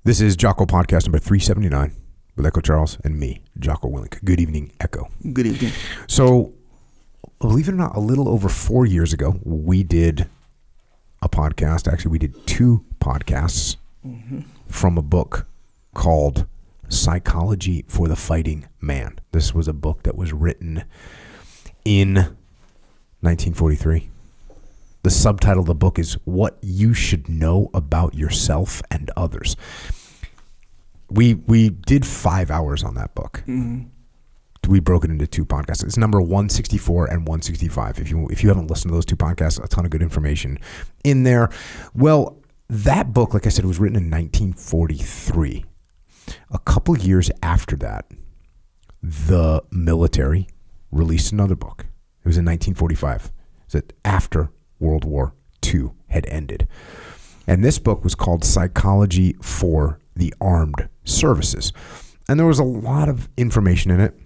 This is Jocko podcast number 379 with Echo Charles and me, Jocko Willink. Good evening, Echo. Good evening. So, believe it or not, a little over 4 years ago, we did a podcast. Actually, we did two podcasts from a book called Psychology for the Fighting Man. This was a book that was written in 1943. The subtitle of the book is What You Should Know About Yourself and Others. We did 5 hours on that book. Mm-hmm. We broke it into two podcasts. It's number 164 and 165. If you haven't listened to those two podcasts, a ton of good information in there. Well, that book, like I said, was written in 1943. A couple years after that, the military released another book. It was in 1945. It after World War II had ended. And this book was called Psychology for the Armed Services. And there was a lot of information in it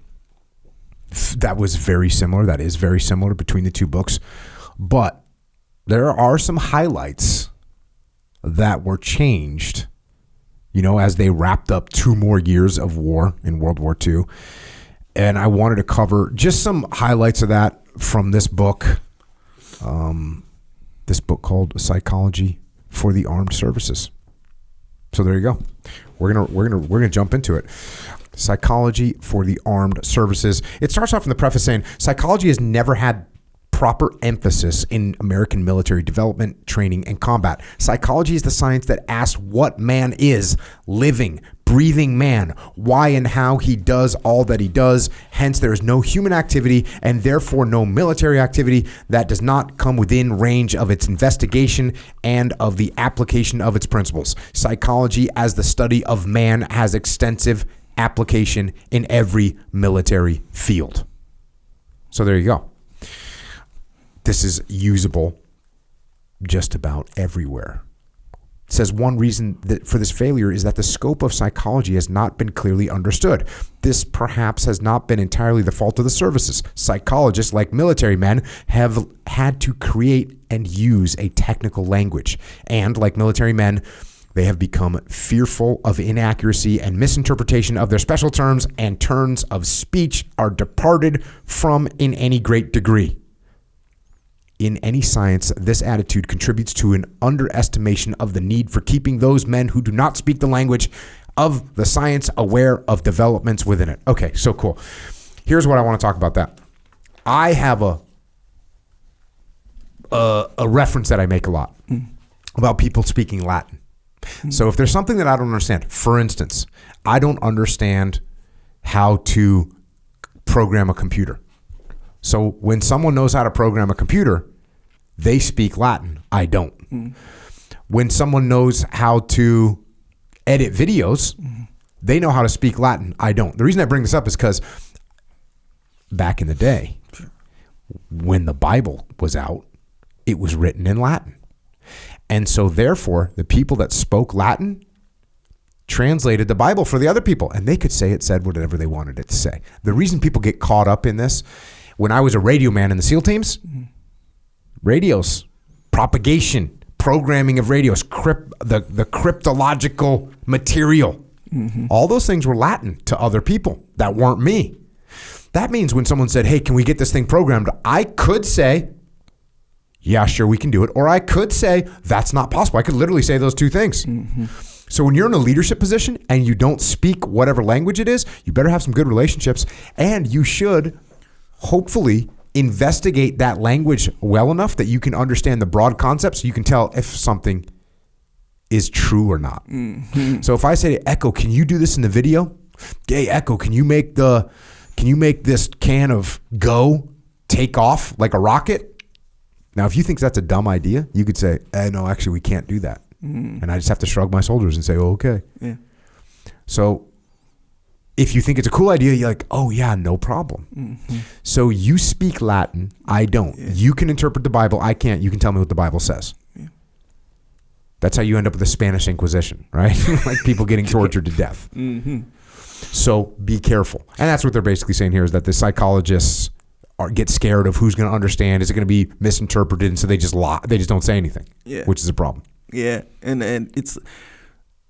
that was very similar. That is very similar between the two books. But there are some highlights that were changed, as they wrapped up 2 more years of war in World War II. And I wanted to cover just some highlights of that from this book. This book called Psychology for the Armed Services. So there you go. We're gonna jump into it. Psychology for the Armed Services. It starts off in the preface saying psychology has never had proper emphasis in American military development, training, and combat. Psychology is the science that asks what man is, living, breathing man, why and how he does all that he does. Hence, there is no human activity and therefore no military activity that does not come within range of its investigation and of the application of its principles. Psychology as the study of man has extensive application in every military field. So there you go. This is usable just about everywhere. It says one reason for this failure is that the scope of psychology has not been clearly understood. This perhaps has not been entirely the fault of the services. Psychologists, like military men, have had to create and use a technical language. And like military men, they have become fearful of inaccuracy and misinterpretation of their special terms, and turns of speech are departed from in any great degree. In any science, this attitude contributes to an underestimation of the need for keeping those men who do not speak the language of the science aware of developments within it. Okay, so cool. Here's what I want to talk about that. I have a reference that I make a lot about people speaking Latin. So if there's something that I don't understand, for instance, I don't understand how to program a computer. So when someone knows how to program a computer, they speak Latin. I don't. When someone knows how to edit videos, they know how to speak Latin. I don't. The reason I bring this up is because back in the day, when the Bible was out, it was written in Latin. And so therefore, the people that spoke Latin translated the Bible for the other people, and they could say it said whatever they wanted it to say. The reason people get caught up in this, when I was a radio man in the SEAL teams, radios, propagation, programming of radios, the cryptological material, all those things were Latin to other people that weren't me. That means when someone said, hey, can we get this thing programmed? I could say, yeah, sure, we can do it. Or I could say, that's not possible. I could literally say those two things. So when you're in a leadership position and you don't speak whatever language it is, you better have some good relationships, and you should hopefully investigate that language well enough that you can understand the broad concepts so you can tell if something is true or not. So if I say to Echo, can you do this in the video? Hey, Echo, can you make this can of Go take off like a rocket? Now, if you think that's a dumb idea, you could say, no, actually, we can't do that. And I just have to shrug my shoulders and say, oh, okay. Yeah. So if you think it's a cool idea, you're like, oh yeah, no problem. So you speak Latin, I don't. Yeah. You can interpret the Bible, I can't. You can tell me what the Bible says. Yeah. That's how you end up with the Spanish Inquisition, right? Like people getting tortured to death. So be careful. And that's what they're basically saying here, is that the psychologists get scared of who's going to understand. Is it going to be misinterpreted? And so they just lie. They just don't say anything, which is a problem. Yeah, and it's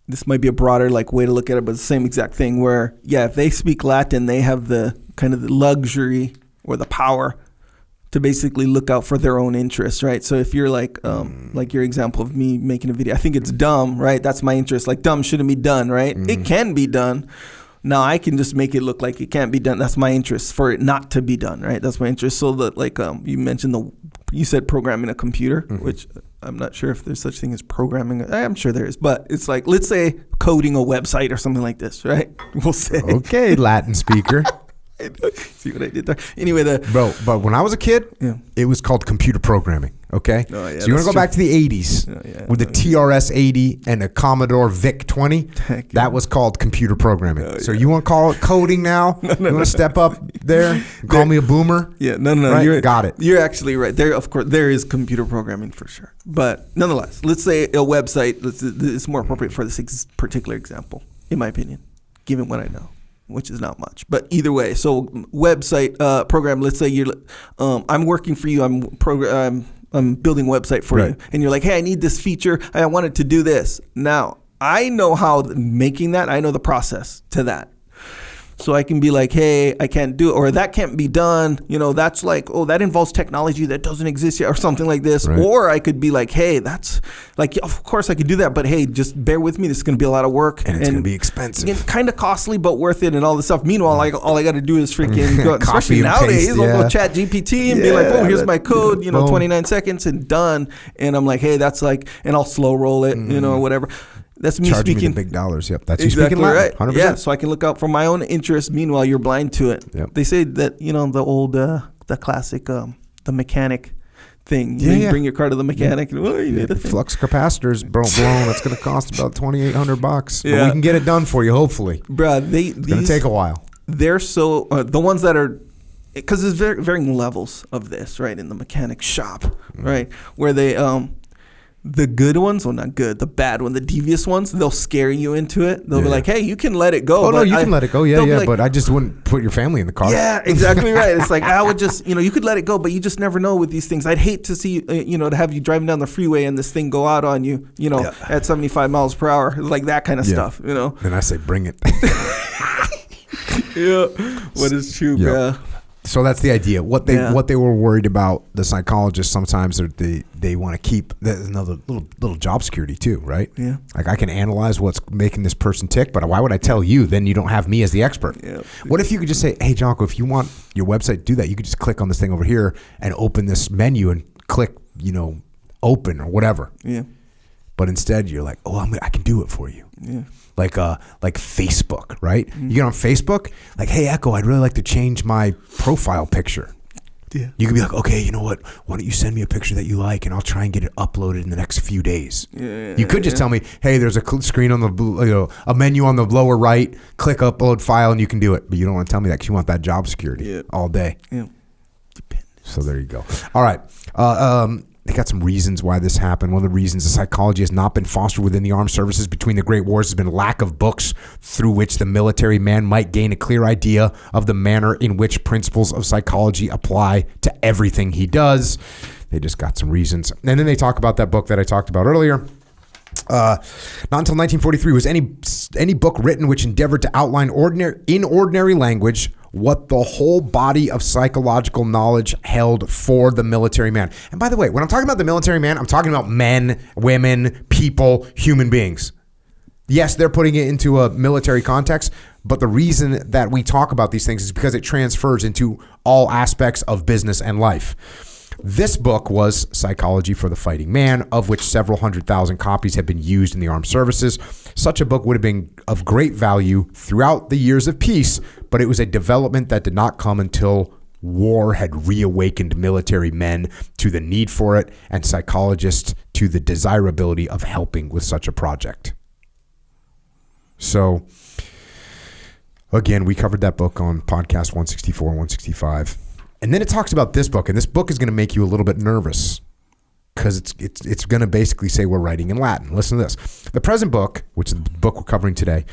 this might be a broader like way to look at it, but the same exact thing where, if they speak Latin, they have the kind of the luxury or the power to basically look out for their own interests, right? So if you're like your example of me making a video, I think it's dumb, right? That's my interest. Like dumb shouldn't be done, right? It can be done. Now I can just make it look like it can't be done. That's my interest for it not to be done, right? That's my interest. So that like you mentioned you said programming a computer, which I'm not sure if there's such thing as programming. I'm sure there is, but it's like, let's say coding a website or something like this, right? We'll say. Okay, Latin speaker. See what I did there? Anyway, but when I was a kid, it was called computer programming. Okay, oh, yeah, so you want to go back to the '80s with the TRS-80 and a Commodore VIC-20. That was called computer programming. So you want to call it coding now? You want to step up there? Call me a boomer? Yeah, no. Right? Got it. You're actually right. There, of course, there is computer programming for sure. But nonetheless, let's say a website. It's more appropriate for this particular example, in my opinion, given what I know, which is not much, but either way. So website program. Let's say I'm working for you. I'm building a website for you, and you're like, hey, I need this feature. I want it to do this. Now I know how making that. I know the process to that. So I can be like, hey, I can't do it, or that can't be done. That's like, oh, that involves technology that doesn't exist yet, or something like this. Right. Or I could be like, hey, that's like, of course I could do that, but hey, just bear with me. This is going to be a lot of work. And it's going to be expensive. It's kind of costly, but worth it and all this stuff. Meanwhile, all I got to do is freaking go, especially nowadays, I'll go chat GPT and be like, oh, here's my code, 29 seconds and done. And I'm like, hey, that's like, and I'll slow roll it, or whatever. That's me speaking. Me the big dollars. Yep, that's exactly you speaking Latin, right. 100%. Yeah, so I can look out for my own interest. Meanwhile, you're blind to it. Yep. They say that the old, the classic, the mechanic thing. You bring your car to the mechanic. And, you need a thing. Flux capacitors blown. That's going to cost about $2,800. Yeah, but we can get it done for you. Hopefully, bro. It's going to take a while. They're so the ones that are. Because there's varying levels of this, right, in the mechanic shop, right, where they the good ones, well, not good, the bad one, the devious ones, they'll scare you into it. They'll be like, hey, you can let it go. Oh, no, you can let it go. Yeah, like, but I just wouldn't put your family in the car. Yeah, exactly right. It's like, I would just, you could let it go, but you just never know with these things. I'd hate to see, to have you driving down the freeway and this thing go out on you, at 75 miles per hour, like that kind of stuff, Then I say, bring it. Yeah, what is true, bro. So that's the idea. What they were worried about, the psychologists sometimes they want to keep another little job security too, right? Yeah. Like I can analyze what's making this person tick, but why would I tell you? Then you don't have me as the expert. Yeah. What if you could just say, hey, Jocko, if you want your website to do that, you could just click on this thing over here and open this menu and click, open or whatever. Yeah. But instead you're like, oh, I can do it for you. Yeah. Like Facebook, right? Mm-hmm. You get on Facebook, like, hey, Echo, I'd really like to change my profile picture. Yeah. You could be like, okay, you know what? Why don't you send me a picture that you like, and I'll try and get it uploaded in the next few days. Yeah, you could just tell me, hey, there's a screen on the, a menu on the lower right. Click upload file, and you can do it. But you don't want to tell me that because you want that job security all day. Yeah. So there you go. All right. They got some reasons why this happened. One of the reasons the psychology has not been fostered within the armed services between the Great Wars has been lack of books through which the military man might gain a clear idea of the manner in which principles of psychology apply to everything he does. They just got some reasons. And then they talk about that book that I talked about earlier. Not until 1943 was any book written which endeavored to outline in ordinary language what the whole body of psychological knowledge held for the military man. And by the way, when I'm talking about the military man, I'm talking about men, women, people, human beings. Yes, they're putting it into a military context, but the reason that we talk about these things is because it transfers into all aspects of business and life. This book was Psychology for the Fighting Man, of which several 100,000 copies have been used in the armed services. Such a book would have been of great value throughout the years of peace, but it was a development that did not come until war had reawakened military men to the need for it and psychologists to the desirability of helping with such a project. So, again, we covered that book on podcast 164, 165. And then it talks about this book, and this book is going to make you a little bit nervous because it's going to basically say we're writing in Latin. Listen to this. The present book, which is the book we're covering today,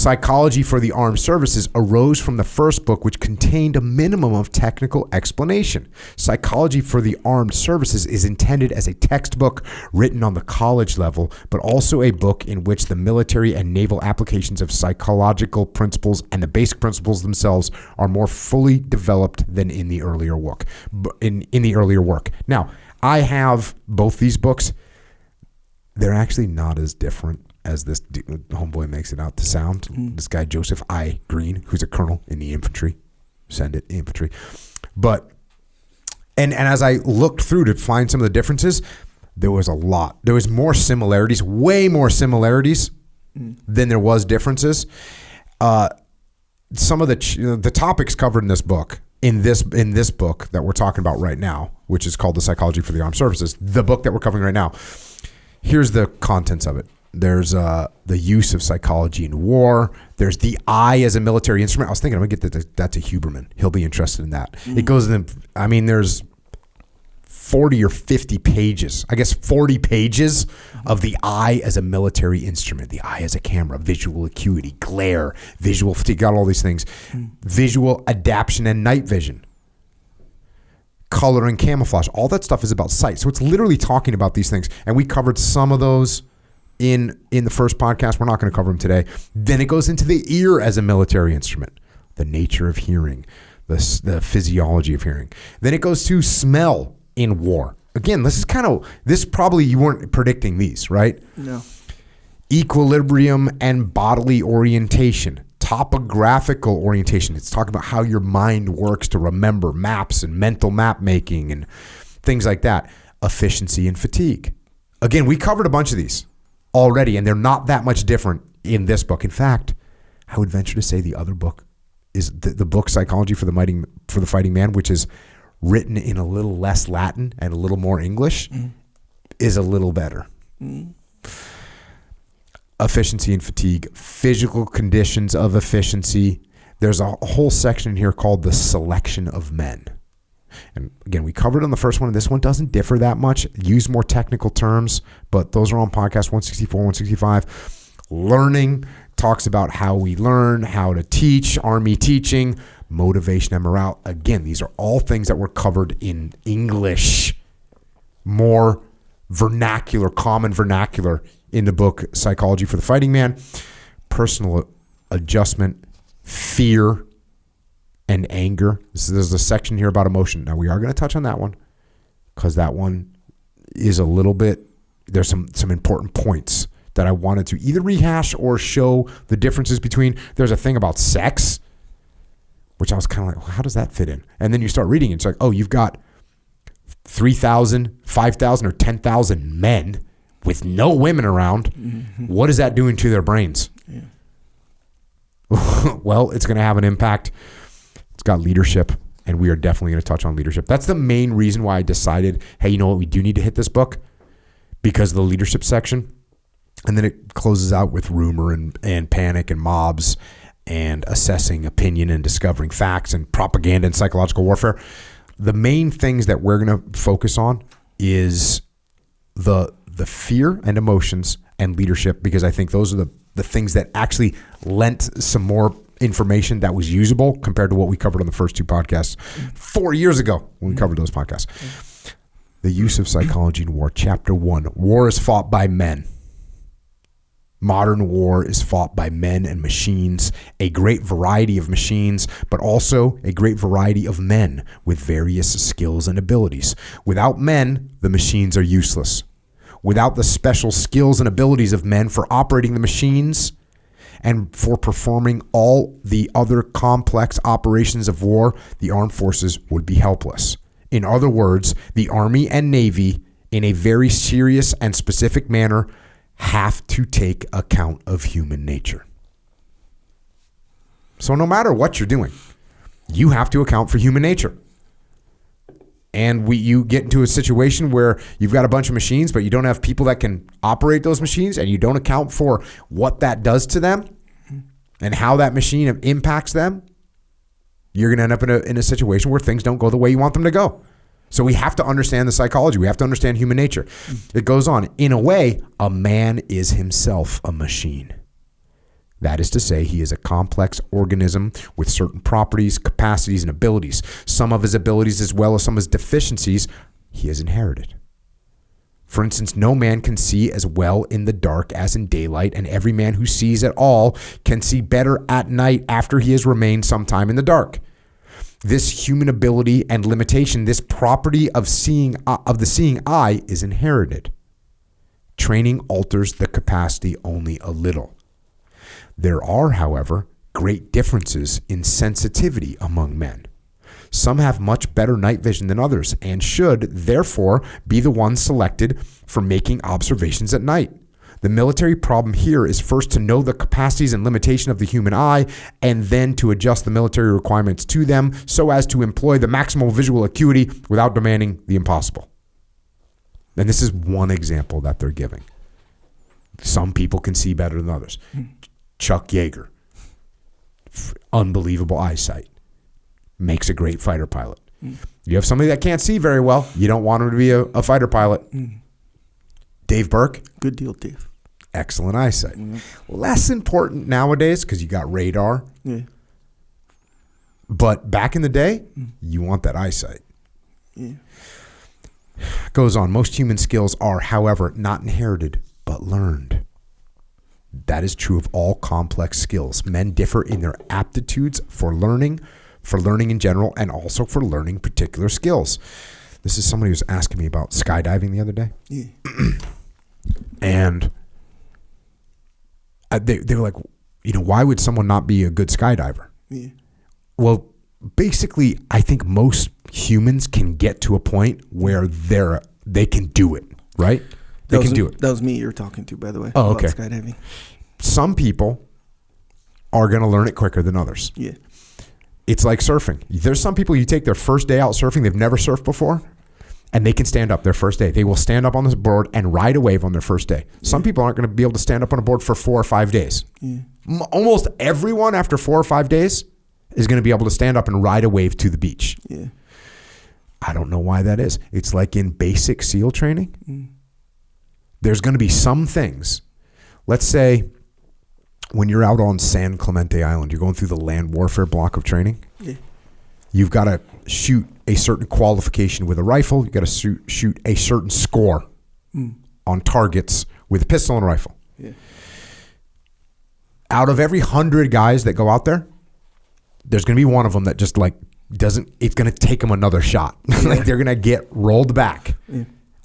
Psychology for the Armed Services arose from the first book, which contained a minimum of technical explanation. Psychology for the Armed Services is intended as a textbook written on the college level, but also a book in which the military and naval applications of psychological principles and the basic principles themselves are more fully developed than in the earlier work. Now, I have both these books. They're actually not as different as this homeboy makes it out to sound. This guy, Joseph I. Green, who's a colonel in the infantry. Send it, infantry. But, and as I looked through to find some of the differences, there was a lot. There was more similarities, way more similarities than there was differences. Some of the topics covered in this book, in this book that we're talking about right now, which is called The Psychology for the Armed Services, the book that we're covering right now, here's the contents of it. There's the use of psychology in war. There's the eye as a military instrument. I was thinking I'm going to get that to Huberman. He'll be interested in that. It goes in, there's 40 or 50 pages, I guess 40 pages of the eye as a military instrument, the eye as a camera, visual acuity, glare, visual fatigue, got all these things, visual adaptation and night vision, color and camouflage. All that stuff is about sight. So it's literally talking about these things. And we covered some of those in the first podcast. We're not going to cover them today. Then it goes into the ear as a military instrument, the nature of hearing, the physiology of hearing. Then it goes to smell in war. Again, this probably you weren't predicting these, right? No. Equilibrium and bodily orientation, topographical orientation. It's talking about how your mind works to remember maps and mental map making and things like that. Efficiency and fatigue. Again, we covered a bunch of these already, and they're not that much different in this book. In fact, I would venture to say the other book is the book Psychology for the Fighting Man, which is written in a little less Latin and a little more English, is a little better. Efficiency and fatigue, physical conditions of efficiency. There's a whole section in here called the selection of men. And again, we covered on the first one, and this one doesn't differ that much. Use more technical terms, but those are on podcast 164, 165. Learning talks about how we learn, how to teach, Army teaching, motivation and morale. Again, these are all things that were covered in English, more vernacular, common vernacular in the book Psychology for the Fighting Man. Personal adjustment, fear, and anger. There's a section here about emotion. Now, we are going to touch on that one because that one is a little bit, there's some important points that I wanted to either rehash or show the differences between. There's a thing about sex, which I was kind of like, well, how does that fit in? And then you start reading it. It's like, oh, you've got 3,000, 5,000, or 10,000 men with no women around. What is that doing to their brains? Yeah. Well, it's going to have an impact. It's got leadership, and we are definitely going to touch on leadership. That's the main reason why I decided, hey, you know what? We do need to hit this book because of the leadership section. And then it closes out with rumor and panic and mobs and assessing opinion and discovering facts and propaganda and psychological warfare. The main things that we're going to focus on is the fear and emotions and leadership, because I think those are the things that actually lent some more information that was usable compared to what we covered on the first two podcasts 4 years ago when we covered those podcasts. The use of psychology in war. Chapter 1. War is fought by men. Modern war is fought by men and machines, a great variety of machines, but also a great variety of men with various skills and abilities. Without men, the machines are useless. Without the special skills and abilities of men for operating the machines and for performing all the other complex operations of war, the armed forces would be helpless. In other words, the Army and Navy, in a very serious and specific manner, have to take account of human nature. So no matter what you're doing, you have to account for human nature. And you get into a situation where you've got a bunch of machines, but you don't have people that can operate those machines, and you don't account for what that does to them and how that machine impacts them. You're going to end up in a situation where things don't go the way you want them to go. So we have to understand the psychology. We have to understand human nature. It goes on. In a way, a man is himself a machine. That is to say, he is a complex organism with certain properties, capacities, and abilities. Some of his abilities, as well as some of his deficiencies, he has inherited. For instance, no man can see as well in the dark as in daylight, and every man who sees at all can see better at night after he has remained some time in the dark. This human ability and limitation, this property of the seeing eye, is inherited. Training alters the capacity only a little. There are, however, great differences in sensitivity among men. Some have much better night vision than others and should, therefore, be the ones selected for making observations at night. The military problem here is first to know the capacities and limitation of the human eye and then to adjust the military requirements to them so as to employ the maximal visual acuity without demanding the impossible. And this is one example that they're giving. Some people can see better than others. Chuck Yeager, unbelievable eyesight. Makes a great fighter pilot. You have somebody that can't see very well, you don't want him to be a fighter pilot. Dave Burke. Good deal, Dave. Excellent eyesight. Less important nowadays because you got radar. Yeah. But back in the day, you want that eyesight. Yeah. Goes on. Most human skills are, however, not inherited, but learned. That is true of all complex skills. Men differ in their aptitudes for learning in general, and also for learning particular skills. This is somebody who was asking me about skydiving the other day. Yeah. And they were like, why would someone not be a good skydiver? Yeah. Well, basically, I think most humans can get to a point where they can do it, right? They can do it. That was me you were talking to, by the way. Oh, okay. About skydiving. Some people are going to learn it quicker than others. Yeah. It's like surfing. There's some people, you take their first day out surfing, they've never surfed before, and they can stand up their first day. They will stand up on this board and ride a wave on their first day. Some people aren't going to be able to stand up on a board for 4 or 5 days. Yeah. Almost everyone after 4 or 5 days is going to be able to stand up and ride a wave to the beach. Yeah. I don't know why that is. It's like in basic SEAL training. There's going to be some things. Let's say when you're out on San Clemente Island, you're going through the land warfare block of training. Yeah. You've got to shoot a certain qualification with a rifle. You've got to shoot a certain score on targets with a pistol and a rifle. Yeah. Out of every 100 guys that go out there, there's going to be one of them that just it's going to take them another shot. Like they're going to get rolled back. Yeah.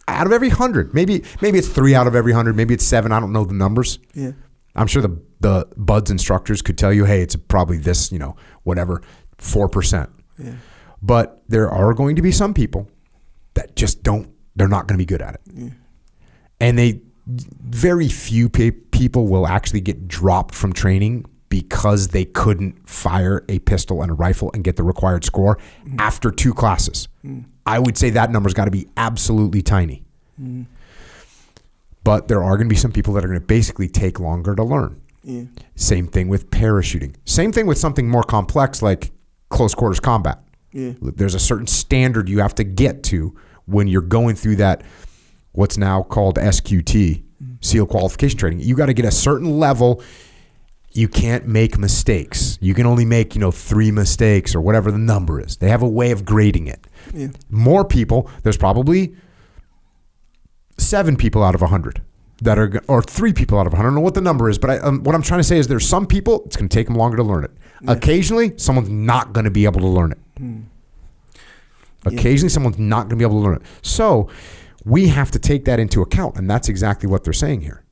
Out of every 100. Maybe it's 3 out of every 100. Maybe it's 7. I don't know the numbers. Yeah. I'm sure the BUDS instructors could tell you, hey, it's probably this, whatever, 4%. Yeah. But there are going to be some people that just they're not going to be good at it. Yeah. And very few people will actually get dropped from training because they couldn't fire a pistol and a rifle and get the required score after 2 classes. I would say that number's got to be absolutely tiny. But there are going to be some people that are going to basically take longer to learn. Yeah. Same thing with parachuting. Same thing with something more complex like close quarters combat. Yeah. There's a certain standard you have to get to when you're going through that, what's now called SQT, SEAL qualification training. You got to get a certain level. You can't make mistakes. You can only make, 3 mistakes or whatever the number is. They have a way of grading it. Yeah. More people, there's probably 7 people out of 100 that are, or 3 people out of 100. I don't know what the number is, but what I'm trying to say is there's some people, it's going to take them longer to learn it. Yeah. Occasionally, someone's not going to be able to learn it. Occasionally, someone's not going to be able to learn it. So we have to take that into account, and that's exactly what they're saying here,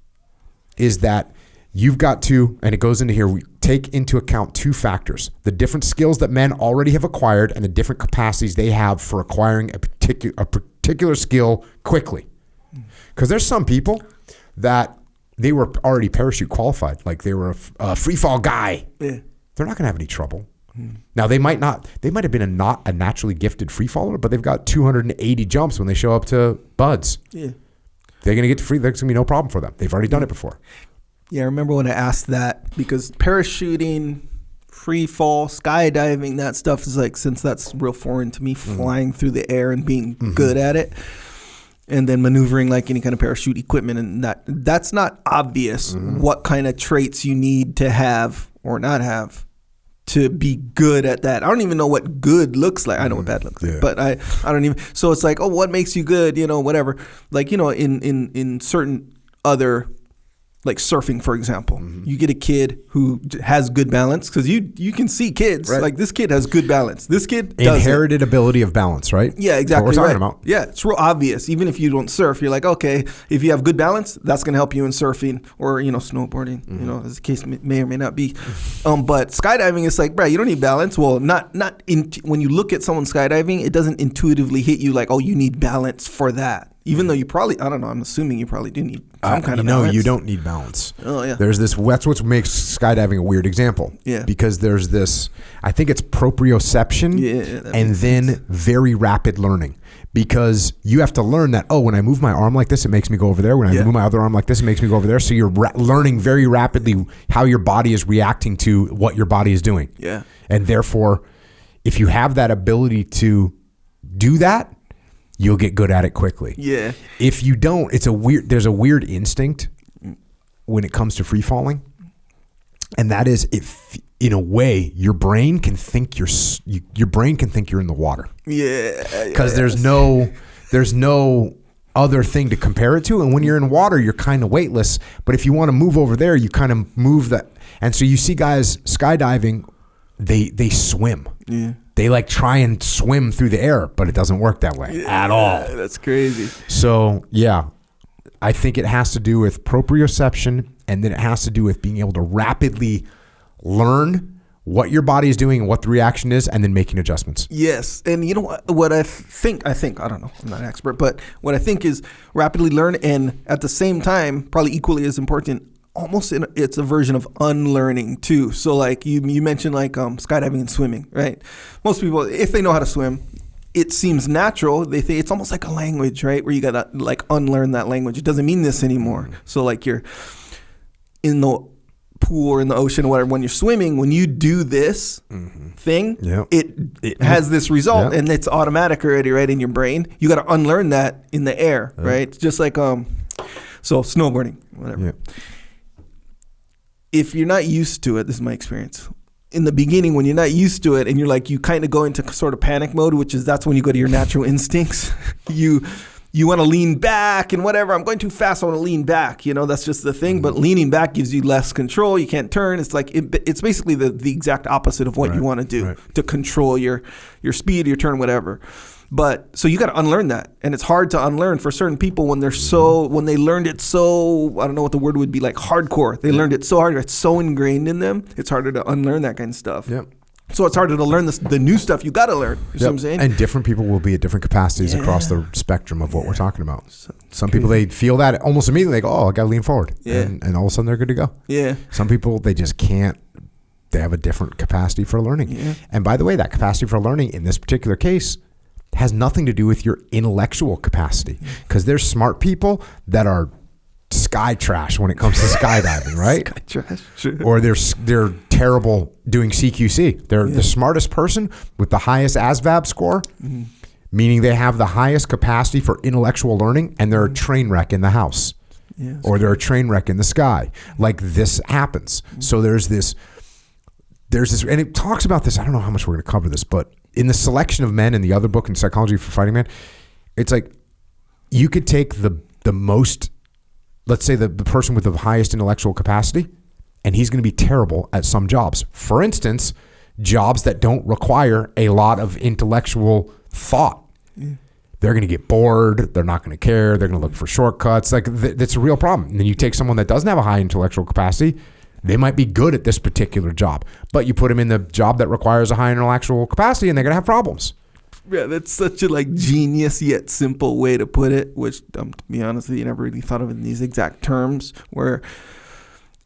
is that you've got to, and it goes into here, we take into account 2 factors: the different skills that men already have acquired and the different capacities they have for acquiring a particular skill quickly. Because there's some people that they were already parachute qualified, like they were a free fall guy. Yeah. They're not going to have any trouble. Now they might have been not a naturally gifted free faller, but they've got 280 jumps when they show up to BUDS. Yeah. They're going to get to free. There's going to be no problem for them. They've already done it before. Yeah, I remember when I asked that, because parachuting, free fall, skydiving, that stuff is since that's real foreign to me, flying through the air and being good at it. and then maneuvering like any kind of parachute equipment, and that's not obvious what kind of traits you need to have or not have to be good at that. I don't even know what good looks like. I know what bad looks like, but I don't even. So it's like, oh, what makes you good? Whatever. Like, in certain other, like surfing, for example, you get a kid who has good balance, because you can see kids like, this kid has good balance. This kid inherited ability of balance, right? Yeah, exactly. That's what we're talking about. Yeah, it's real obvious. Even if you don't surf, you're like, okay, if you have good balance, that's going to help you in surfing or snowboarding. As the case may or may not be. But skydiving is like, bro, you don't need balance. Well, when you look at someone skydiving, it doesn't intuitively hit you like, oh, you need balance for that. Even though you probably, I don't know, I'm assuming you probably do need some kind of balance. No, you don't need balance. Oh, yeah. That's what makes skydiving a weird example. Yeah. Because there's this, I think it's proprioception and then very rapid learning. Because you have to learn that, when I move my arm like this, it makes me go over there. When I move my other arm like this, it makes me go over there. So you're learning very rapidly how your body is reacting to what your body is doing. Yeah. And therefore, if you have that ability to do that, you'll get good at it quickly. Yeah. If you don't, there's a weird instinct when it comes to free falling. And that is, if in a way your brain can think you're in the water. Yeah. Because there's no other thing to compare it to. And when you're in water, you're kind of weightless. But if you want to move over there, you kind of move that. And so you see guys skydiving, they swim. Yeah. They like try and swim through the air, but it doesn't work that way at all. That's crazy. So, yeah, I think it has to do with proprioception, and then it has to do with being able to rapidly learn what your body is doing and what the reaction is, and then making adjustments. Yes. And you know what I think, I don't know, I'm not an expert, but what I think is rapidly learn, and at the same time, probably equally as important, it's a version of unlearning too. So like you mentioned like skydiving and swimming, right? Most people, if they know how to swim, it seems natural. They think it's almost like a language, right? Where you gotta like unlearn that language. It doesn't mean this anymore. So like you're in the pool or in the ocean or whatever, when you're swimming, when you do this thing, it has this result and it's automatic already, right, in your brain. You got to unlearn that in the air, right? Just like so snowboarding, whatever. Yeah. If you're not used to it, this is my experience. In the beginning, when you're not used to it and you're like, you kind of go into sort of panic mode, that's when you go to your natural instincts. You want to lean back and whatever. I'm going too fast. I want to lean back. That's just the thing. But leaning back gives you less control. You can't turn. It's like it's basically the exact opposite of what you want to do to control your speed, your turn, whatever. But so you got to unlearn that, and it's hard to unlearn for certain people when they learned it so, I don't know what the word would be, like hardcore. They learned it so hard, it's so ingrained in them. It's harder to unlearn that kind of stuff. Yep. So it's harder to learn the new stuff you got to learn. You see what I'm saying? And different people will be at different capacities across the spectrum of what we're talking about. Some people, they feel that almost immediately, like, I got to lean forward. Yeah. And all of a sudden they're good to go. Yeah. Some people, they just can't. They have a different capacity for learning. Yeah. And by the way, that capacity for learning in this particular case has nothing to do with your intellectual capacity, because there's smart people that are sky trash when it comes to skydiving, right? Sky trash, sure. Or they're terrible doing CQC. They're the smartest person with the highest ASVAB score, meaning they have the highest capacity for intellectual learning, and they're a train wreck in the house, or they're a train wreck in the sky. Like this happens. So there's this, and it talks about this. I don't know how much we're going to cover this, but in the Selection of Men in the other book in Psychology for Fighting Man, it's like you could take the most, let's say the person with the highest intellectual capacity, and he's going to be terrible at some jobs. For instance, jobs that don't require a lot of intellectual thought. Yeah. They're going to get bored. They're not going to care. They're going to look for shortcuts. Like that's a real problem. And then you take someone that doesn't have a high intellectual capacity. They might be good at this particular job, but you put them in the job that requires a high intellectual capacity, and they're going to have problems. Yeah, that's such a genius yet simple way to put it, which, to be honest with you, never really thought of it in these exact terms, where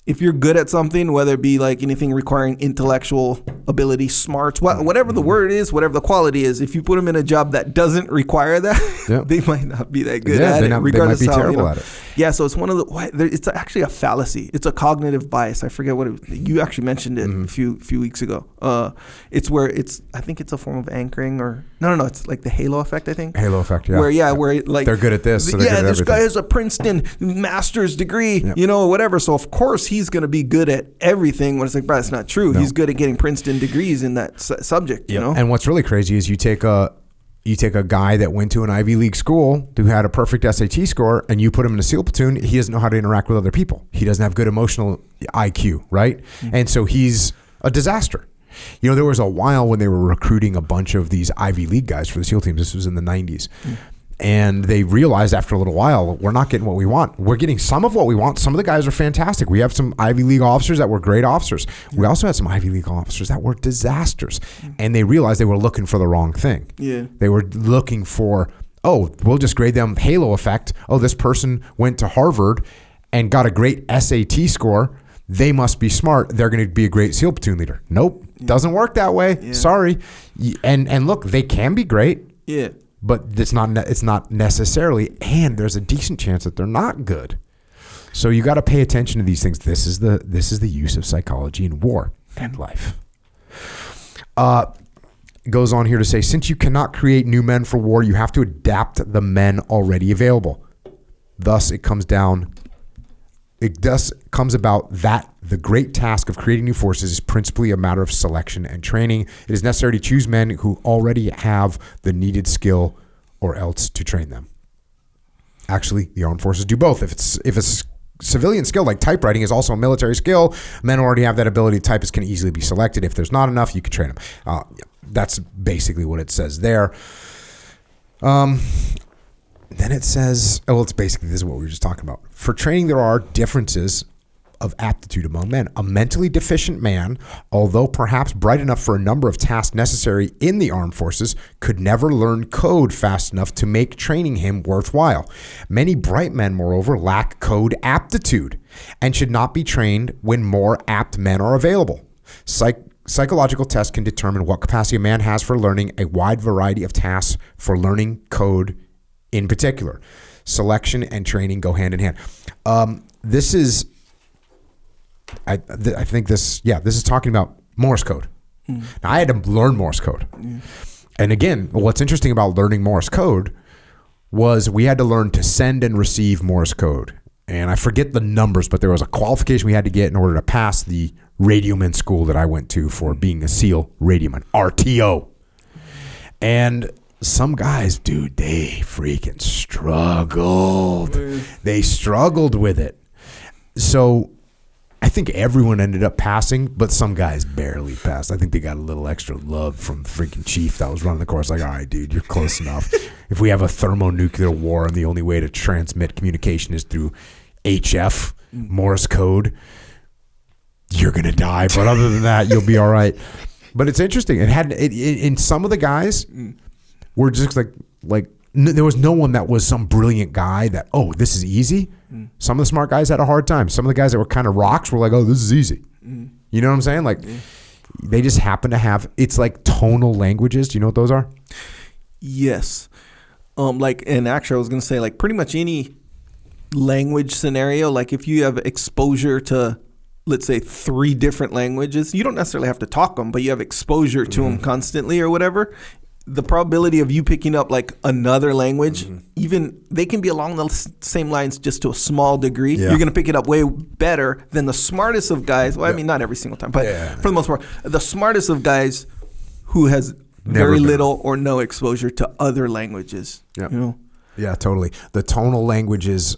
if you're good at something, whether it be like anything requiring intellectual ability, smarts, whatever the word is, whatever the quality is. If you put them in a job that doesn't require that, they might not be that good at it. Regardless, they might be terrible at it. Yeah, so it's one of it's actually a fallacy. It's a cognitive bias. I forget you actually mentioned it a few weeks ago. It's where I think it's a form of anchoring, or no, it's like the halo effect. I think halo effect. Yeah, where like they're good at this. So they're good at this guy has a Princeton master's degree, whatever. So of course he's going to be good at everything. When it's like, bro, that's not true. No. He's good at getting Princeton degrees in that subject. You know. And what's really crazy is you take a guy that went to an Ivy League school who had a perfect SAT score, and you put him in a SEAL platoon. He doesn't know how to interact with other people. He doesn't have good emotional IQ, right? Mm-hmm. And so he's a disaster. You know, there was a while when they were recruiting a bunch of these Ivy League guys for the SEAL teams. This was in the 90s. Mm-hmm. And they realized after a little while, we're not getting what we want. We're getting some of what we want. Some of the guys are fantastic. We have some Ivy League officers that were great officers. We also had some Ivy League officers that were disasters. And they realized they were looking for the wrong thing. Yeah. They were looking for, we'll just grade them halo effect. Oh, this person went to Harvard and got a great SAT score. They must be smart. They're going to be a great SEAL platoon leader. Nope. Doesn't work that way. Yeah. Sorry. And look, they can be great. Yeah. But it's not necessarily, and there's a decent chance that they're not good. So you got to pay attention to these things. This is the use of psychology in war and life. Goes on here to say, since you cannot create new men for war, you have to adapt the men already available. Thus, it comes about that the great task of creating new forces is principally a matter of selection and training. It is necessary to choose men who already have the needed skill or else to train them. Actually, the armed forces do both. If a civilian skill like typewriting is also a military skill, men who already have that ability. Typists can easily be selected. If there's not enough, you can train them. That's basically what it says there. Then it says, it's basically, this is what we were just talking about. For training, there are differences of aptitude among men. A mentally deficient man, although perhaps bright enough for a number of tasks necessary in the armed forces, could never learn code fast enough to make training him worthwhile. Many bright men, moreover, lack code aptitude and should not be trained when more apt men are available. Psychological tests can determine what capacity a man has for learning a wide variety of tasks for learning code in particular. Selection and training go hand in hand. This is, I think this is talking about Morse code. Now, I had to learn Morse code. And again, what's interesting about learning Morse code was we had to learn to send and receive Morse code. And I forget the numbers, but there was a qualification we had to get in order to pass the radioman school that I went to for being a SEAL radioman, RTO. And some guys, dude, they freaking struggled. They struggled with it. So I think everyone ended up passing, but some guys barely passed. I think they got a little extra love from the freaking chief that was running the course. Like, all right, dude, you're close enough. If we have a thermonuclear war and the only way to transmit communication is through HF, Morse code, you're going to die. But other than that, you'll be all right. But it's interesting. In some of the guys were just like there was no one that was some brilliant guy that, this is easy. Some of the smart guys had a hard time. Some of the guys that were kind of rocks were like, this is easy. You know what I'm saying? Like they just happen to have, it's like tonal languages. Do you know what those are? Yes. And actually I was going to say like pretty much any language scenario, like if you have exposure to, let's say 3 different languages, you don't necessarily have to talk them, but you have exposure to them constantly or whatever. The probability of you picking up like another language, even they can be along the same lines just to a small degree. Yeah. You're going to pick it up way better than the smartest of guys. Well, I mean, not every single time, but for the most part, the smartest of guys who has very little or no exposure to other languages. Yeah. You know? Yeah, totally. The tonal languages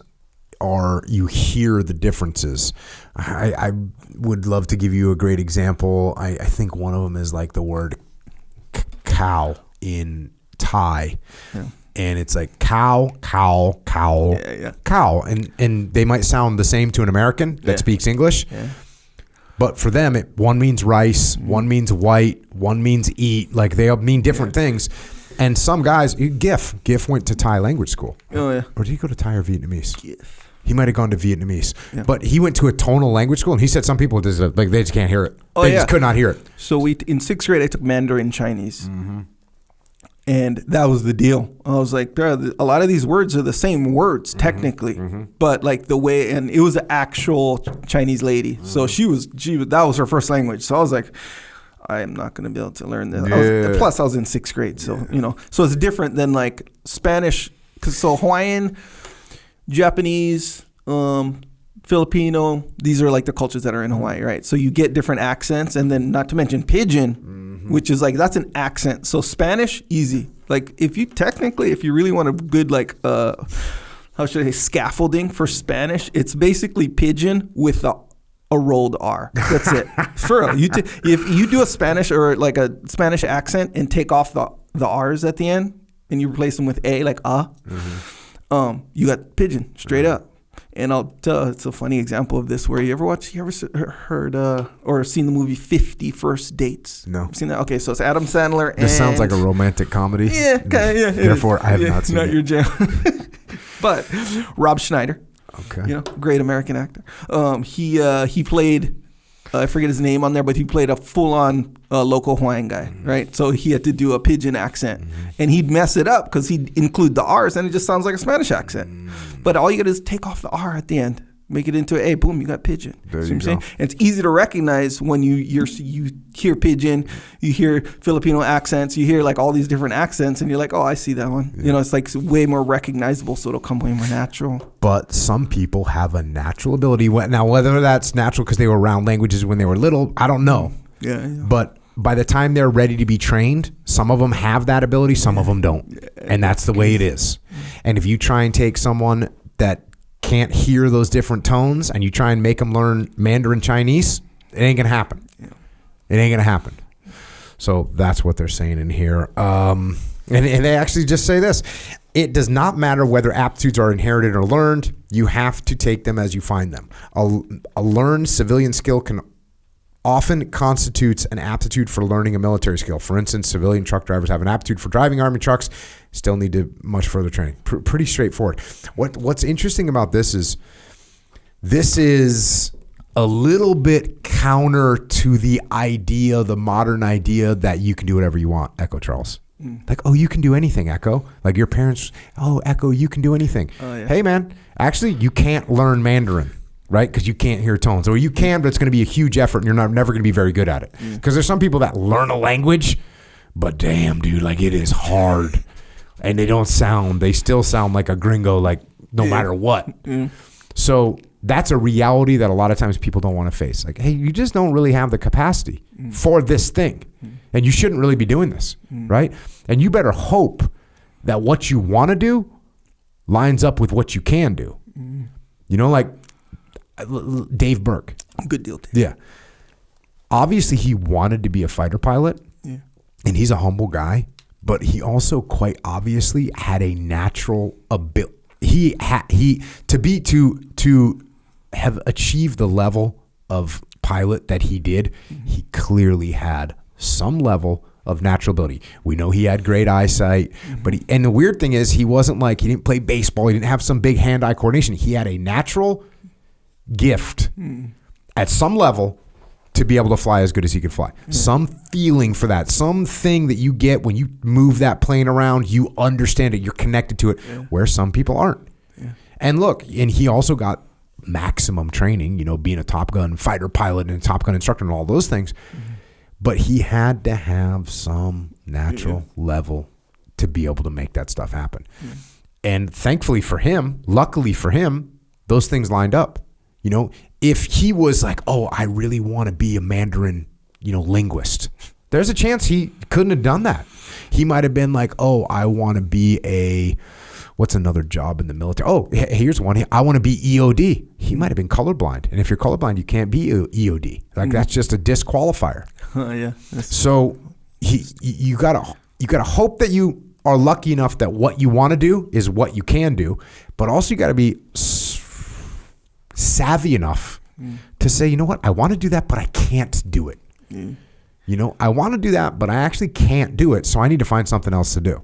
you hear the differences. I would love to give you a great example. I think one of them is like the word cow in Thai. Yeah. And it's like cow, cow. And they might sound the same to an American that speaks English. Yeah. But for them, one means rice, one means white, one means eat. Like they mean different things. And some guys, GIF went to Thai language school. Oh, yeah. Or did he go to Thai or Vietnamese? GIF. He might have gone to Vietnamese, Yeah. but he went to a tonal language school, and he said some people just like they just can't hear it. They just could not hear it. So in 6th grade, I took Mandarin Chinese, and that was the deal. I was like, a lot of these words are the same words technically, but like the way, and it was an actual Chinese lady, so she was that was her first language. So I was like, I am not going to be able to learn this. Plus, I was in 6th grade, so so it's different than like Spanish. So Hawaiian, Japanese, Filipino, these are like the cultures that are in Hawaii, right? So you get different accents, and then not to mention Pidgin, which is like, that's an accent. So Spanish, easy. Like if you really want a good like, how should I say, scaffolding for Spanish, it's basically Pidgin with a rolled R. That's it. For real. If you do a Spanish or like a Spanish accent and take off the R's at the end and you replace them with A, like you got Pidgin straight up. And I'll tell, it's a funny example of this where you ever heard or seen the movie 50 First Dates? No. Seen that? Okay, so it's Adam Sandler. This sounds like a romantic comedy. Yeah, yeah. Therefore, I have not seen not it. Your jam. But Rob Schneider, okay, great American actor. He played, I forget his name on there, but he played a full-on local Hawaiian guy, right? So he had to do a Pidgin accent, and he'd mess it up because he'd include the R's, and it just sounds like a Spanish accent. But all you got to do is take off the R at the end, make it into a boom, you got Pidgin. There See you what I'm go. saying? And it's easy to recognize when you hear Pidgin, you hear Filipino accents, you hear like all these different accents, and you're like, oh, I see that one. Yeah. It's like way more recognizable, so it'll come way more natural. But some people have a natural ability. Now, whether that's natural because they were around languages when they were little, I don't know. Yeah. But by the time they're ready to be trained, some of them have that ability, some of them don't. And that's the way it is. And if you try and take someone that can't hear those different tones and you try and make them learn Mandarin Chinese, it ain't going to happen. Yeah. It ain't going to happen. So that's what they're saying in here. And they actually just say this. It does not matter whether aptitudes are inherited or learned. You have to take them as you find them. A learned civilian skill can often constitutes an aptitude for learning a military skill. For instance, civilian truck drivers have an aptitude for driving army trucks, still need to much further training. Pretty straightforward. What's interesting about this is a little bit counter to the modern idea that you can do whatever you want, Echo Charles. Like, oh, you can do anything, Echo. Like your parents, oh, Echo, you can do anything. Oh, yeah. Hey, man, actually, you can't learn Mandarin. Right? Because you can't hear tones. Or you can, but it's going to be a huge effort and you're never going to be very good at it. Because there's some people that learn a language, but damn, dude, like it is hard. And they still sound like a gringo, like no matter what. So that's a reality that a lot of times people don't want to face. Like, hey, you just don't really have the capacity for this thing. And you shouldn't really be doing this, right? And you better hope that what you want to do lines up with what you can do. Like, Dave Burke. Good deal, Dave. Yeah. Obviously, he wanted to be a fighter pilot, and he's a humble guy, but he also quite obviously had a natural ability. To have achieved the level of pilot that he did, he clearly had some level of natural ability. We know he had great eyesight, but and the weird thing is he wasn't like, he didn't play baseball, he didn't have some big hand-eye coordination. He had a natural gift at some level to be able to fly as good as he could fly. Some feeling for that, something that you get when you move that plane around, you understand it, you're connected to it, where some people aren't. And look, and he also got maximum training, being a Top Gun fighter pilot and a Top Gun instructor and all those things. But he had to have some natural level to be able to make that stuff happen. And thankfully for him, luckily for him, those things lined up. If he was like, oh, I really want to be a Mandarin, linguist, there's a chance he couldn't have done that. He might have been like, oh, I want to be what's another job in the military? Oh, here's one. I want to be EOD. He might have been colorblind. And if you're colorblind, you can't be EOD. Like that's just a disqualifier. So you gotta hope that you are lucky enough that what you want to do is what you can do, but also you got to be savvy enough to say, you know what, I want to do that, but I can't do it. I want to do that, but I actually can't do it, so I need to find something else to do.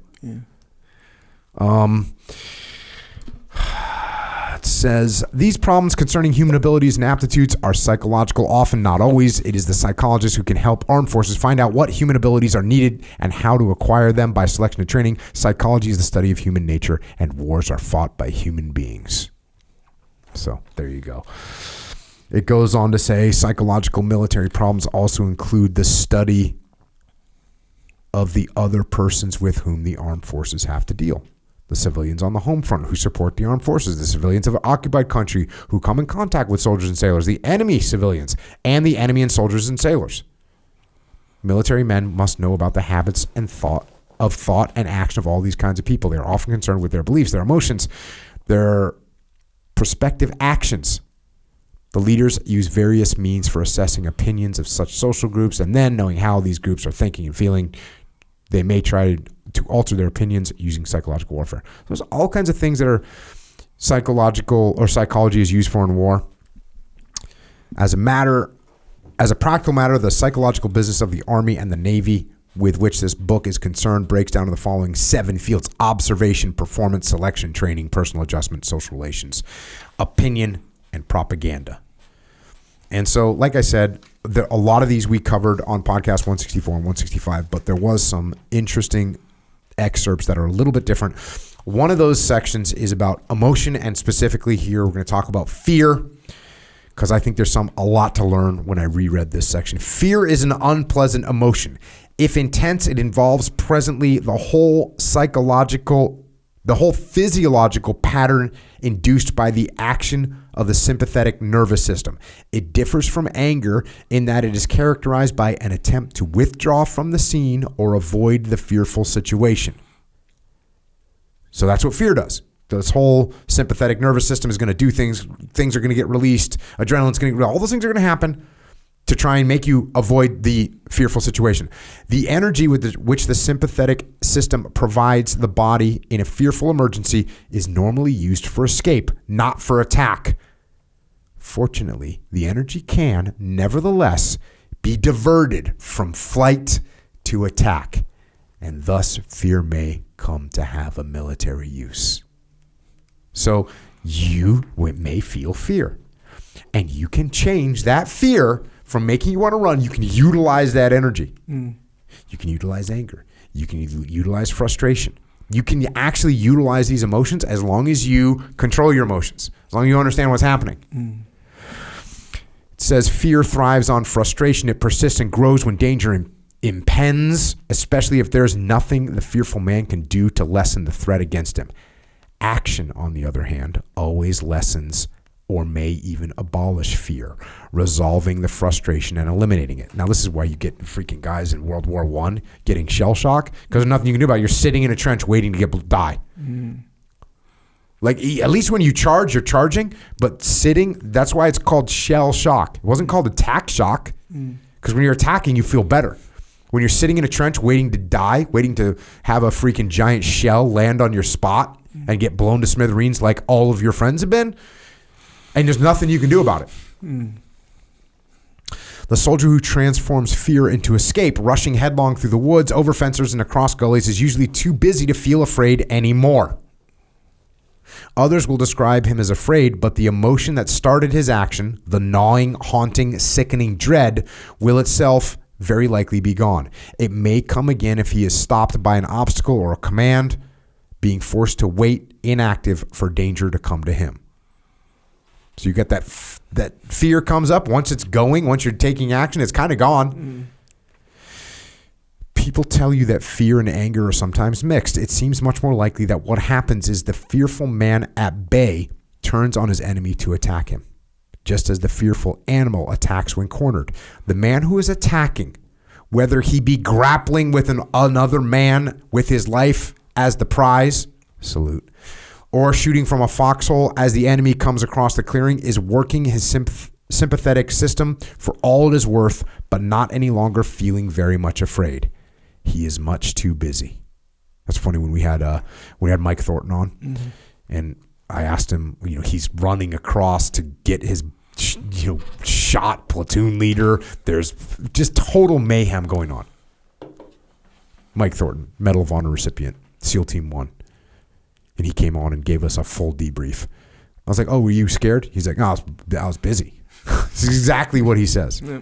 Let's says, these problems concerning human abilities and aptitudes are psychological, often not always. It is the psychologist who can help armed forces find out what human abilities are needed and how to acquire them by selection and training. Psychology is the study of human nature, and wars are fought by human beings. So there you go. It goes on to say psychological military problems also include the study of the other persons with whom the armed forces have to deal. The civilians on the home front who support the armed forces, the civilians of an occupied country who come in contact with soldiers and sailors, the enemy civilians, and the enemy and soldiers and sailors. Military men must know about the habits and thought and action of all these kinds of people. They are often concerned with their beliefs, their emotions, their prospective actions. The leaders use various means for assessing opinions of such social groups, and then knowing how these groups are thinking and feeling, they may try to alter their opinions using psychological warfare. There's all kinds of things that are psychological or psychology is used for in war. As a practical matter, the psychological business of the Army and the Navy with which this book is concerned breaks down to the following 7 fields: observation, performance, selection, training, personal adjustment, social relations, opinion, and propaganda. And so, like I said, a lot of these we covered on podcast 164 and 165, but there was some interesting excerpts that are a little bit different. One of those sections is about emotion, and specifically here we're going to talk about fear, because I think there's a lot to learn when I reread this section. Fear is an unpleasant emotion. If intense, it involves presently the whole physiological pattern induced by the action of the sympathetic nervous system. It differs from anger in that it is characterized by an attempt to withdraw from the scene or avoid the fearful situation. So that's what fear does. This whole sympathetic nervous system is going to do things. Things are going to get released. Adrenaline's going to, all those things are going to happen to try and make you avoid the fearful situation. The energy with which the sympathetic system provides the body in a fearful emergency is normally used for escape, not for attack. Fortunately, the energy can, nevertheless, be diverted from flight to attack, and thus fear may come to have a military use. So you may feel fear, and you can change that fear from making you want to run. You can utilize that energy. You can utilize anger. You can utilize frustration. You can actually utilize these emotions as long as you control your emotions, as long as you understand what's happening. It says fear thrives on frustration. It persists and grows when danger impends, especially if there's nothing the fearful man can do to lessen the threat against him. Action, on the other hand, always lessens or may even abolish fear, resolving the frustration and eliminating it. Now, this is why you get freaking guys in World War I getting shell shock, because there's nothing you can do about it. You're sitting in a trench waiting to die. Like, at least when you charge, you're charging, but sitting, that's why it's called shell shock. It wasn't called attack shock, because when you're attacking, you feel better. When you're sitting in a trench waiting to die, waiting to have a freaking giant shell land on your spot and get blown to smithereens like all of your friends have been, and there's nothing you can do about it. The soldier who transforms fear into escape, rushing headlong through the woods, over fences, and across gullies, is usually too busy to feel afraid anymore. Others will describe him as afraid, but the emotion that started his action, the gnawing, haunting, sickening dread, will itself very likely be gone. It may come again if he is stopped by an obstacle or a command, being forced to wait inactive for danger to come to him. So you get that fear comes up. Once it's going, once you're taking action, it's kind of gone. People tell you that fear and anger are sometimes mixed. It seems much more likely that what happens is the fearful man at bay turns on his enemy to attack him, just as the fearful animal attacks when cornered. The man who is attacking, whether he be grappling with another man with his life as the prize, salute, or shooting from a foxhole as the enemy comes across the clearing, is working his sympathetic system for all it is worth, but not any longer feeling very much afraid. He is much too busy. That's funny. When we had Mike Thornton on, and I asked him, he's running across to get his shot platoon leader. There's just total mayhem going on. Mike Thornton, Medal of Honor recipient, SEAL Team 1. And he came on and gave us a full debrief. was like, oh, were you scared? He's like, no, I was busy. This is exactly what he says. Yeah.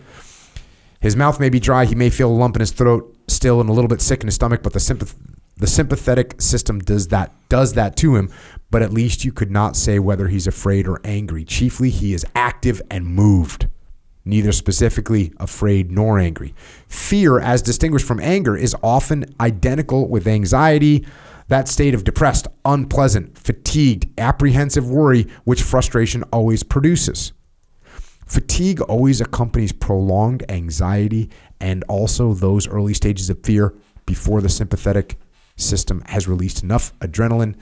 His mouth may be dry. He may feel a lump in his throat still and a little bit sick in his stomach, but the sympathetic system does that to him. But at least you could not say whether he's afraid or angry. Chiefly, he is active and moved, neither specifically afraid nor angry. Fear, as distinguished from anger, is often identical with anxiety, that state of depressed, unpleasant, fatigued, apprehensive worry, which frustration always produces. Fatigue always accompanies prolonged anxiety and also those early stages of fear before the sympathetic system has released enough adrenaline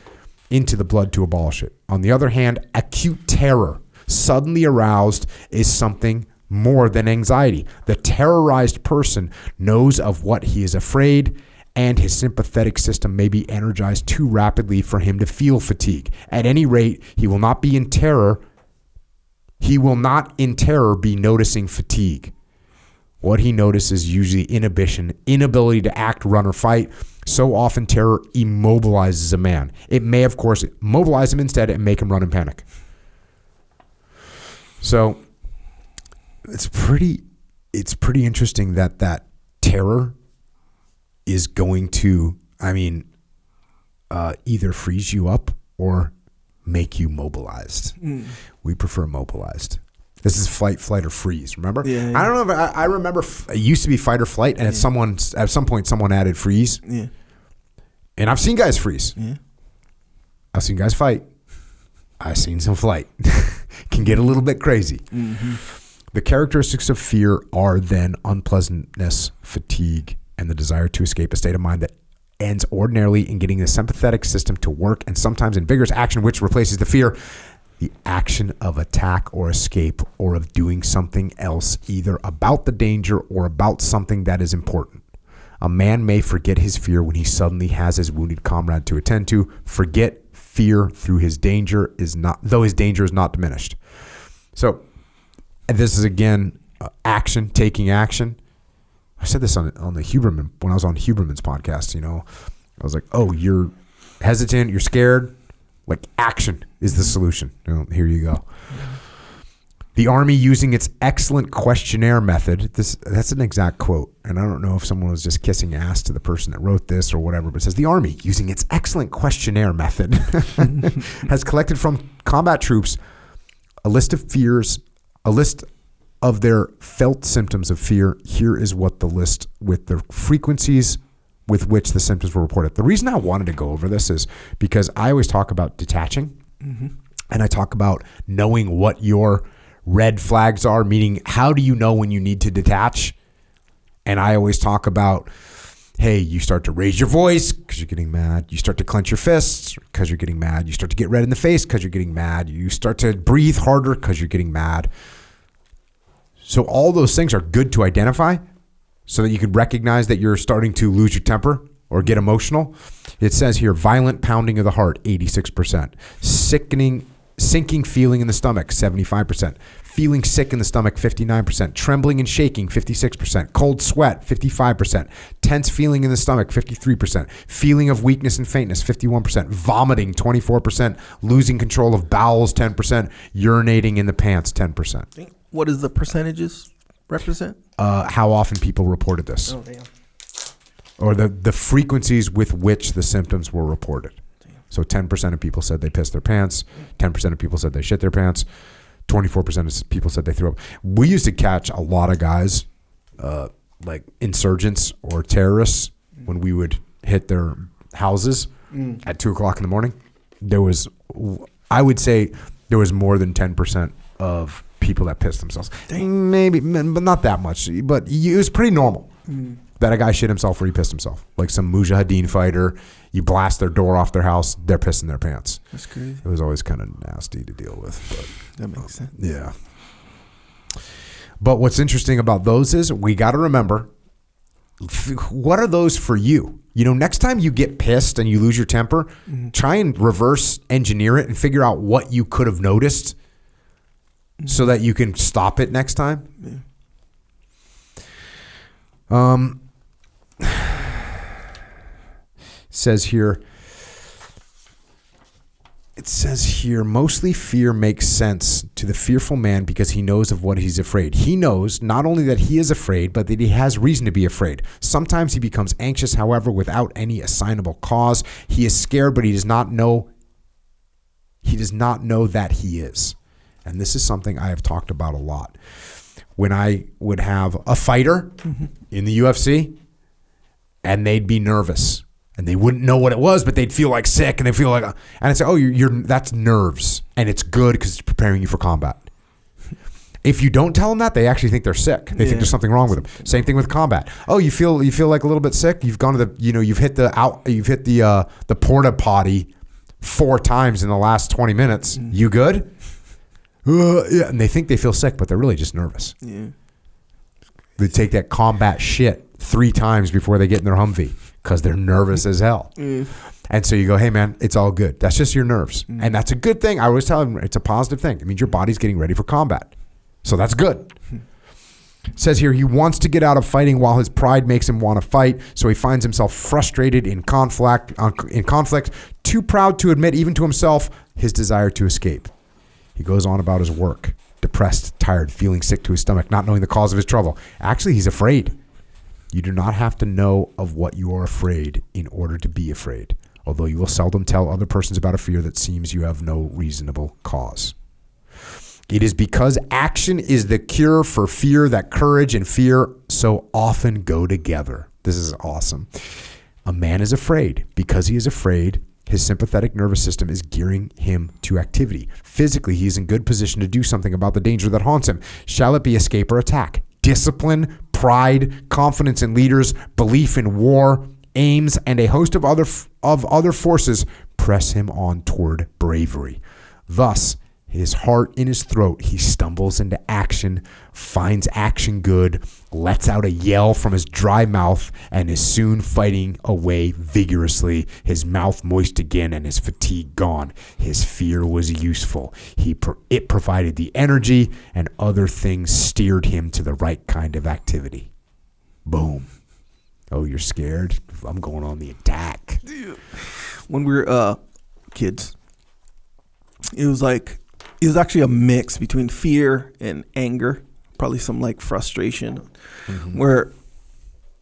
into the blood to abolish it. On the other hand, acute terror, suddenly aroused, is something more than anxiety. The terrorized person knows of what he is afraid, and his sympathetic system may be energized too rapidly for him to feel fatigue. At any rate, he will not in terror be noticing fatigue. What he notices is usually inability to act, run, or fight. So often terror immobilizes a man. It may, of course, mobilize him instead and make him run in panic. So it's pretty interesting that terror is going to, either freeze you up or make you mobilized. We prefer mobilized. This is fight, flight, or freeze. Remember? Yeah. I don't know. If I remember it used to be fight or flight, and at some point someone added freeze. Yeah. And I've seen guys freeze. Yeah. I've seen guys fight. I've seen some flight. Can get a little bit crazy. Mm-hmm. The characteristics of fear are then unpleasantness, fatigue, and the desire to escape, a state of mind that ends ordinarily in getting the sympathetic system to work, and sometimes in vigorous action, which replaces the fear. The action of attack or escape, or of doing something else, either about the danger or about something that is important. A man may forget his fear when he suddenly has his wounded comrade to attend to. Forget fear through his danger though his danger is not diminished. So this is again action, taking action. I said this on the Huberman when I was on Huberman's podcast. I was like, "Oh, you're hesitant, you're scared. Like action is the solution." Here you go. The Army, using its excellent questionnaire method. That's an exact quote, and I don't know if someone was just kissing ass to the person that wrote this or whatever. But it says the Army, using its excellent questionnaire method, has collected from combat troops a list of their felt symptoms of fear. Here is what the list with the frequencies with which the symptoms were reported. The reason I wanted to go over this is because I always talk about detaching, and I talk about knowing what your red flags are, meaning how do you know when you need to detach? And I always talk about, hey, you start to raise your voice because you're getting mad. You start to clench your fists because you're getting mad. You start to get red in the face because you're getting mad. You start to breathe harder because you're getting mad. So all those things are good to identify so that you can recognize that you're starting to lose your temper or get emotional. It says here, violent pounding of the heart, 86%. Sinking feeling in the stomach, 75%. Feeling sick in the stomach, 59%. Trembling and shaking, 56%. Cold sweat, 55%. Tense feeling in the stomach, 53%. Feeling of weakness and faintness, 51%. Vomiting, 24%. Losing control of bowels, 10%. Urinating in the pants, 10%. What does the percentages represent? How often people reported this. Oh, damn. Or the frequencies with which the symptoms were reported. So 10% of people said they pissed their pants. 10% of people said they shit their pants. 24% of people said they threw up. We used to catch a lot of guys, like insurgents or terrorists, when we would hit their houses at 2 o'clock in the morning. I would say there was more than 10% of people that pissed themselves. Maybe, but not that much. But it was pretty normal that a guy shit himself or he pissed himself. Like some Mujahideen fighter, you blast their door off their house, they're pissing their pants. That's crazy. It was always kind of nasty to deal with. But that makes sense. Yeah. But what's interesting about those is we got to remember, what are those for you? Next time you get pissed and you lose your temper, try and reverse engineer it and figure out what you could have noticed so that you can stop it next time. Yeah. Says here, it says here, mostly fear makes sense to the fearful man because he knows of what he's afraid. He knows not only that he is afraid, but that he has reason to be afraid. Sometimes he becomes anxious, however, without any assignable cause. He is scared, but he does not know that he is. And this is something I have talked about a lot. When I would have a fighter in the UFC and they'd be nervous. And they wouldn't know what it was, but they'd feel like sick, and they feel like, and I'd say, "Oh, that's nerves, and it's good because it's preparing you for combat." If you don't tell them that, they actually think they're sick. They think there's something wrong with them. Same thing with combat. Oh, you feel like a little bit sick. You've gone to you've hit the porta potty 4 times in the last 20 minutes. You good? Yeah, and they think they feel sick, but they're really just nervous. Yeah. They take that combat shit 3 times before they get in their Humvee. Because they're nervous as hell. And so you go, hey, man, it's all good. That's just your nerves. And that's a good thing. I always tell them it's a positive thing. It means your body's getting ready for combat. So that's good. It says here, he wants to get out of fighting while his pride makes him want to fight. So he finds himself frustrated in conflict, too proud to admit even to himself his desire to escape. He goes on about his work, depressed, tired, feeling sick to his stomach, not knowing the cause of his trouble. Actually, he's afraid. You do not have to know of what you are afraid in order to be afraid, although you will seldom tell other persons about a fear that seems you have no reasonable cause. It is because action is the cure for fear that courage and fear so often go together. This is awesome. A man is afraid. Because he is afraid, his sympathetic nervous system is gearing him to activity. Physically, he is in good position to do something about the danger that haunts him. Shall it be escape or attack? Discipline, pride, confidence in leaders, belief in war, aims, and a host of other forces press him on toward bravery. Thus, his heart in his throat, he stumbles into action, finds action good, lets out a yell from his dry mouth, and is soon fighting away vigorously, his mouth moist again and his fatigue gone. His fear was useful. It provided the energy, and other things steered him to the right kind of activity. Boom. Oh, you're scared? I'm going on the attack. When we were kids, it was actually a mix between fear and anger, probably some like frustration, where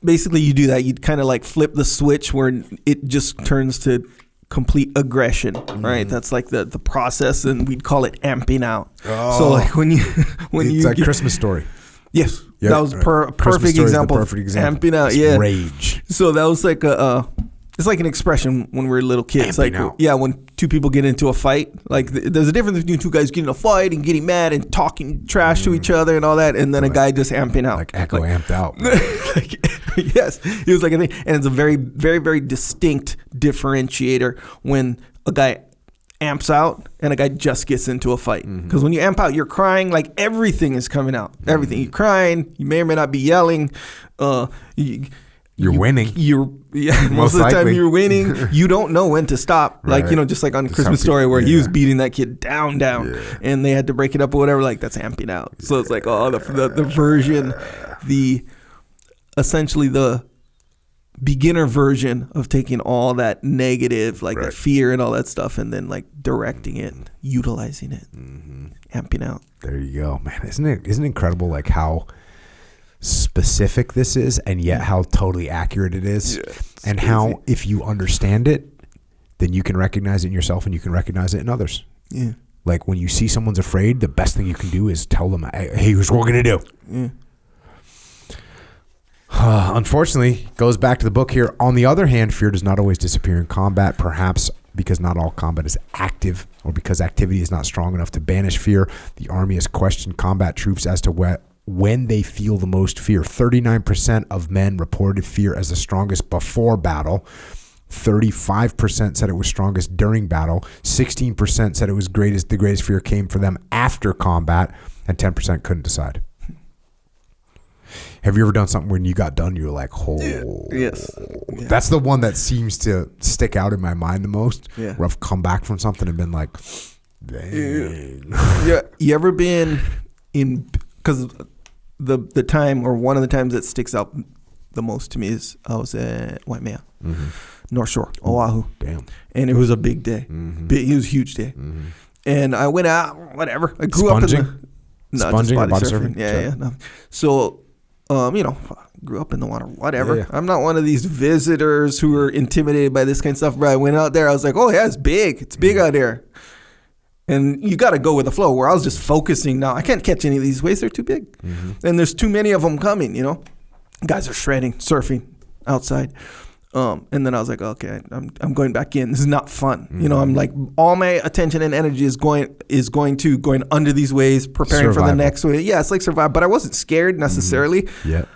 basically you do that. You'd kind of like flip the switch where it just turns to complete aggression, right? That's like the process, and we'd call it amping out. Oh. So like it's like Christmas Story. Yes, yep. That was perfect example. Amping out, it's rage. So that was like it's like an expression when we're little kids. Amping like out. Yeah, when 2 people get into a fight, like there's a difference between 2 guys getting in a fight and getting mad and talking trash to each other and all that, and then a guy just amping out. Like Echo amped out. Yes, it was like a thing, and it's a very, very, very distinct differentiator when a guy amps out and a guy just gets into a fight. Because when you amp out, you're crying, like everything is coming out. Everything. You're crying. You may or may not be yelling. You're winning. Most of the time you're winning. You don't know when to stop. Right. Like, just like on Christmas Story where he was beating that kid down, and they had to break it up or whatever. Like, that's amping out. So it's like, the version, essentially the beginner version of taking all that negative, like that fear and all that stuff, and then like directing it, utilizing it, amping out. There you go, man. Isn't it incredible? Like how specific this is, and yet how totally accurate it is, and crazy. How if you understand it, then you can recognize it in yourself, and you can recognize it in others. Yeah. Like when you see someone's afraid, the best thing you can do is tell them, "Hey, here's what we're gonna do." Yeah. Unfortunately, goes back to the book here. On the other hand, fear does not always disappear in combat, perhaps because not all combat is active, or because activity is not strong enough to banish fear. The Army has questioned combat troops as to when they feel the most fear. 39% of men reported fear as the strongest before battle. 35% said it was strongest during battle. 16% said it was the greatest fear came for them after combat, and 10% couldn't decide. Have you ever done something when you got done, you were like, oh. Yes. Yeah. That's the one that seems to stick out in my mind the most. Yeah. Where I've come back from something and been like, dang. Yeah. You ever been in, because the time, or one of the times that sticks out the most to me is I was at Waimea, North Shore, Oahu. Damn. And it was a big day. It was a huge day. And I went out, whatever. I grew up in the... No, Sponging or body surfing. surfing? Yeah, Sure. yeah. No. So, grew up in the water, whatever. Yeah. I'm not one of these visitors who are intimidated by this kind of stuff. But I went out there. I was like, oh, yeah, it's big. It's big out there. And you got to go with the flow, where I was just focusing now. I can't catch any of these waves. They're too big. And there's too many of them coming, Guys are shredding, surfing outside. And then I was like, okay, I'm going back in. This is not fun. I'm like, all my attention and energy is going under these waves, preparing for the next wave. Yeah, it's like survival. But I wasn't scared necessarily. Yeah.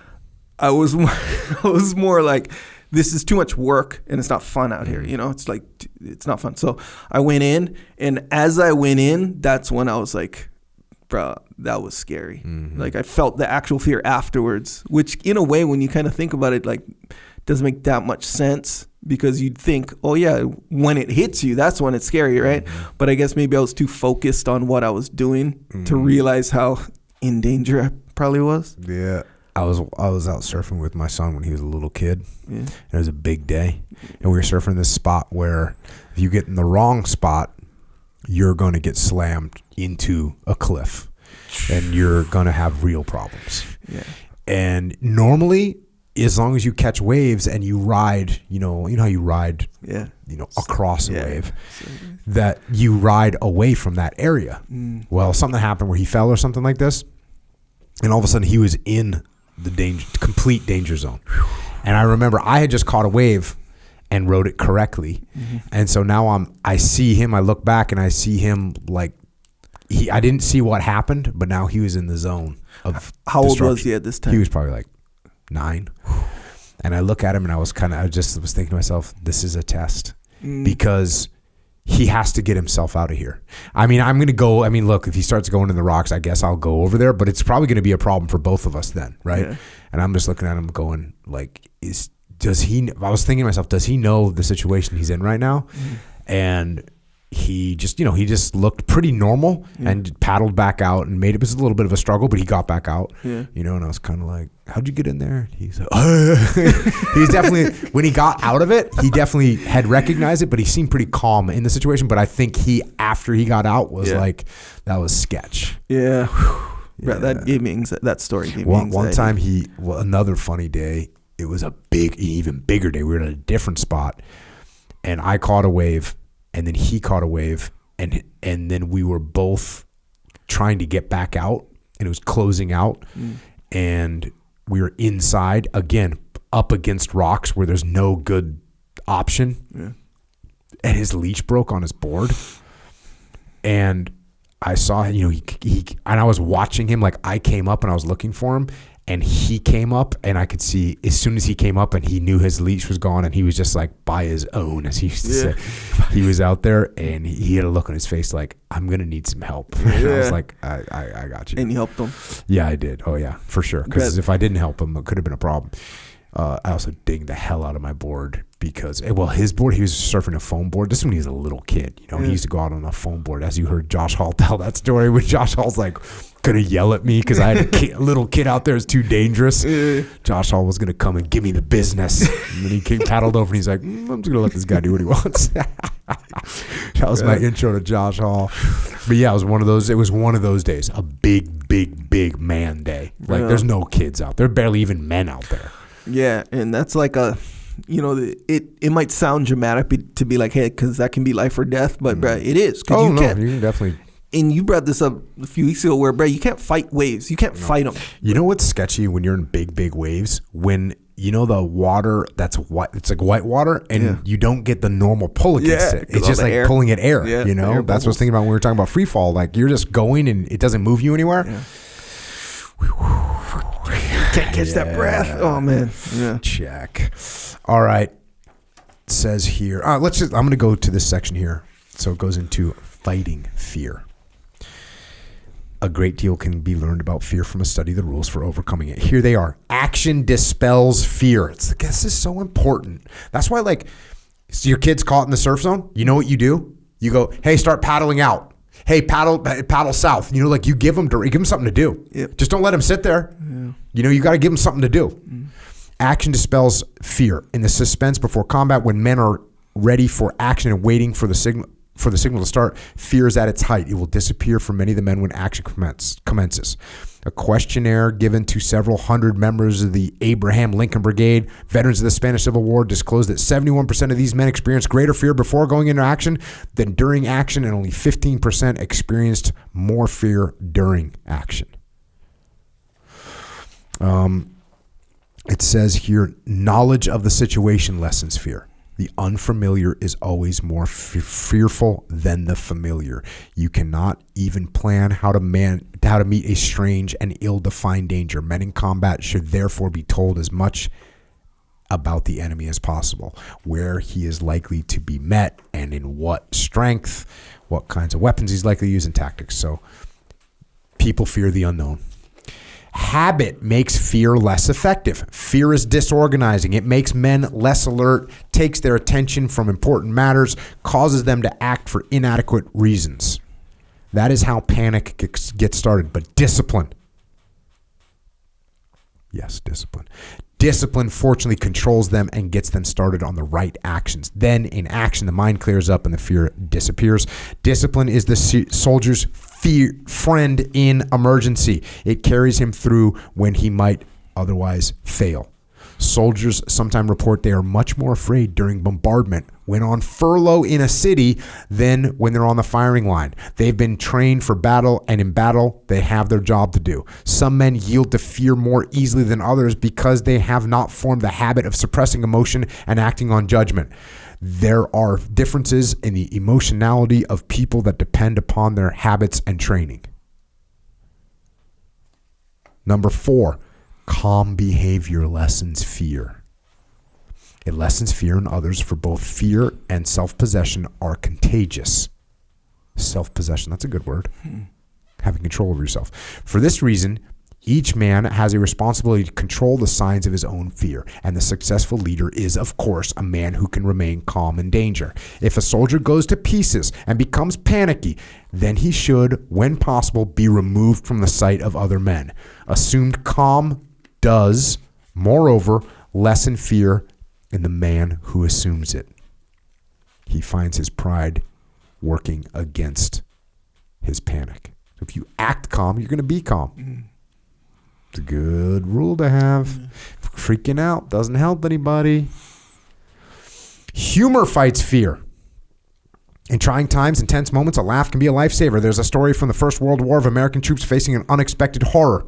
I was more like, this is too much work and it's not fun out here. It's like, it's not fun. So I went in, and as I went in, that's when I was like, bro, that was scary. Like, I felt the actual fear afterwards, which in a way, when you kind of think about it, like, doesn't make that much sense, because you'd think, oh yeah, when it hits you, that's when it's scary, right? But I guess maybe I was too focused on what I was doing to realize how in danger I probably was. Yeah. I was out surfing with my son when he was a little kid. Yeah. And it was a big day. And we were surfing this spot where if you get in the wrong spot, you're going to get slammed into a cliff and you're going to have real problems. Yeah. And normally, as long as you catch waves and you ride, you know how you ride, across a wave, that you ride away from that area. Well, something happened where he fell or something like this, and all of a sudden he was in the complete danger zone. And I remember I had just caught a wave and rode it correctly, and so now I see him. I look back and I see him like I didn't see what happened, but now he was in the zone of. How old was he at this time? He was probably like 9. And I look at him and I was thinking to myself, this is a test, because he has to get himself out of here. I mean, I'm going to go. I mean, look, if he starts going in the rocks, I guess I'll go over there, but it's probably going to be a problem for both of us then. Right. Yeah. And I'm just looking at him going like, I was thinking to myself, does he know the situation he's in right now? And he just looked pretty normal and paddled back out and it was a little bit of a struggle, but he got back out, and I was kind of like, how'd you get in there? He's like, he's definitely, when he got out of it, he definitely had recognized it, but he seemed pretty calm in the situation. But I think after he got out was like, that was sketch. Yeah. That gave me that story gave me anxiety. One time another funny day, it was even bigger day. We were at a different spot and I caught a wave. And then he caught a wave, and then we were both trying to get back out, and it was closing out, and we were inside again, up against rocks where there's no good option, and his leash broke on his board, and I saw he and I was watching him, like I came up and I was looking for him. And he came up, and I could see as soon as he came up, and he knew his leash was gone, and he was just like by his own, as he used to say. He was out there, and he had a look on his face like, I'm gonna need some help. And I was like, I got you. And you helped him? Yeah, I did. Oh yeah, for sure. Because if I didn't help him, it could have been a problem. I also dinged the hell out of my board because, his board, he was surfing a foam board. This is when he was a little kid. He used to go out on a foam board. As you heard Josh Hall tell that story, when Josh Hall's like gonna yell at me because I had a little kid out there is too dangerous. Josh Hall was gonna come and give me the business. And then he paddled over and he's like, I'm just gonna let this guy do what he wants. That was my intro to Josh Hall. But yeah, it was one of those days, a big man day. Like there's no kids out there, barely even men out there. Yeah, and that's like it might sound dramatic to be like, hey, because that can be life or death, but bro, it is. You can definitely. And you brought this up a few weeks ago where, bro, you can't fight waves. You can't fight them. You know what's sketchy when you're in big waves? When the water that's white, it's like white water, and you don't get the normal pull against it. It's just like air. Pulling at air. Yeah, that's what I was thinking about when we were talking about free fall. Like you're just going and it doesn't move you anywhere. Yeah. Can't catch that breath. Oh man. Yeah. Check. All right. It says here. I'm going to go to this section here. So it goes into fighting fear. A great deal can be learned about fear from a study of the rules for overcoming it. Here they are. Action dispels fear. This is so important. That's why, so your kid's caught in the surf zone. You know what you do? You go, hey, start paddling out. Hey, paddle south. You give them something to do. Yep. Just don't let them sit there. Yeah. You got to give them something to do. Action dispels fear. In the suspense before combat, when men are ready for action and waiting for the signal to start, fear is at its height. It will disappear for many of the men when action commences. A questionnaire given to several hundred members of the Abraham Lincoln Brigade, veterans of the Spanish Civil War, disclosed that 71% of these men experienced greater fear before going into action than during action, and only 15% experienced more fear during action. It says here, knowledge of the situation lessens fear. The unfamiliar is always more fearful than the familiar. You cannot even plan how to meet a strange and ill-defined danger. Men in combat should therefore be told as much about the enemy as possible, where he is likely to be met and in what strength, what kinds of weapons he's likely to use, and tactics. So people fear the unknown. Habit makes fear less effective. Fear is disorganizing. It makes men less alert, takes their attention from important matters, causes them to act for inadequate reasons. That is how panic gets started. But discipline. Yes, discipline. Discipline fortunately controls them and gets them started on the right actions. Then in action, the mind clears up and the fear disappears. Discipline is the soldier's friend in emergency. It carries him through when he might otherwise fail. Soldiers sometimes report they are much more afraid during bombardment when on furlough in a city than when they're on the firing line. They've been trained for battle, and in battle, they have their job to do. Some men yield to fear more easily than others because they have not formed the habit of suppressing emotion and acting on judgment. There are differences in the emotionality of people that depend upon their habits and training. Number 4, calm behavior lessens fear. It lessens fear in others, for both fear and self-possession are contagious. Self-possession, that's a good word. Having control over yourself. For this reason, each man has a responsibility to control the signs of his own fear, and the successful leader is, of course, a man who can remain calm in danger. If a soldier goes to pieces and becomes panicky, then he should, when possible, be removed from the sight of other men. Assumed calm does, moreover, lessen fear in the man who assumes it. He finds his pride working against his panic. So if you act calm, you're going to be calm. It's a good rule to have. Freaking out doesn't help anybody. Humor fights fear. In trying times and tense moments, a laugh can be a lifesaver. There's a story from the First World War of American troops facing an unexpected horror.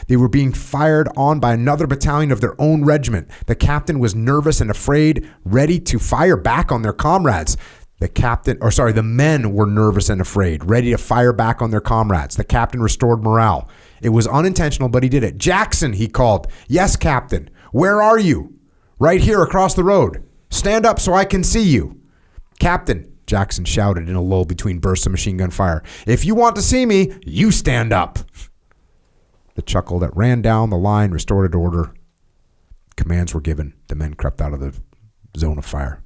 They were being fired on by another battalion of their own regiment. The captain was nervous and afraid, ready to fire back on their comrades. The men were nervous and afraid, ready to fire back on their comrades. The captain restored morale. It was unintentional, but he did it. "Jackson," he called. "Yes, Captain. Where are you?" "Right here across the road." "Stand up so I can see you." "Captain," Jackson shouted in a lull between bursts of machine gun fire, "if you want to see me, you stand up." The chuckle that ran down the line restored order. Commands were given. The men crept out of the zone of fire.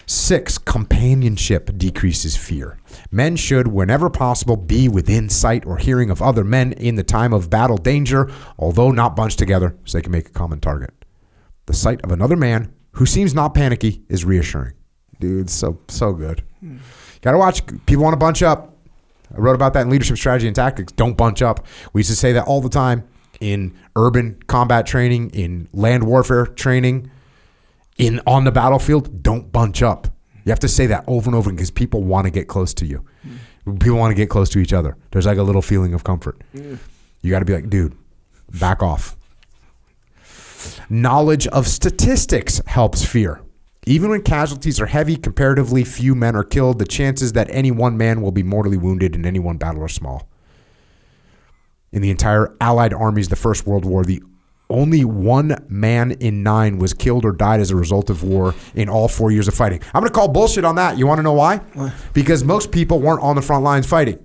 6, companionship decreases fear. Men should, whenever possible, be within sight or hearing of other men in the time of battle danger, although not bunched together so they can make a common target. The sight of another man who seems not panicky is reassuring. Dude, so good. Gotta watch. People want to bunch up. I wrote about that in Leadership Strategy and Tactics. Don't bunch up. We used to say that all the time in urban combat training, in land warfare training, on the battlefield. Don't bunch up. You have to say that over and over because people want to get close to you. People want to get close to each other. There's like a little feeling of comfort. You got to be like, dude, back off. Knowledge of statistics helps fear. Even when casualties are heavy, comparatively few men are killed. The chances that any one man will be mortally wounded in any one battle are small. In the entire Allied armies of the First World War, only 1 man in 9 was killed or died as a result of war in all 4 years of fighting. I'm going to call bullshit on that. You want to know why? Because most people weren't on the front lines fighting.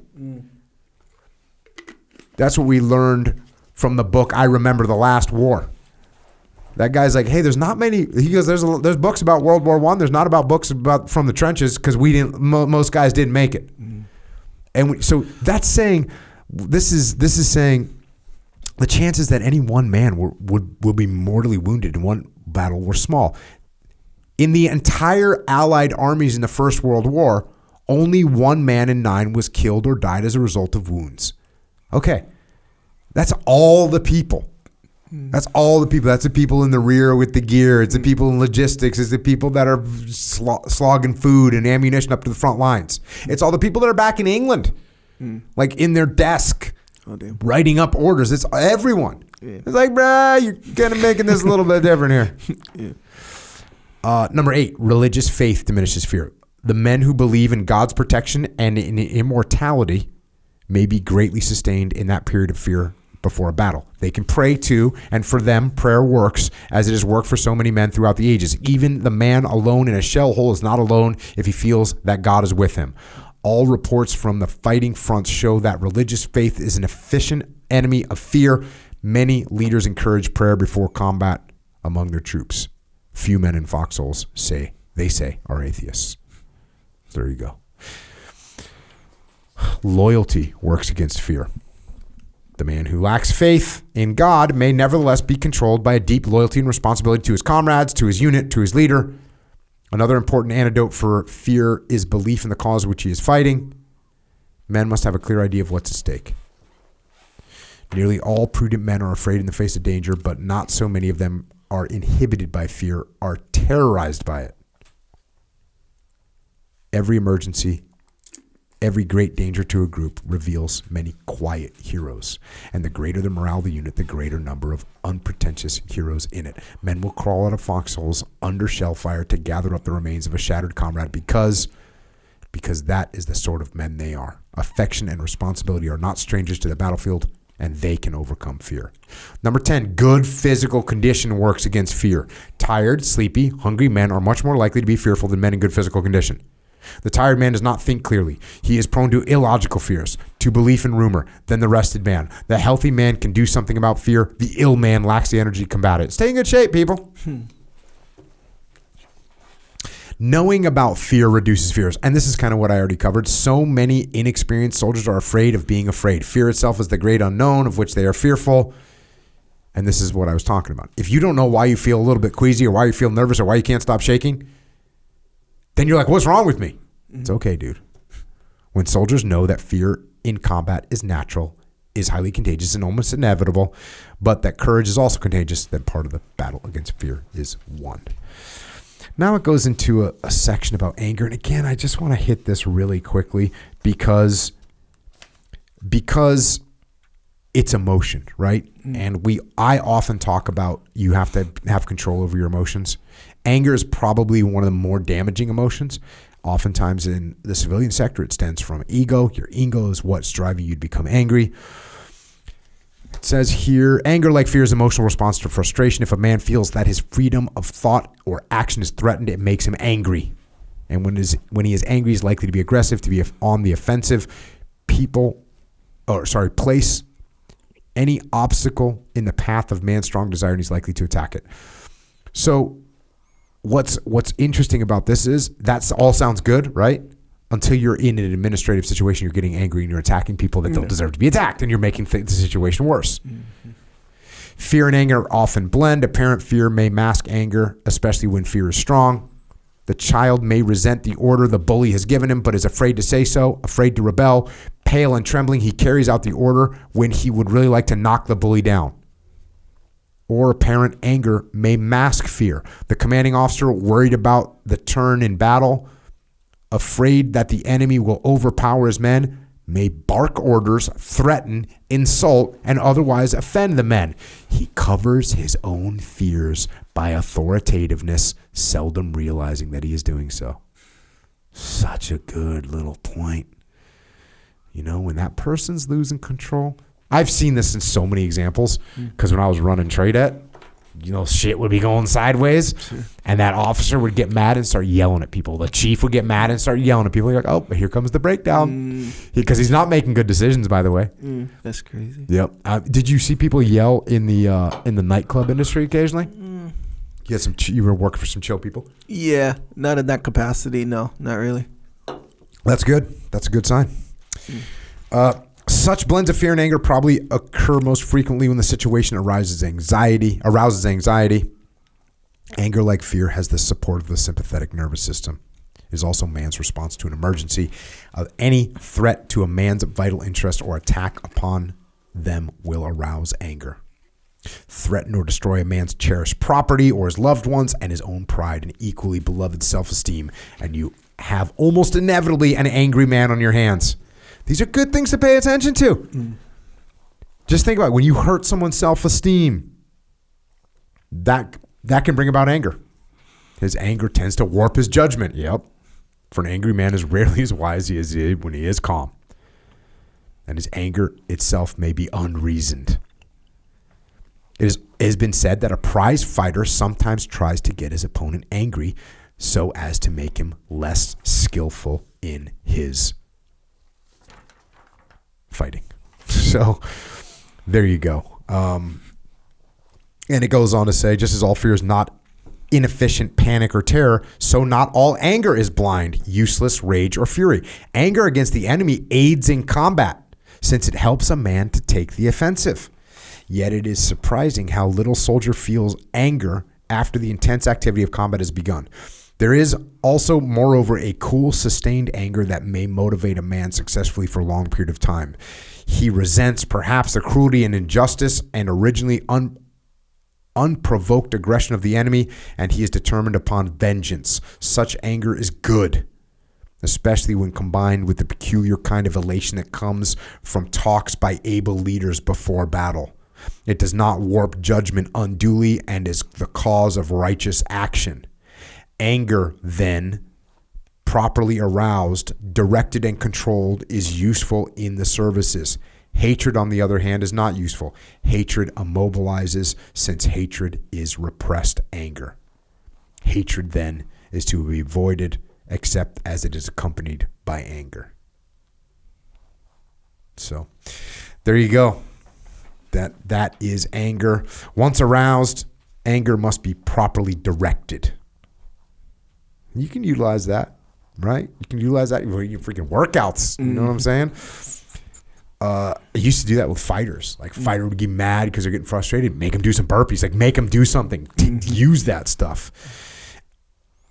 That's what we learned from the book I Remember the Last War. That guy's like, hey, there's not many. He goes, there's books about World War I. There's not about books about from the trenches because most guys didn't make it. And so that's saying, this is saying, the chances that any one man will be mortally wounded in one battle were small. In the entire Allied armies in the First World War, only 1 man in 9 was killed or died as a result of wounds. Okay, that's all the people. That's all the people. That's the people in the rear with the gear. It's the people in logistics. It's the people that are slogging food and ammunition up to the front lines. It's all the people that are back in England, like in their desk, writing up orders. It's everyone. Yeah. It's like, bruh, you're kind of making this a little bit different here. Yeah. Number 8, religious faith diminishes fear. The men who believe in God's protection and in immortality may be greatly sustained in that period of fear before a battle. They can pray too, and for them, prayer works as it has worked for so many men throughout the ages. Even the man alone in a shell hole is not alone if he feels that God is with him. All reports from the fighting fronts show that religious faith is an efficient enemy of fear. Many leaders encourage prayer before combat among their troops. Few men in foxholes are atheists. There you go. Loyalty works against fear. The man who lacks faith in God may nevertheless be controlled by a deep loyalty and responsibility to his comrades, to his unit, to his leader. Another important antidote for fear is belief in the cause which he is fighting. Men must have a clear idea of what's at stake. Nearly all prudent men are afraid in the face of danger, but not so many of them are inhibited by fear, are terrorized by it. Every emergency, every great danger to a group reveals many quiet heroes. And the greater the morale of the unit, the greater number of unpretentious heroes in it. Men will crawl out of foxholes under shell fire to gather up the remains of a shattered comrade because that is the sort of men they are. Affection and responsibility are not strangers to the battlefield, and they can overcome fear. Number 10, good physical condition works against fear. Tired, sleepy, hungry men are much more likely to be fearful than men in good physical condition. The tired man does not think clearly. He is prone to illogical fears, to belief in rumor, than the rested man. The healthy man can do something about fear. The ill man lacks the energy to combat it. Stay in good shape, people. Knowing about fear reduces fears. And this is kind of what I already covered. So many inexperienced soldiers are afraid of being afraid. Fear itself is the great unknown of which they are fearful. And this is what I was talking about. If you don't know why you feel a little bit queasy or why you feel nervous or why you can't stop shaking, then you're like, what's wrong with me? It's okay, dude. When soldiers know that fear in combat is natural, is highly contagious and almost inevitable, but that courage is also contagious, then part of the battle against fear is won. Now it goes into a section about anger. And again, I just want to hit this really quickly because it's emotion, right? And I often talk about you have to have control over your emotions. Anger is probably one of the more damaging emotions. Oftentimes in the civilian sector, it stems from ego. Your ego is what's driving you to become angry. It says here, anger, like fear, is an emotional response to frustration. If a man feels that his freedom of thought or action is threatened, it makes him angry. And when he is angry, he's likely to be aggressive, to be on the offensive. Place any obstacle in the path of man's strong desire, and he's likely to attack it. So what's interesting about this is that all sounds good, right? Until you're in an administrative situation, you're getting angry and you're attacking people that don't deserve to be attacked, and you're making the situation worse. Mm-hmm. Fear and anger often blend. Apparent fear may mask anger, especially when fear is strong. The child may resent the order the bully has given him, but is afraid to say so, afraid to rebel. Pale and trembling, he carries out the order when he would really like to knock the bully down. Or apparent anger may mask fear. The commanding officer, worried about the turn in battle, afraid that the enemy will overpower his men, may bark orders, threaten, insult, and otherwise offend the men. He covers his own fears by authoritativeness, seldom realizing that he is doing so. Such a good little point. You know, when that person's losing control, I've seen this in so many examples, because when I was running trade at, shit would be going sideways, and that officer would get mad and start yelling at people. The chief would get mad and start yelling at people. You're like, oh, here comes the breakdown. Because he's not making good decisions, by the way. That's crazy. Yep. Did you see people yell in the nightclub industry occasionally? You were working for some chill people? Yeah, not in that capacity. No, not really. That's good. That's a good sign. Such blends of fear and anger probably occur most frequently when the situation arouses anxiety. Anger, like fear, has the support of the sympathetic nervous system. It is also man's response to an emergency. Any threat to a man's vital interest or attack upon them will arouse anger. Threaten or destroy a man's cherished property or his loved ones and his own pride and equally beloved self-esteem, and you have almost inevitably an angry man on your hands. These are good things to pay attention to. Just think about it. When you hurt someone's self-esteem, that can bring about anger. His anger tends to warp his judgment. Yep. For an angry man is rarely as wise as he is when he is calm. And his anger itself may be unreasoned. It has been said that a prize fighter sometimes tries to get his opponent angry so as to make him less skillful in his fighting. So there you go. And it goes on to say, just as all fear is not inefficient panic or terror, so not all anger is blind, useless rage or fury. Anger against the enemy aids in combat, since it helps a man to take the offensive. Yet it is surprising how little soldier feels anger after the intense activity of combat has begun. There is also, moreover, a cool, sustained anger that may motivate a man successfully for a long period of time. He resents perhaps the cruelty and injustice and originally unprovoked aggression of the enemy, and he is determined upon vengeance. Such anger is good, especially when combined with the peculiar kind of elation that comes from talks by able leaders before battle. It does not warp judgment unduly and is the cause of righteous action. Anger, then, properly aroused, directed, and controlled, is useful in the services. Hatred, on the other hand, is not useful. Hatred immobilizes, since hatred is repressed anger. Hatred, then, is to be avoided except as it is accompanied by anger. So, there you go. That is anger. Once aroused, anger must be properly directed. You can utilize that, right? You can utilize that for your freaking workouts. You know what I'm saying? I used to do that with fighters. Like, fighter would get mad because they're getting frustrated. Make them do some burpees. Like, make them do something. Use that stuff.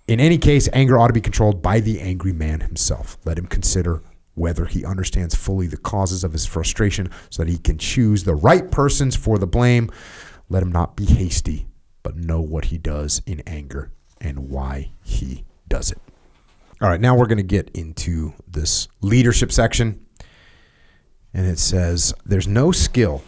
In any case, anger ought to be controlled by the angry man himself. Let him consider whether he understands fully the causes of his frustration so that he can choose the right persons for the blame. Let him not be hasty, but know what he does in anger and why he does it. All right, now we're going to get into this leadership section. And it says, there's no skill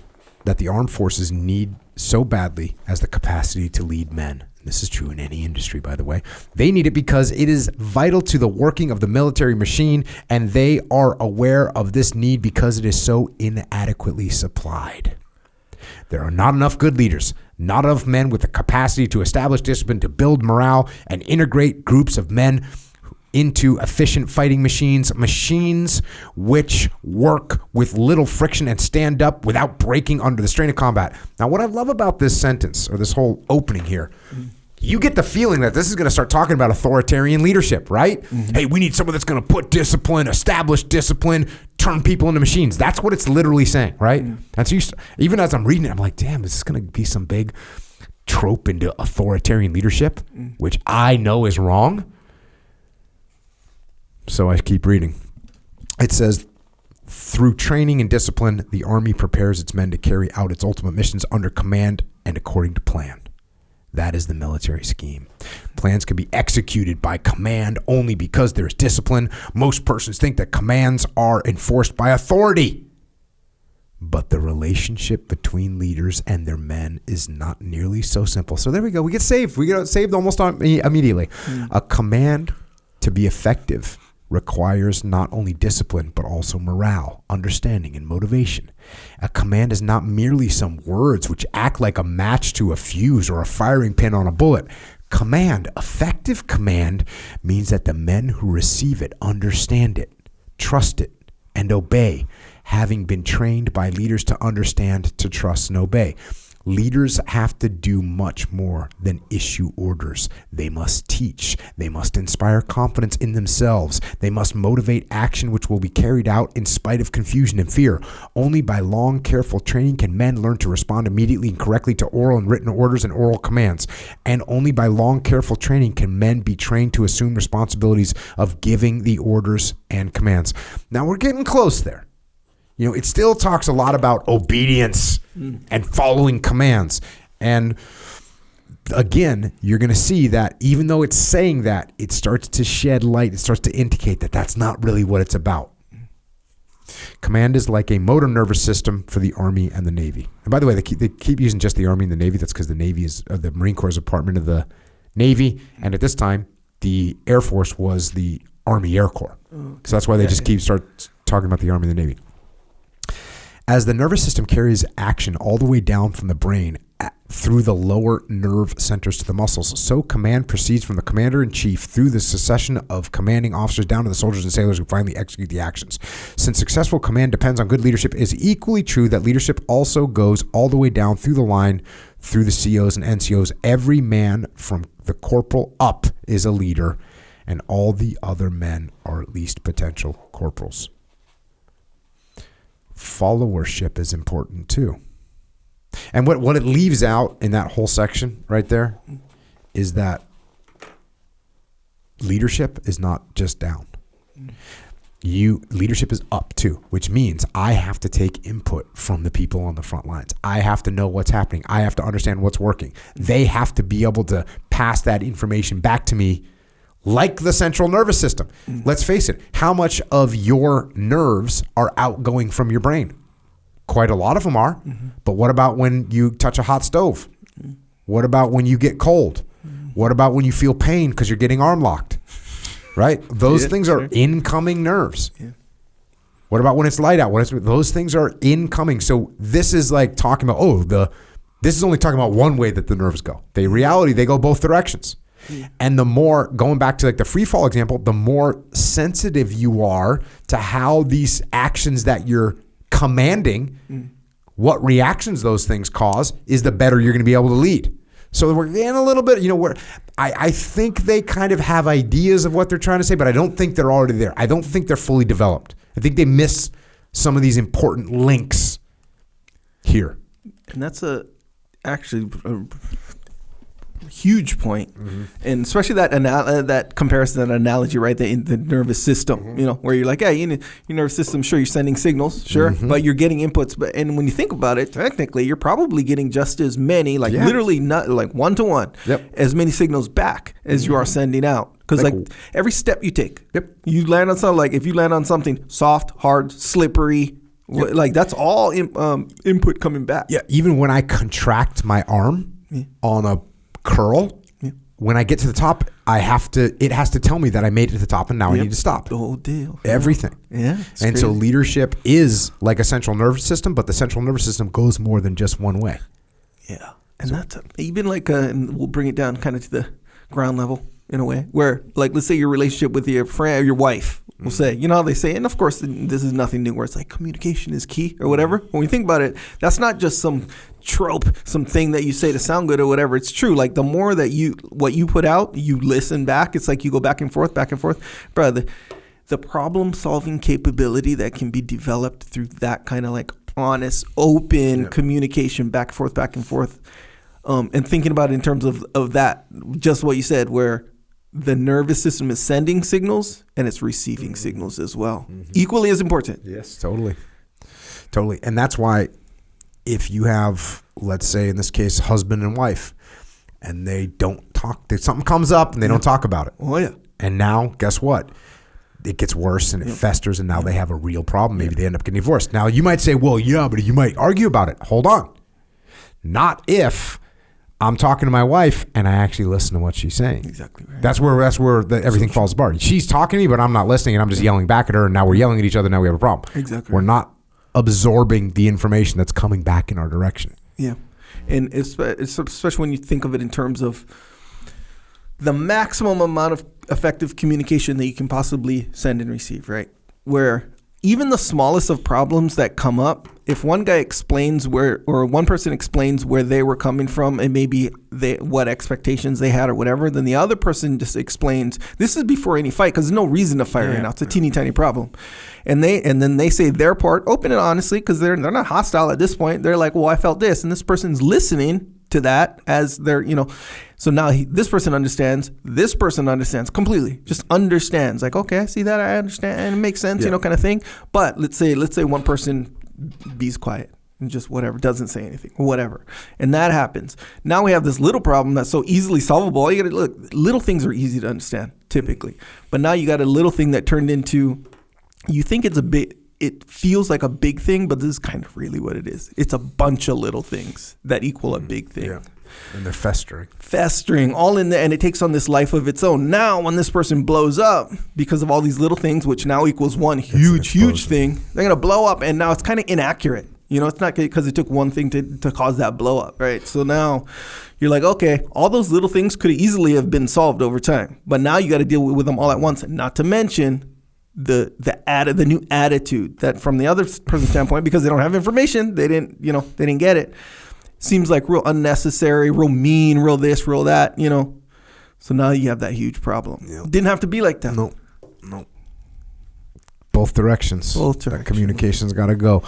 that the armed forces need so badly as the capacity to lead men. This is true in any industry, by the way. They need it because it is vital to the working of the military machine, and they are aware of this need because it is so inadequately supplied. There are not enough good leaders, not enough men with the capacity to establish discipline, to build morale, and integrate groups of men into efficient fighting machines which work with little friction and stand up without breaking under the strain of combat. Now, what I love about this sentence, or this whole opening here, you get the feeling that this is going to start talking about authoritarian leadership, right? Hey, we need someone that's going to put discipline, establish discipline, turn people into machines. That's what it's literally saying, right? And so even as I'm reading it, I'm like, damn, is this going to be some big trope into authoritarian leadership, which I know is wrong? So I keep reading. It says, through training and discipline, the Army prepares its men to carry out its ultimate missions under command and according to plan. That is the military scheme. Plans can be executed by command only because there is discipline. Most persons think that commands are enforced by authority. But the relationship between leaders and their men is not nearly so simple. So there we go. We get saved. We get saved almost immediately. A command to be effective requires not only discipline, but also morale, understanding, and motivation. A command is not merely some words which act like a match to a fuse or a firing pin on a bullet. Command, effective command, means that the men who receive it understand it, trust it, and obey, having been trained by leaders to understand, to trust, and obey. Leaders have to do much more than issue orders. They must teach. They must inspire confidence in themselves. They must motivate action which will be carried out in spite of confusion and fear. Only by long, careful training can men learn to respond immediately and correctly to oral and written orders and oral commands. And only by long, careful training can men be trained to assume responsibilities of giving the orders and commands. Now we're getting close there. You know, it still talks a lot about obedience and following commands. And again, you're going to see that even though it's saying that, it starts to shed light. It starts to indicate that that's not really what it's about. Command is like a motor nervous system for the Army and the Navy. And by the way, they keep using just the Army and the Navy. That's because the Navy is the Marine Corps is a department of the Navy. And at this time, the Air Force was the Army Air Corps. So that's why they just start talking about the Army and the Navy. As the nervous system carries action all the way down from the brain through the lower nerve centers to the muscles, so command proceeds from the commander-in-chief through the succession of commanding officers down to the soldiers and sailors who finally execute the actions. Since successful command depends on good leadership, it is equally true that leadership also goes all the way down through the line, through the COs and NCOs. Every man from the corporal up is a leader, and all the other men are at least potential corporals. Followership is important too. And what it leaves out in that whole section right there is that leadership is not just down. Leadership is up too, which means I have to take input from the people on the front lines. I have to know what's happening. I have to understand what's working. They have to be able to pass that information back to me like the central nervous system. Let's face it, how much of your nerves are outgoing from your brain? Quite a lot of them are. But what about when you touch a hot stove? What about when you get cold? What about when you feel pain because you're getting arm locked? Right? Those things are incoming nerves. What about when it's light out? Those things are incoming. So this is like talking about, this is only talking about one way that the nerves go. In reality, they go both directions. And the more, going back to like the free fall example, the more sensitive you are to how these actions that you're commanding, what reactions those things cause, is the better you're going to be able to lead. So we're getting a little bit, where I think they kind of have ideas of what they're trying to say, but I don't think they're already there. I don't think they're fully developed. I think they miss some of these important links here. And that's actually a huge point, and especially that comparison, that analogy, right? The nervous system, where you're like, hey, your nervous system, sure, you're sending signals, sure, but you're getting inputs. And when you think about it, technically, you're probably getting just as many, literally not like 1-to-1, as many signals back as you are sending out. Because every step you take, you land on something. Like if you land on something soft, hard, slippery. Like that's all input coming back. Yeah, even when I contract my arm on a curl, when I get to the top, it has to tell me that I made it to the top and now I need to stop. The whole deal. Everything. Yeah. And so leadership is like a central nervous system, but the central nervous system goes more than just one way. Yeah. And that's even and we'll bring it down kind of to the ground level in a way where, like, let's say your relationship with your friend or your wife, we'll say, how they say, and of course this is nothing new, where it's like communication is key or whatever. When we think about it, that's not just some trope, something that you say to sound good or whatever. It's true. Like the more that what you put out, you listen back. It's like you go back and forth. Bro, the problem solving capability that can be developed through that kind of like honest, open communication back and forth. And thinking about it in terms of that, just what you said, where the nervous system is sending signals and it's receiving signals as well. Equally as important. Yes, totally. And that's why if you have, let's say in this case, husband and wife, and they don't talk, something comes up and they don't talk about it. Oh, yeah. And now, guess what? It gets worse and it festers, and now they have a real problem. Maybe they end up getting divorced. Now, you might say, well, yeah, but you might argue about it. Hold on. Not if I'm talking to my wife and I actually listen to what she's saying. Exactly right. That's where everything falls apart. She's talking to me, but I'm not listening, and I'm just yelling back at her, and now we're yelling at each other. Now we have a problem. Exactly. We're not absorbing the information that's coming back in our direction. Yeah. And it's especially when you think of it in terms of the maximum amount of effective communication that you can possibly send and receive, right? Where even the smallest of problems that come up, if one guy explains one person explains where they were coming from and maybe what expectations they had or whatever, then the other person just explains, this is before any fight, because there's no reason to fight right now. It's a teeny tiny problem. And then they say their part open and honestly, because they're not hostile at this point. They're like, well, I felt this. And this person's listening to that as they're, so now this person understands, this person understands completely, just understands, like, okay, I see that, I understand, and it makes sense, kind of thing. But let's say one person be's quiet and just whatever, doesn't say anything, whatever, and that happens. Now we have this little problem that's so easily solvable. All you gotta look, little things are easy to understand typically, but now you got a little thing that turned into, you think it's a bit, it feels like a big thing, but this is kind of really what it is. It's a bunch of little things that equal a big thing. Yeah. And they're festering all in there, and it takes on this life of its own. Now, when this person blows up because of all these little things, which now equals one huge thing, they're gonna blow up, and now it's kind of inaccurate. It's not because it took one thing to cause that blow up, right? So now you're like, okay, all those little things could easily have been solved over time, but now you got to deal with them all at once. Not to mention the new attitude that from the other person's standpoint, because they don't have information, they didn't get it. Seems like real unnecessary, real mean, real this, real that, So now you have that huge problem. Yep. Didn't have to be like that. No. Both directions. That communication's got to go.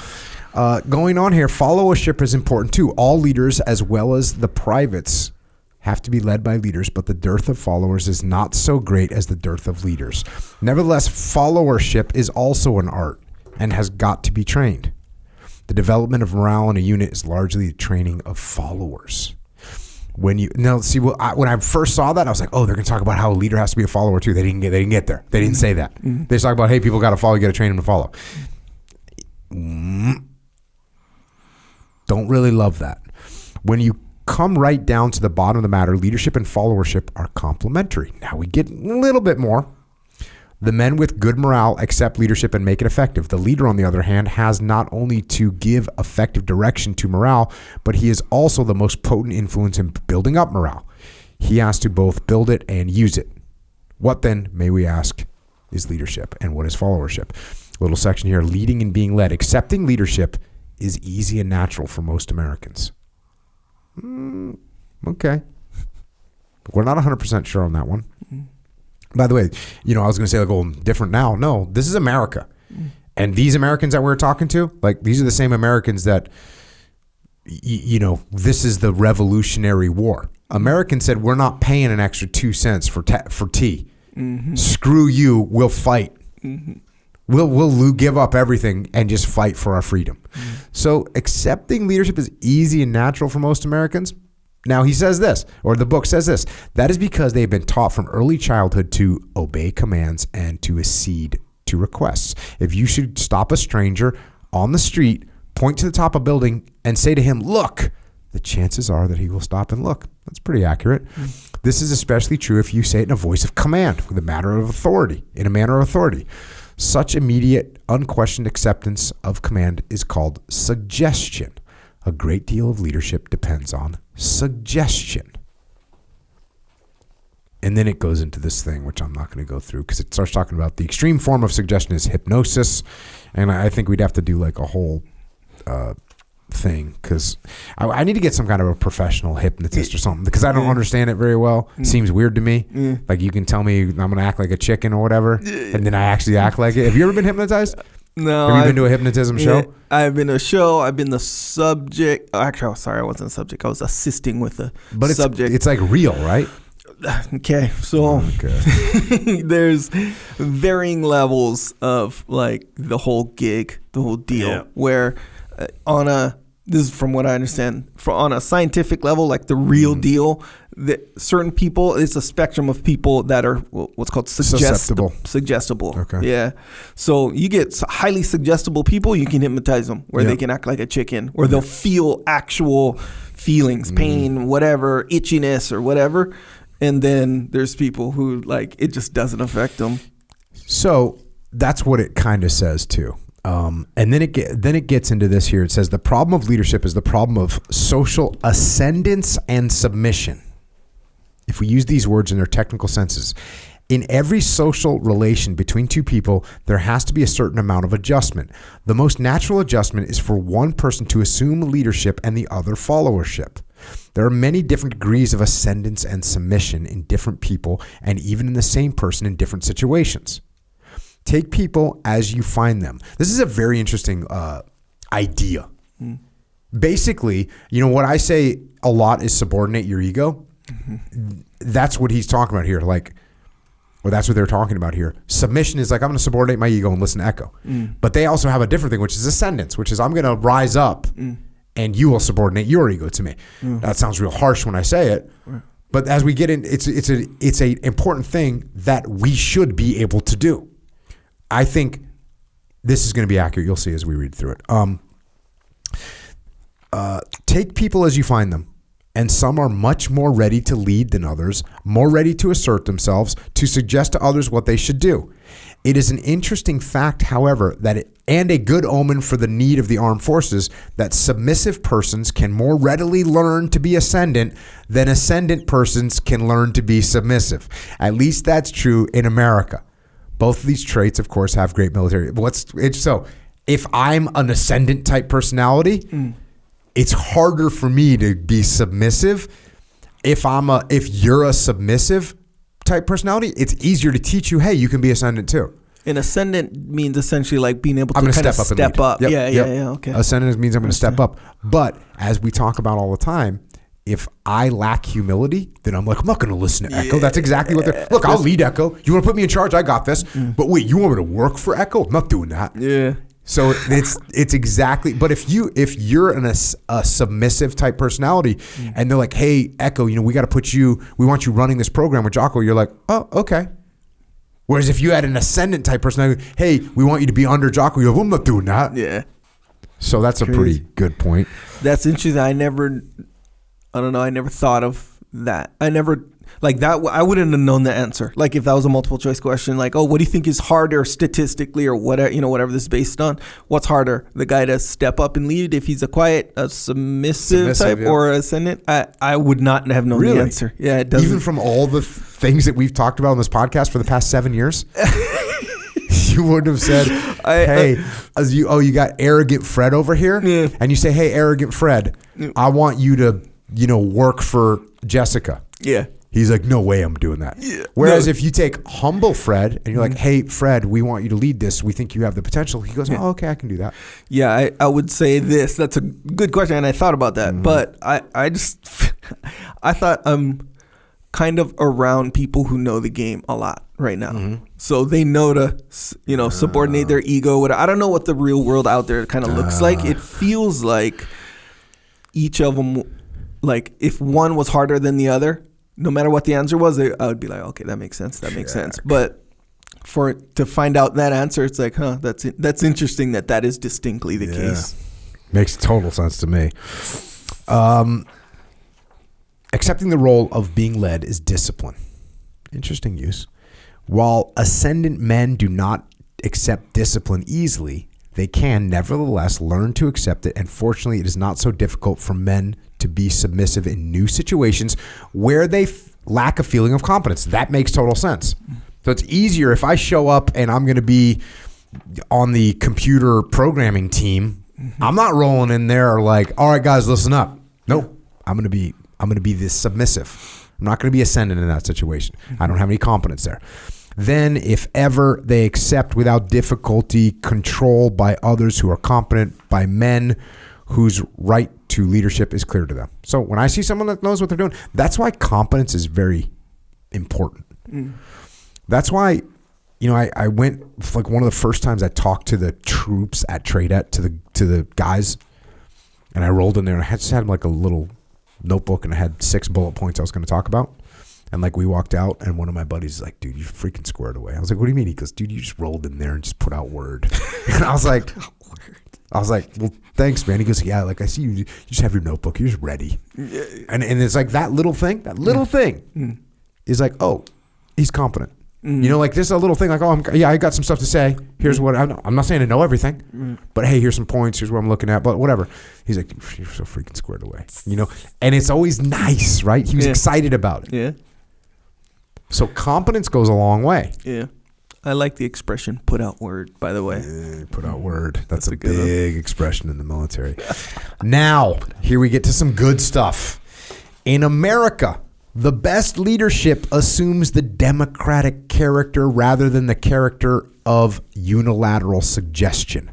Going on here, followership is important too. All leaders, as well as the privates, have to be led by leaders, but the dearth of followers is not so great as the dearth of leaders. Nevertheless, followership is also an art and has got to be trained. The development of morale in a unit is largely the training of followers. When I first saw that, I was like, oh, they're going to talk about how a leader has to be a follower too. They didn't get there. They didn't say that. Mm-hmm. They just talk about, hey, people got to follow. You got to train them to follow. Don't really love that. When you come right down to the bottom of the matter, leadership and followership are complementary. Now we get a little bit more. The men with good morale accept leadership and make it effective. The leader, on the other hand, has not only to give effective direction to morale, but he is also the most potent influence in building up morale. He has to both build it and use it. What then, may we ask, is leadership and what is followership? A little section here, leading and being led. Accepting leadership is easy and natural for most Americans. Okay. We're not 100% sure on that one. By the way, I was going to say, like, oh, different now. No, this is America. And these Americans that we're talking to, like, these are the same Americans that, this is the Revolutionary War. Americans said, we're not paying an extra 2 cents for tea. Mm-hmm. Screw you, we'll fight. Mm-hmm. We'll give up everything and just fight for our freedom. Mm-hmm. So accepting leadership is easy and natural for most Americans. Now he says this, or the book says this, that is because they've been taught from early childhood to obey commands and to accede to requests. If you should stop a stranger on the street, point to the top of a building and say to him, look, the chances are that he will stop and look. That's pretty accurate. Mm-hmm. This is especially true if you say it in a voice of command, in a manner of authority. Such immediate, unquestioned acceptance of command is called suggestion. A great deal of leadership depends on suggestion. And then it goes into this thing, which I'm not going to go through because it starts talking about the extreme form of suggestion is hypnosis. And I think we'd have to do like a whole thing because I need to get some kind of a professional hypnotist or something because I don't understand it very well. It seems weird to me. Like you can tell me I'm going to act like a chicken or whatever, and then I actually act like it. Have you ever been hypnotized? No. Have you been to a hypnotism show? I've been to a show. I've been the subject. Actually, I wasn't the subject. I was assisting with the subject. It's like real, right? Okay, so there's varying levels of like the whole gig, the whole deal, where this is from what I understand, on a scientific level, like the real deal, that certain people, it's a spectrum of people that are what's called suggestible. Okay. Yeah. So you get highly suggestible people, you can hypnotize them where they can act like a chicken, or they'll feel actual feelings, pain, whatever, itchiness or whatever. And then there's people who like it just doesn't affect them. So that's what it kind of says too. And then it gets into this here. It says the problem of leadership is the problem of social ascendance and submission. if we use these words in their technical senses, in every social relation between two people, there has to be a certain amount of adjustment. The most natural adjustment is for one person to assume leadership and the other followership. There are many different degrees of ascendance and submission in different people and even in the same person in different situations. Take people as you find them. This is a very interesting idea. Basically, what I say a lot is subordinate your ego. That's what he's talking about here. That's what they're talking about here. Submission is like, I'm going to subordinate my ego and listen to Echo. But they also have a different thing, which is ascendance, which is I'm going to rise up and you will subordinate your ego to me. That sounds real harsh when I say it. But as we get in, it's a important thing that we should be able to do. I think this is going to be accurate. You'll see as we read through it. Take people as you find them. And some are much more ready to lead than others, more ready to assert themselves, to suggest to others what they should do. It is an interesting fact, however, and a good omen for the need of the armed forces, that submissive persons can more readily learn to be ascendant than ascendant persons can learn to be submissive. At least that's true in America. Both of these traits, of course, have great military. So if I'm an ascendant type personality, it's harder for me to be submissive. If you're a submissive type personality, it's easier to teach you, hey, you can be ascendant too. And ascendant means essentially like being able to kind of step up. Yep, Yeah, okay. Ascendant means I'm going to step up. But as we talk about all the time, if I lack humility, then I'm like, I'm not going to listen to Echo. That's exactly what they're... Look, I'll lead Echo. You want to put me in charge? I got this. But wait, you want me to work for Echo? I'm not doing that. Yeah. So it's exactly, but if you're a submissive type personality and they're like, hey, Echo, we want you running this program with Jocko, you're like, oh, okay. Whereas if you had an ascendant type personality, hey, we want you to be under Jocko, you're like, well, I'm not doing that. Yeah. So that's a pretty good point. That's interesting. I never thought of that. Like that, I wouldn't have known the answer. Like if that was a multiple choice question, like, oh, what do you think is harder statistically or whatever, whatever this is based on? What's harder, the guy to step up and lead if he's a submissive type or ascendant? I would not have known the answer. Yeah, it doesn't. Even from all the things that we've talked about on this podcast for the past 7 years, you wouldn't have said, hey, you got arrogant Fred over here, and you say, hey, arrogant Fred, I want you to, work for Jessica. Yeah. He's like, no way I'm doing that. Yeah. Whereas if you take humble Fred and you're like, hey, Fred, we want you to lead this. We think you have the potential. He goes, oh, okay, I can do that. Yeah, I would say this. That's a good question. And I thought about that. But I thought I'm kind of around people who know the game a lot right now. So they know to, subordinate their ego. I don't know what the real world out there kind of looks like. It feels like each of them, like if one was harder than the other, no matter what the answer was, I would be like, okay, that makes sense. That makes sense. But to find out that answer, it's like, that's interesting that is distinctly the case. Makes total sense to me. Accepting the role of being led is discipline. Interesting use. While ascendant men do not accept discipline easily, they can nevertheless learn to accept it, and fortunately it is not so difficult for men to be submissive in new situations where they lack a feeling of competence. That makes total sense. So it's easier if I show up and I'm going to be on the computer programming team. I'm not rolling in there like, all right, guys, listen up. Nope. I'm going to be this submissive. I'm not going to be ascendant in that situation. I don't have any competence there. Then, if ever they accept without difficulty control by others who are competent, by men whose right to leadership is clear to them. So when I see someone that knows what they're doing, that's why competence is very important. That's why, I went, like one of the first times I talked to the troops at Tradet, to the guys, and I rolled in there and I just had like a little notebook and I had 6 bullet points I was going to talk about. And like we walked out and one of my buddies is like, dude, you freaking squared away. I was like, what do you mean? He goes, dude, you just rolled in there and just put out word. And I was like, well, thanks, man. He goes, yeah, like I see you just have your notebook. You're just ready. And it's like that little thing is like, oh, he's competent. Like this is a little thing like, oh, I got some stuff to say. Here's what I'm not saying to know everything, but hey, here's some points. Here's what I'm looking at, but whatever. He's like, you're so freaking squared away, and it's always nice, right? He was excited about it. Yeah. So competence goes a long way. Yeah. I like the expression "put out word." By the way, Put out word. That's a big expression in the military. Now, here we get to some good stuff. In America, the best leadership assumes the democratic character rather than the character of unilateral suggestion.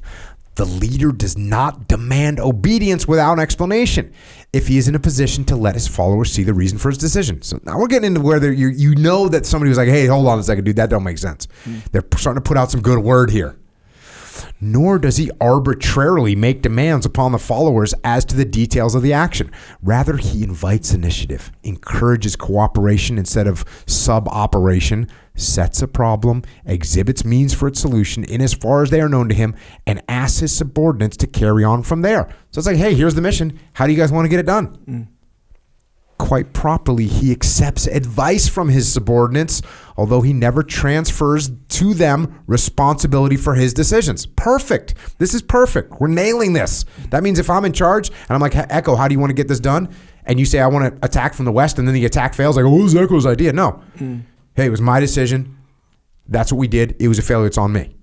The leader does not demand obedience without an explanation if he is in a position to let his followers see the reason for his decision. So now we're getting into where you know that somebody was like, hey, hold on a second, dude, that don't make sense. They're starting to put out some good word here. Nor does he arbitrarily make demands upon the followers as to the details of the action. Rather, he invites initiative, encourages cooperation instead of sub-operation, sets a problem, exhibits means for its solution in as far as they are known to him, and asks his subordinates to carry on from there. So it's like, hey, here's the mission. How do you guys want to get it done? Quite properly, he accepts advice from his subordinates, although he never transfers to them responsibility for his decisions. Perfect. This is perfect. We're nailing this. That means if I'm in charge and I'm like, Echo, how do you want to get this done? And you say, I want to attack from the west, and then the attack fails. Like, oh, it was Echo's idea. No. Hey, it was my decision. That's what we did. It was a failure. It's on me.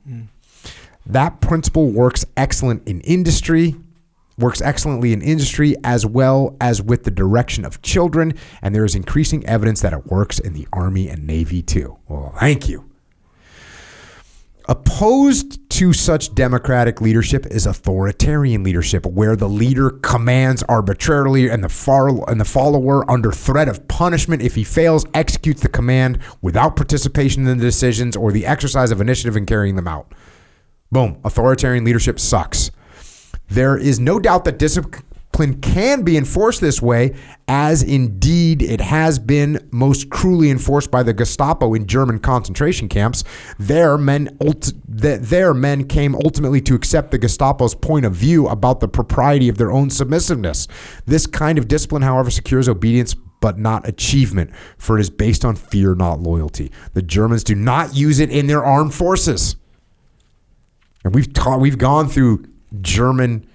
That principle works excellently in industry as well as with the direction of children, and there is increasing evidence that it works in the Army and Navy too. Well, thank you. Opposed to such democratic leadership is authoritarian leadership, where the leader commands arbitrarily and the follower, under threat of punishment if he fails, executes the command without participation in the decisions or the exercise of initiative in carrying them out. Boom. Authoritarian leadership sucks. There is no doubt that discipline can be enforced this way, as indeed it has been most cruelly enforced by the Gestapo in German concentration camps. There, men came ultimately to accept the Gestapo's point of view about the propriety of their own submissiveness. This kind of discipline, however, secures obedience but not achievement, for it is based on fear, not loyalty. The Germans do not use it in their armed forces. And we've gone through German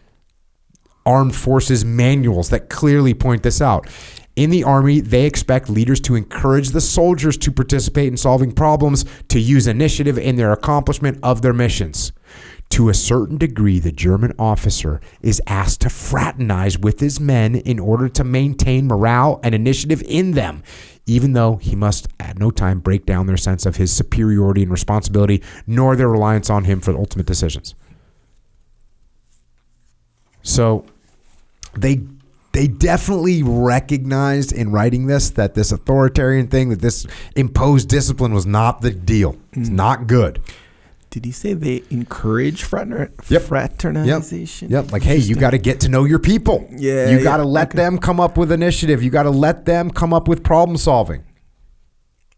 armed forces manuals that clearly point this out. In the Army, they expect leaders to encourage the soldiers to participate in solving problems, to use initiative in their accomplishment of their missions. To a certain degree, the German officer is asked to fraternize with his men in order to maintain morale and initiative in them, even though he must at no time break down their sense of his superiority and responsibility, nor their reliance on him for ultimate decisions. So they definitely recognized in writing this that this authoritarian thing, that this imposed discipline was not the deal. It's not good. Did he say they encourage fraternization? Yep. Like, hey, you got to get to know your people. Yeah. You got to let them come up with initiative. You got to let them come up with problem solving.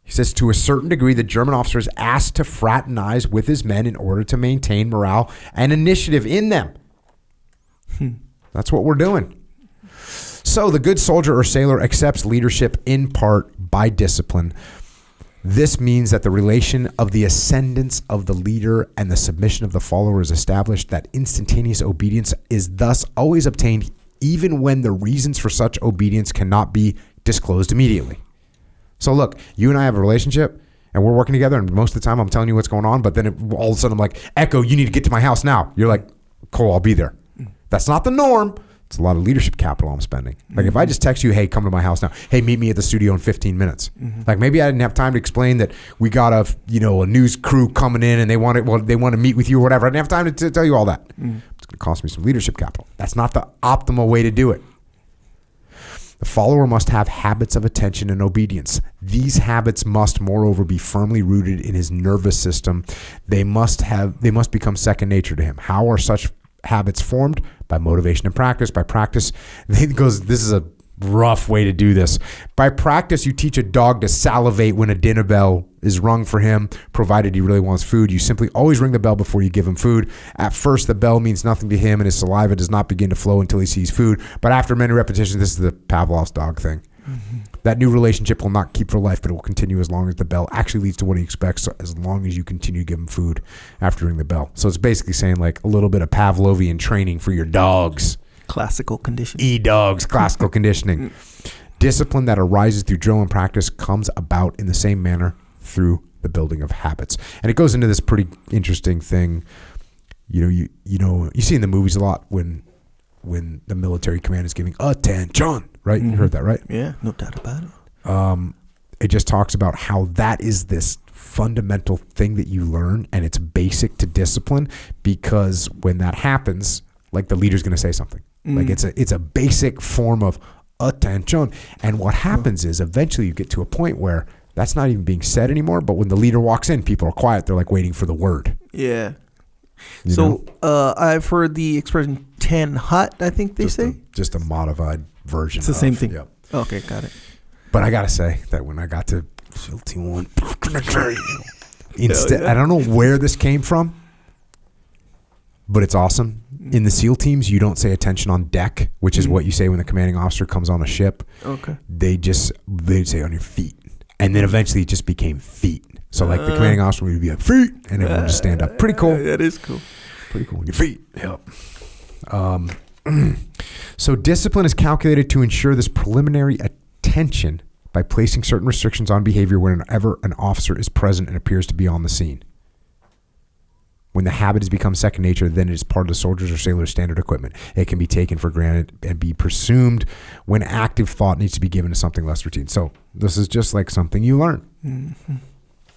He says, to a certain degree, the German officer is asked to fraternize with his men in order to maintain morale and initiative in them. That's what we're doing. So the good soldier or sailor accepts leadership in part by discipline. This means that the relation of the ascendance of the leader and the submission of the follower is established, that instantaneous obedience is thus always obtained, even when the reasons for such obedience cannot be disclosed immediately. So look, you and I have a relationship and we're working together, and most of the time I'm telling you what's going on, but then all of a sudden I'm like, Echo, you need to get to my house now. You're like, cool, I'll be there. That's not the norm. It's a lot of leadership capital I'm spending. Like if I just text you, hey, come to my house now. Hey, meet me at the studio in 15 minits. Like maybe I didn't have time to explain that we got a news crew coming in and they want to meet with you or whatever. I didn't have time to tell you all that. It's going to cost me some leadership capital. That's not the optimal way to do it. The follower must have habits of attention and obedience. These habits must, moreover, be firmly rooted in his nervous system. They must become second nature to him. How are such habits formed? By motivation and practice. By practice, this is a rough way to do this. By practice, you teach a dog to salivate when a dinner bell is rung for him, provided he really wants food. You simply always ring the bell before you give him food. At first, the bell means nothing to him, and his saliva does not begin to flow until he sees food. But after many repetitions, this is the Pavlov's dog thing. That new relationship will not keep for life, but it will continue as long as the bell actually leads to what he expects, as long as you continue to give him food after ringing the bell. So it's basically saying like a little bit of Pavlovian training for your dogs. Classical conditioning. E-dogs, classical conditioning. Discipline that arises through drill and practice comes about in the same manner through the building of habits. And it goes into this pretty interesting thing. You see in the movies a lot when the military command is giving attention, right? You heard that, right? Yeah, no doubt about it. It just talks about how that is this fundamental thing that you learn, and it's basic to discipline, because when that happens, like, the leader's going to say something. Like, it's a basic form of attention. And what happens is eventually you get to a point where that's not even being said anymore, but when the leader walks in, people are quiet. They're like waiting for the word. Yeah. You know? I've heard the expression 10 hot, I think they say. Just a modified version. It's the same thing. Yep. Okay, got it. But I got to say that when I got to SEAL Team 1, instead, I don't know where this came from, but it's awesome. In the SEAL teams, you don't say attention on deck, which is what you say when the commanding officer comes on a ship. Okay. They'd say on your feet. And then eventually it just became feet. So like the commanding officer would be like, feet, and everyone would just stand up. Pretty cool. That is cool. Pretty cool. Your feet. Yep. So discipline is calculated to ensure this preliminary attention by placing certain restrictions on behavior whenever an officer is present and appears to be on the scene. When the habit has become second nature, then it is part of the soldiers' or sailors' standard equipment. It can be taken for granted and be presumed when active thought needs to be given to something less routine. So this is just like something you learn. Mm-hmm.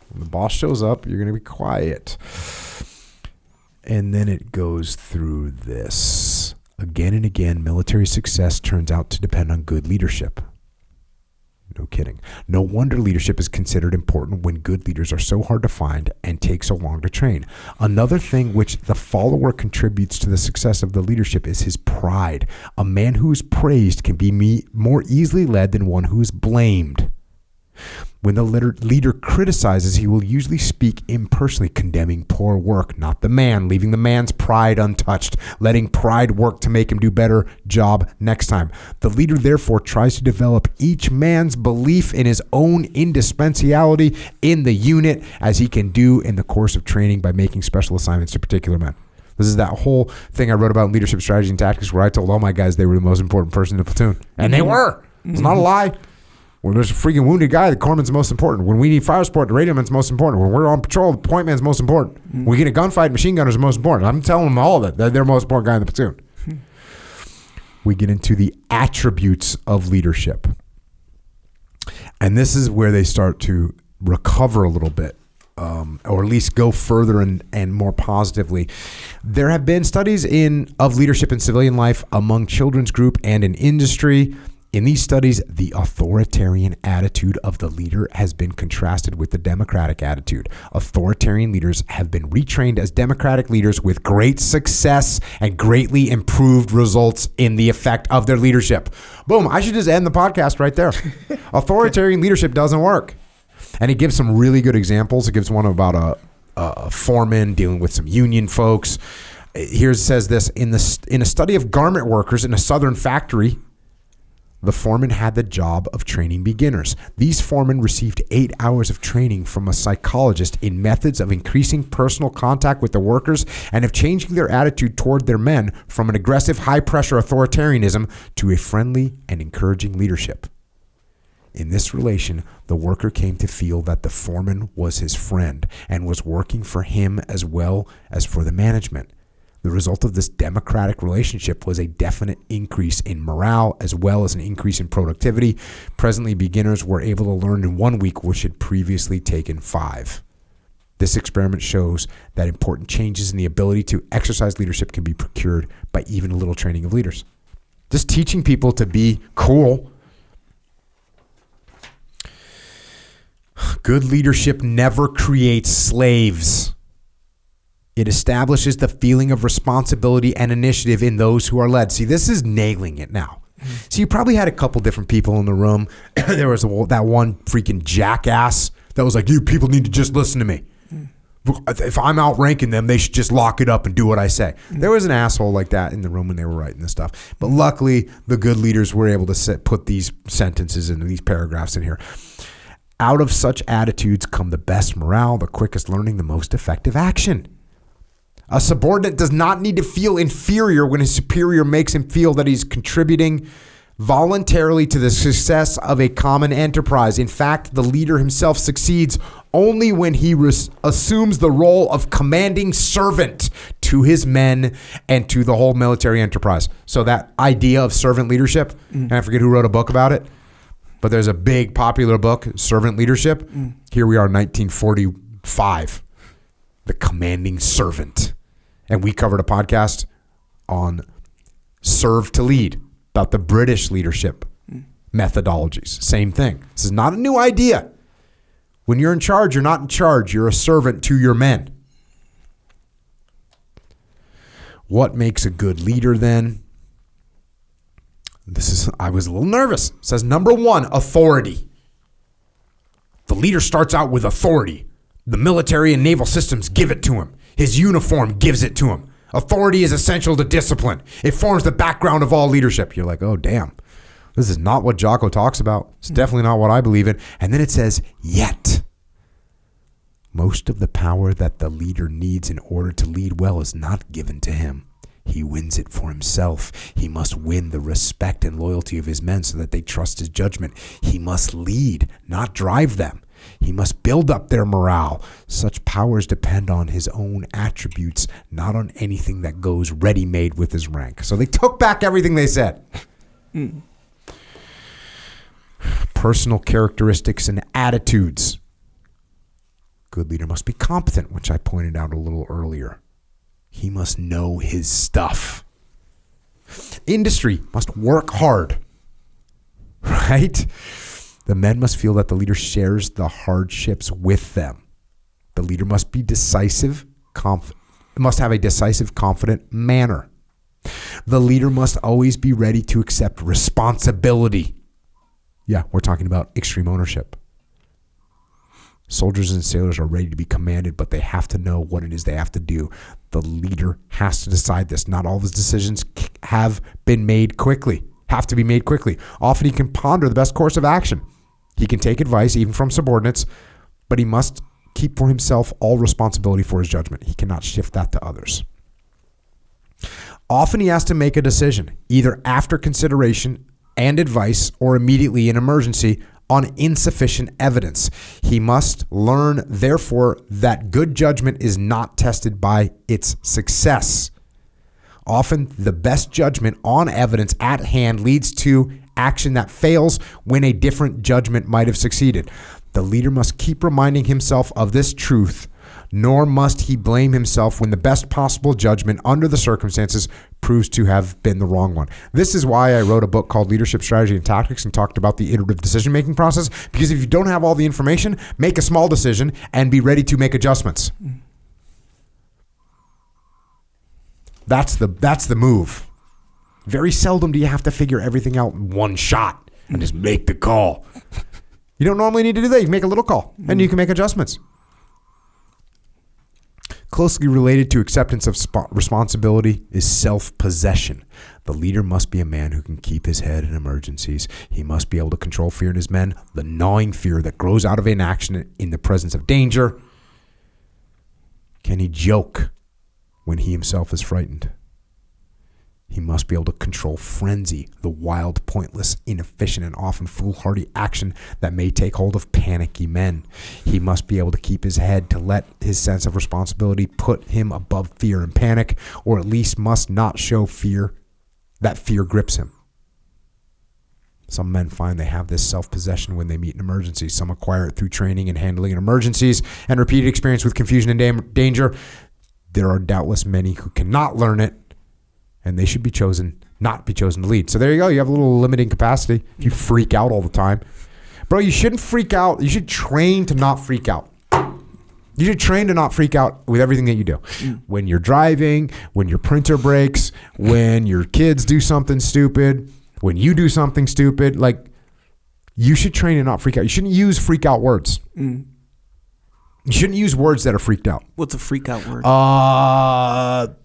When the boss shows up, you're going to be quiet. And then it goes through this. Again and again, military success turns out to depend on good leadership. No kidding. No wonder leadership is considered important when good leaders are so hard to find and take so long to train. Another thing which the follower contributes to the success of the leadership is his pride. A man who is praised can be more easily led than one who is blamed. When the leader criticizes, he will usually speak impersonally, condemning poor work, not the man, leaving the man's pride untouched, letting pride work to make him do better job next time. The leader therefore tries to develop each man's belief in his own indispensability in the unit, as he can do in the course of training by making special assignments to particular men. This is that whole thing I wrote about in leadership strategy and tactics, where I told all my guys they were the most important person in the platoon. And they were. It's not a lie. When there's a freaking wounded guy, the corpsman's most important. When we need fire support, the radioman's most important. When we're on patrol, the point man's most important. When we get a gunfight, machine gunner's the most important. I'm telling them all that. They're the most important guy in the platoon. We get into the attributes of leadership. And this is where they start to recover a little bit, or at least go further and more positively. There have been studies of leadership in civilian life among children's group and in industry. In these studies, the authoritarian attitude of the leader has been contrasted with the democratic attitude. Authoritarian leaders have been retrained as democratic leaders with great success and greatly improved results in the effect of their leadership. Boom, I should just end the podcast right there. Authoritarian leadership doesn't work. And it gives some really good examples. It gives one about a foreman dealing with some union folks. Here it says this, in a study of garment workers in a southern factory, the foreman had the job of training beginners. These foremen received 8 hours of training from a psychologist in methods of increasing personal contact with the workers and of changing their attitude toward their men from an aggressive, high-pressure authoritarianism to a friendly and encouraging leadership. In this relation, the worker came to feel that the foreman was his friend and was working for him as well as for the management. The result of this democratic relationship was a definite increase in morale as well as an increase in productivity. Presently, beginners were able to learn in 1 week which had previously taken 5. This experiment shows that important changes in the ability to exercise leadership can be procured by even a little training of leaders. Just teaching people to be cool. Good leadership never creates slaves. It establishes the feeling of responsibility and initiative in those who are led. See, this is nailing it now. So you probably had a couple different people in the room. There was that one freaking jackass that was like, you people need to just listen to me. If I'm outranking them, they should just lock it up and do what I say. There was an asshole like that in the room when they were writing this stuff. But luckily, the good leaders were able to put these sentences into these paragraphs in here. Out of such attitudes come the best morale, the quickest learning, the most effective action. A subordinate does not need to feel inferior when his superior makes him feel that he's contributing voluntarily to the success of a common enterprise. In fact, the leader himself succeeds only when he assumes the role of commanding servant to his men and to the whole military enterprise. So that idea of servant leadership, and I forget who wrote a book about it, but there's a big popular book, Servant Leadership. Here we are in 1945, the commanding servant. And we covered a podcast on Serve to Lead, about the British leadership methodologies. Same thing. This is not a new idea. When you're in charge, you're not in charge. You're a servant to your men. What makes a good leader then? I was a little nervous. It says number 1, authority. The leader starts out with authority. The military and naval systems give it to him. His uniform gives it to him. Authority is essential to discipline. It forms the background of all leadership. You're like, oh, damn. This is not what Jocko talks about. It's definitely not what I believe in. And then it says, yet. Most of the power that the leader needs in order to lead well is not given to him. He wins it for himself. He must win the respect and loyalty of his men so that they trust his judgment. He must lead, not drive them. He must build up their morale. Such powers depend on his own attributes, not on anything that goes ready-made with his rank. So they took back everything they said. Personal characteristics and attitudes. Good leader must be competent, which I pointed out a little earlier. He must know his stuff. Industry must work hard, right? The men must feel that the leader shares the hardships with them. The leader must be decisive, must have a decisive, confident manner. The leader must always be ready to accept responsibility. Yeah, we're talking about extreme ownership. Soldiers and sailors are ready to be commanded, but they have to know what it is they have to do. The leader has to decide this. Not all of his decisions have to be made quickly. Often he can ponder the best course of action. He can take advice even from subordinates, but he must keep for himself all responsibility for his judgment. He cannot shift that to others. Often he has to make a decision, either after consideration and advice or immediately in emergency on insufficient evidence. He must learn, therefore, that good judgment is not tested by its success. Often the best judgment on evidence at hand leads to action that fails when a different judgment might have succeeded. The leader must keep reminding himself of this truth, nor must he blame himself when the best possible judgment under the circumstances proves to have been the wrong one. This is why I wrote a book called Leadership Strategy and Tactics and talked about the iterative decision-making process, because if you don't have all the information, make a small decision and be ready to make adjustments. That's the move. Very seldom do you have to figure everything out in one shot and just make the call. You don't normally need to do that. You can make a little call and you can make adjustments. Closely related to acceptance of responsibility is self-possession. The leader must be a man who can keep his head in emergencies. He must be able to control fear in his men, the gnawing fear that grows out of inaction in the presence of danger. Can he joke when he himself is frightened? He must be able to control frenzy, the wild, pointless, inefficient, and often foolhardy action that may take hold of panicky men. He must be able to keep his head to let his sense of responsibility put him above fear and panic, or at least must not show fear, that fear grips him. Some men find they have this self-possession when they meet an emergency. Some acquire it through training and handling in emergencies and repeated experience with confusion and danger. There are doubtless many who cannot learn it, and they should not be chosen to lead. So there you go. You have a little limiting capacity. If you freak out all the time. Bro, you shouldn't freak out. You should train to not freak out. You should train to not freak out with everything that you do. When you're driving, when your printer breaks, when your kids do something stupid, when you do something stupid, like, you should train to not freak out. You shouldn't use freak out words. You shouldn't use words that are freaked out. What's a freak out word?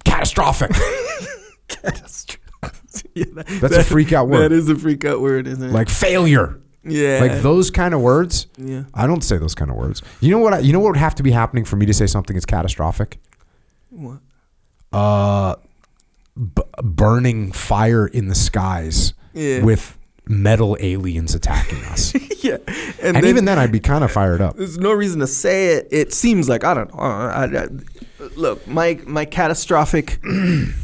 Catastrophic. Yeah, that's a freak out word. That is a freak out word, isn't it? Like failure. Yeah. Like those kind of words. Yeah. I don't say those kind of words. You know what would have to be happening for me to say something is catastrophic? What? Burning fire in the skies with metal aliens attacking us. Yeah. And then, even then, I'd be kind of fired up. There's no reason to say it. It seems like, I don't know. Look, my catastrophic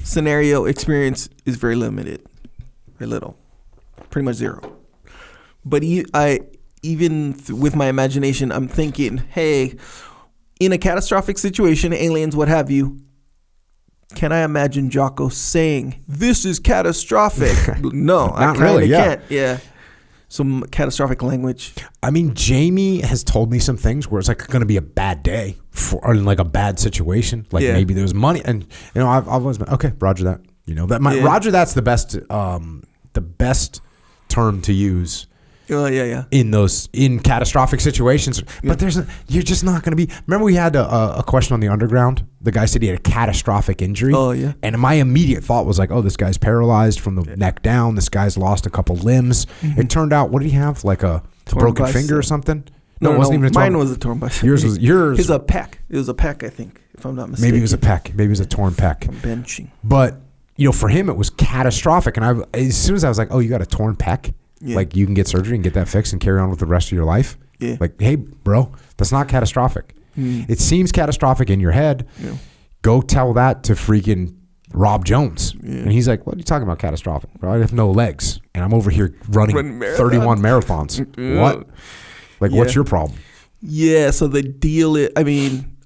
scenario experience is very limited. Very little. Pretty much zero. But with my imagination, I'm thinking, hey, in a catastrophic situation, aliens, what have you, can I imagine Jocko saying, "This is catastrophic"? No, I kind of can't. Yeah. Some catastrophic language. I mean, Jamie has told me some things where it's like going to be a bad day or like a bad situation. Like maybe there's money, and I've always been okay. Roger that. Roger that's the best term to use. In catastrophic situations, but you're just not going to be. Remember, we had a question on the underground. The guy said he had a catastrophic injury. Oh yeah. And my immediate thought was like, oh, this guy's paralyzed from the neck down. This guy's lost a couple limbs. Mm-hmm. It turned out, what did he have? Like a broken finger or something? No, it wasn't even a torn. Mine was a torn bicep. Yours. His a pec. It was a pec, I think, if I'm not mistaken. Maybe it was a pec. Maybe it was a torn pec. From benching. But for him, it was catastrophic. And as soon as I was like, oh, you got a torn pec. Yeah. Like you can get surgery and get that fixed and carry on with the rest of your life. Yeah. Like, hey, bro, that's not catastrophic. It seems catastrophic in your head. Yeah. Go tell that to freaking Rob Jones. Yeah. And he's like, what are you talking about catastrophic? Bro, I have no legs. And I'm over here running 31 marathons. What? Like, what's your problem? Yeah, so the deal is,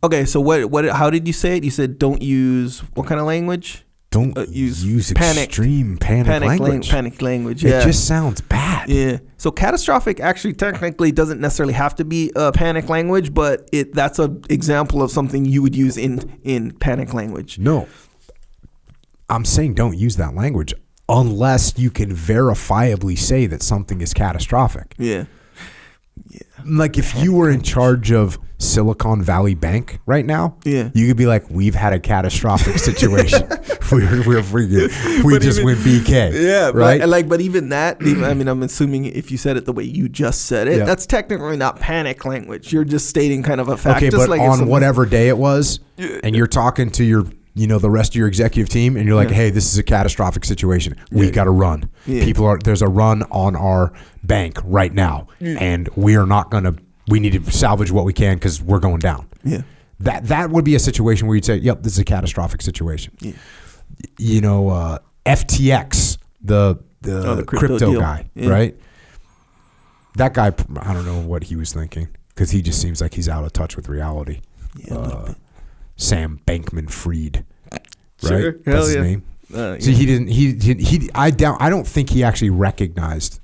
okay, so what? How did you say it? You said don't use what kind of language? Don't use extreme panic language. Panic language, yeah. It just sounds bad. Yeah. So catastrophic actually technically doesn't necessarily have to be panic language, but that's an example of something you would use in panic language. No. I'm saying don't use that language unless you can verifiably say that something is catastrophic. Yeah. Yeah. Like if you were in charge of Silicon Valley Bank right now, you could be like, we've had a catastrophic situation. we just went BK. Yeah, right. But even that, I'm assuming if you said it the way you just said it, that's technically not panic language. You're just stating kind of a fact. Okay, just but like on whatever day it was, and you're talking to your the rest of your executive team, and you're like, hey, this is a catastrophic situation. We got to run. Yeah. There's a run on our bank right now, and we need to salvage what we can because we're going down. Yeah. That would be a situation where you'd say, yep, this is a catastrophic situation. Yeah. FTX, the crypto guy, right? That guy, I don't know what he was thinking because he just seems like he's out of touch with reality. Yeah, a little bit. Sam Bankman-Fried, right? Sure. That's his name. See, he didn't. I don't think he actually recognized.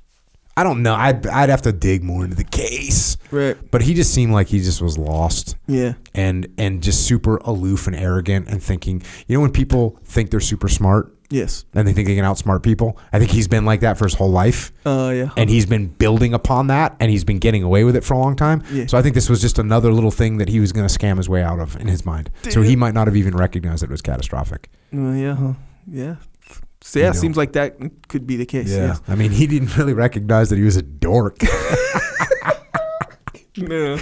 I don't know. I'd have to dig more into the case. Right. But he just seemed like he just was lost. Yeah. And just super aloof and arrogant and thinking. When people think they're super smart. Yes. And they think they can outsmart people. I think he's been like that for his whole life. Yeah. And he's been building upon that, and he's been getting away with it for a long time. Yeah. So I think this was just another little thing that he was going to scam his way out of in his mind. So he might not have even recognized that it was catastrophic. Yeah. Huh. Yeah. So yeah, seems like that could be the case. Yeah. Yes. I mean, he didn't really recognize that he was a dork. No.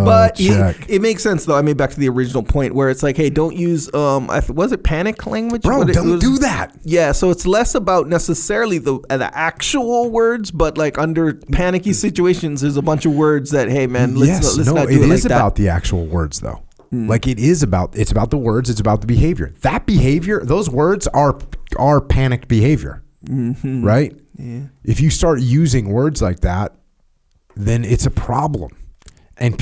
But it makes sense though. Back to the original point where it's like, hey, don't use was it panic language? Bro, don't do that. Yeah, so it's less about necessarily the actual words, but like under panicky situations, there's a bunch of words that, hey man, let's not do it like that. It is about the actual words though. Like it's about the words, it's about the behavior. That behavior, those words are panicked behavior. Mm-hmm. Right? Yeah. If you start using words like that, then it's a problem. And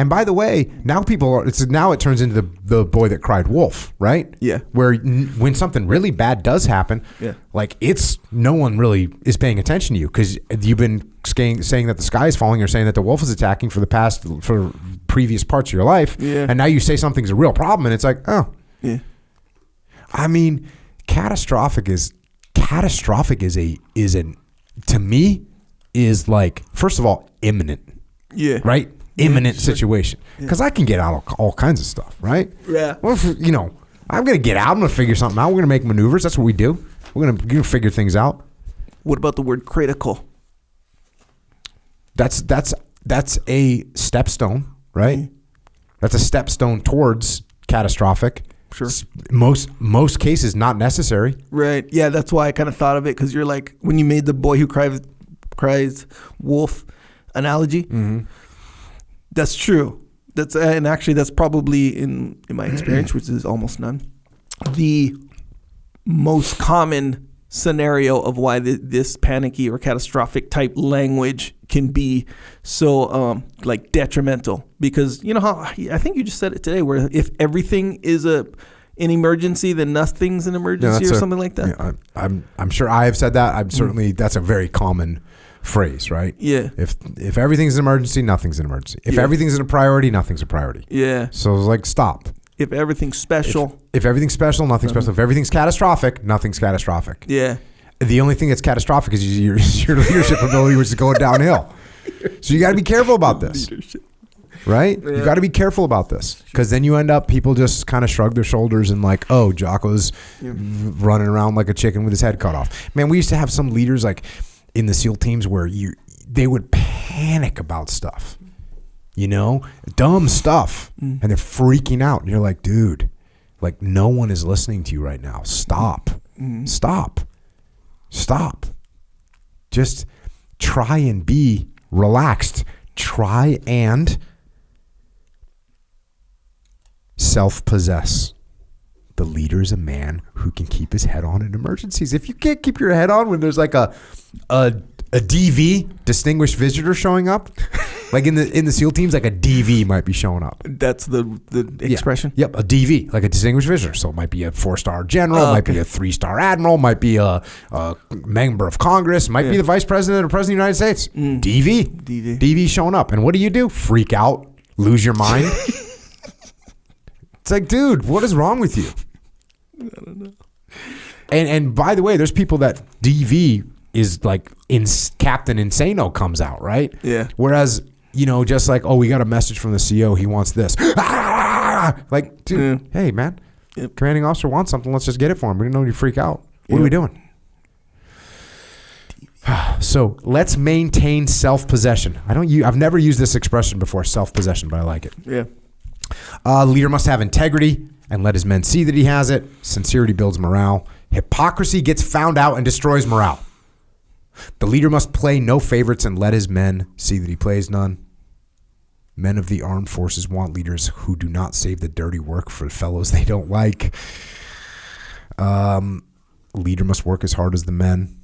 by the way, now it turns into the boy that cried wolf, right? Yeah. Where when something really bad does happen, like no one really is paying attention to you because you've been saying that the sky is falling or saying that the wolf is attacking for previous parts of your life. Yeah. And now you say something's a real problem and it's like, oh. Yeah. Catastrophic is to me is like, first of all, imminent. Yeah. Right? Imminent situation. Because I can get out of all kinds of stuff, right? Yeah. Well, I'm going to get out. I'm going to figure something out. We're going to make maneuvers. That's what we do. We're going to figure things out. What about the word critical? That's a stepstone, right? Mm-hmm. That's a stepstone towards catastrophic. Sure. Most cases not necessary. Right. Yeah, that's why I kind of thought of it, because you're like, when you made the boy who cries wolf analogy, that's true. And actually that's probably in my experience, which is almost none, the most common scenario of why this panicky or catastrophic type language can be so like detrimental. Because you know how I think you just said it today, where if everything is an emergency, then nothing's an emergency, or something like that. Yeah, I'm sure I have said that. I'm certainly that's a very common phrase, right? Yeah. If everything's an emergency, nothing's an emergency. If everything's a priority, nothing's a priority. Yeah. So it's like, stop. If everything's special. If everything's special, nothing's special. If everything's catastrophic, nothing's catastrophic. Yeah. The only thing that's catastrophic is your leadership ability, which is going downhill. So you got to be careful about this. Right? Yeah. You got to be careful about this, because then you end up, people just kind of shrug their shoulders and like, oh, Jocko's running around like a chicken with his head cut off. Man, we used to have some leaders like in the SEAL teams where they would panic about stuff. You know, dumb stuff, and they're freaking out. And you're like, dude, like, no one is listening to you right now. Stop. Stop. Just try and be relaxed. Try and self-possess. The leader is a man who can keep his head on in emergencies. If you can't keep your head on when there's like a DV, distinguished visitor, showing up, like in the SEAL teams, like a DV might be showing up. That's the expression? Yep, a DV, like a distinguished visitor. So it might be a 4-star general, might be a 3-star admiral, might be a member of Congress, might be the vice president or president of the United States. DV showing up. And what do? Freak out, lose your mind. It's like, dude, what is wrong with you? I don't know. And by the way, there's people that DV is like Captain Insano comes out, right? Yeah. Whereas, you know, just like, oh, we got a message from the CO, he wants this. Like, dude, hey, man, commanding officer wants something, let's just get it for him. We don't need to freak out. What are we doing? So let's maintain self-possession. I've never used this expression before, self-possession, but I like it. Yeah. Leader must have integrity and let his men see that he has it. Sincerity builds morale. Hypocrisy gets found out and destroys morale. The leader must play no favorites and let his men see that he plays none. Men of the armed forces want leaders who do not save the dirty work for the fellows they don't like. Leader must work as hard as the men.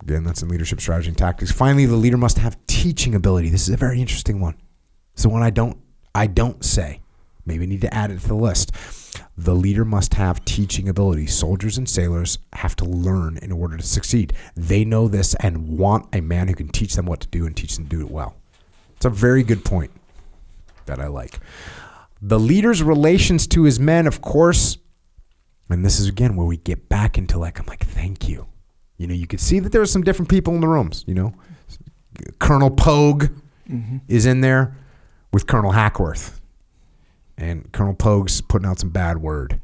Again, that's in leadership strategy and tactics. Finally, the leader must have teaching ability. This is a very interesting one. It's the one I don't say. Maybe I need to add it to the list. The leader must have teaching ability. Soldiers and sailors have to learn in order to succeed. They know this and want a man who can teach them what to do and teach them to do it well. It's a very good point that I like. The leader's relations to his men, of course, and this is again where we get back into like, I'm like, thank you. You know, you could see that there were some different people in the rooms, you know. Colonel Pogue is in there with Colonel Hackworth. And Colonel Pogue's putting out some bad word.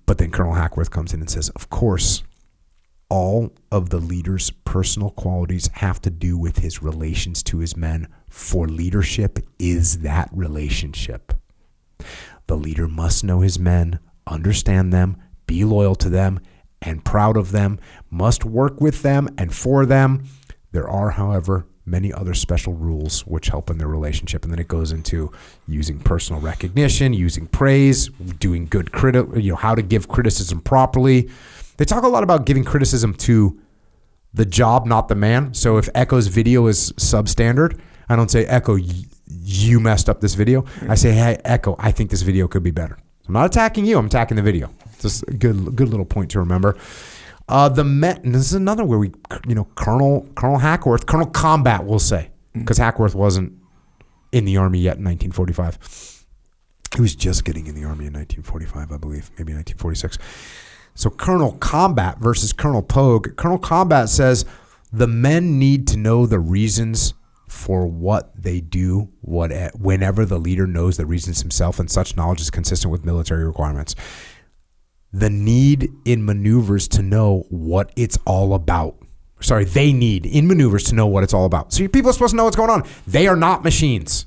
But then Colonel Hackworth comes in and says, of course, all of the leader's personal qualities have to do with his relations to his men, for leadership is that relationship. The leader must know his men, understand them, be loyal to them, and proud of them, must work with them and for them. There are, however, many other special rules which help in their relationship. And then it goes into using personal recognition, using praise, doing good how to give criticism properly. They talk a lot about giving criticism to the job, not the man. So if Echo's video is substandard, I don't say, Echo, you messed up this video. I say, hey, Echo, I think this video could be better. I'm not attacking you. I'm attacking the video. It's just a good little point to remember. The Met, and this is another where we, Colonel Hackworth, Colonel Combat, we'll say, because Hackworth wasn't in the Army yet in 1945. He was just getting in the Army in 1945, I believe, maybe 1946. So Colonel Combat versus Colonel Pogue. Colonel Combat says the men need to know the reasons for what they do whenever the leader knows the reasons himself, and such knowledge is consistent with military requirements. The need in maneuvers to know what it's all about. They need in maneuvers to know what it's all about. So your people are supposed to know what's going on. They are not machines.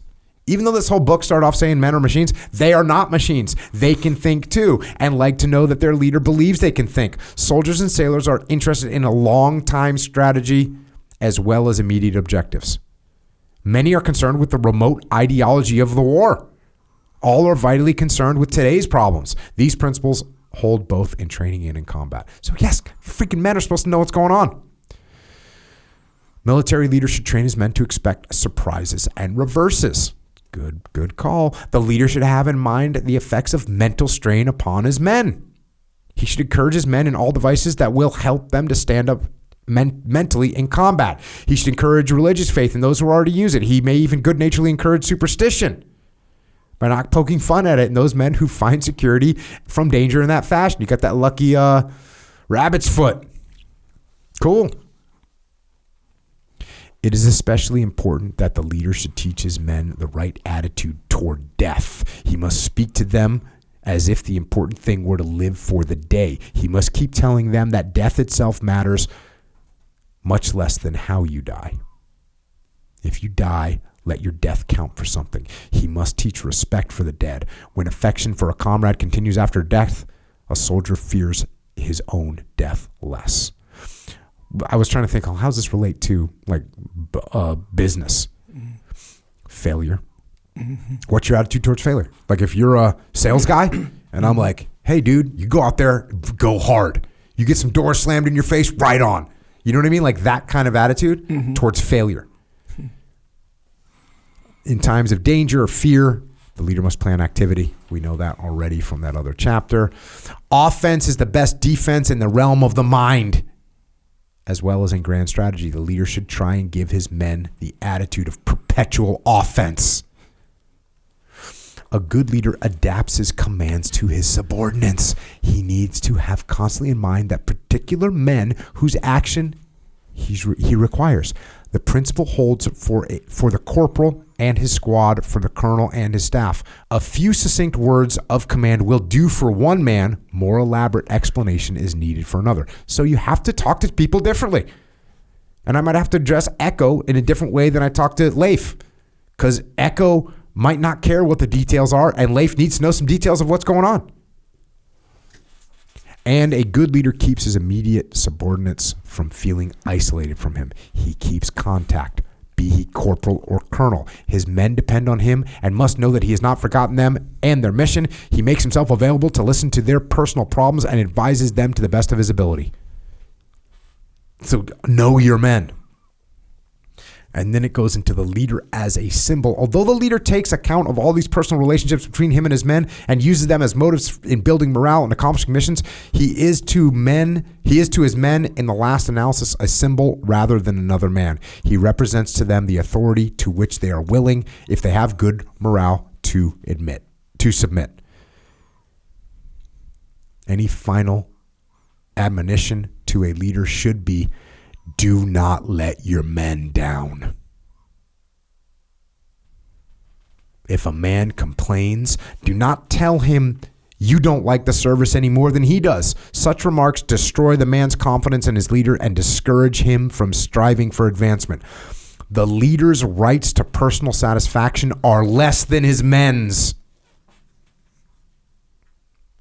Even though this whole book started off saying men are machines, they are not machines. They can think too, and like to know that their leader believes they can think. Soldiers and sailors are interested in a long-time strategy as well as immediate objectives. Many are concerned with the remote ideology of the war. All are vitally concerned with today's problems. These principles hold both in training and in combat. So yes, freaking men are supposed to know what's going on. Military leaders should train his men to expect surprises and reverses. Good call. The leader should have in mind the effects of mental strain upon his men. He should encourage his men in all devices that will help them to stand up mentally in combat. He should encourage religious faith in those who already use it. He may even good-naturedly encourage superstition by not poking fun at it in those men who find security from danger in that fashion. You got that lucky rabbit's foot. Cool. It is especially important that the leader should teach his men the right attitude toward death. He must speak to them as if the important thing were to live for the day. He must keep telling them that death itself matters much less than how you die. If you die, let your death count for something. He must teach respect for the dead. When affection for a comrade continues after death, a soldier fears his own death less. I was trying to think, how does this relate to like business? Failure. What's your attitude towards failure? Like if you're a sales guy and I'm like, hey dude, you go out there, go hard. You get some doors slammed in your face, right on. You know what I mean? Like that kind of attitude towards failure. In times of danger or fear, the leader must plan activity. We know that already from that other chapter. Offense is the best defense in the realm of the mind, as well as in grand strategy. The leader should try and give his men the attitude of perpetual offense. A good leader adapts his commands to his subordinates. He needs to have constantly in mind that particular men whose action he requires. The principle holds for the corporal and his squad, for the colonel and his staff. A few succinct words of command will do for one man. More elaborate explanation is needed for another. So you have to talk to people differently. And I might have to address Echo in a different way than I talk to Leif, because Echo might not care what the details are, and Leif needs to know some details of what's going on. And a good leader keeps his immediate subordinates from feeling isolated from him. He keeps contact, be he corporal or colonel. His men depend on him and must know that he has not forgotten them and their mission. He makes himself available to listen to their personal problems and advises them to the best of his ability. So know your men. And then it goes into the leader as a symbol. Although the leader takes account of all these personal relationships between him and his men and uses them as motives in building morale and accomplishing missions, he is to his men in the last analysis a symbol rather than another man. He represents to them the authority to which they are willing, if they have good morale, to submit. Any final admonition to a leader should be, do not let your men down. If a man complains, do not tell him you don't like the service any more than he does. Such remarks destroy the man's confidence in his leader and discourage him from striving for advancement. The leader's rights to personal satisfaction are less than his men's.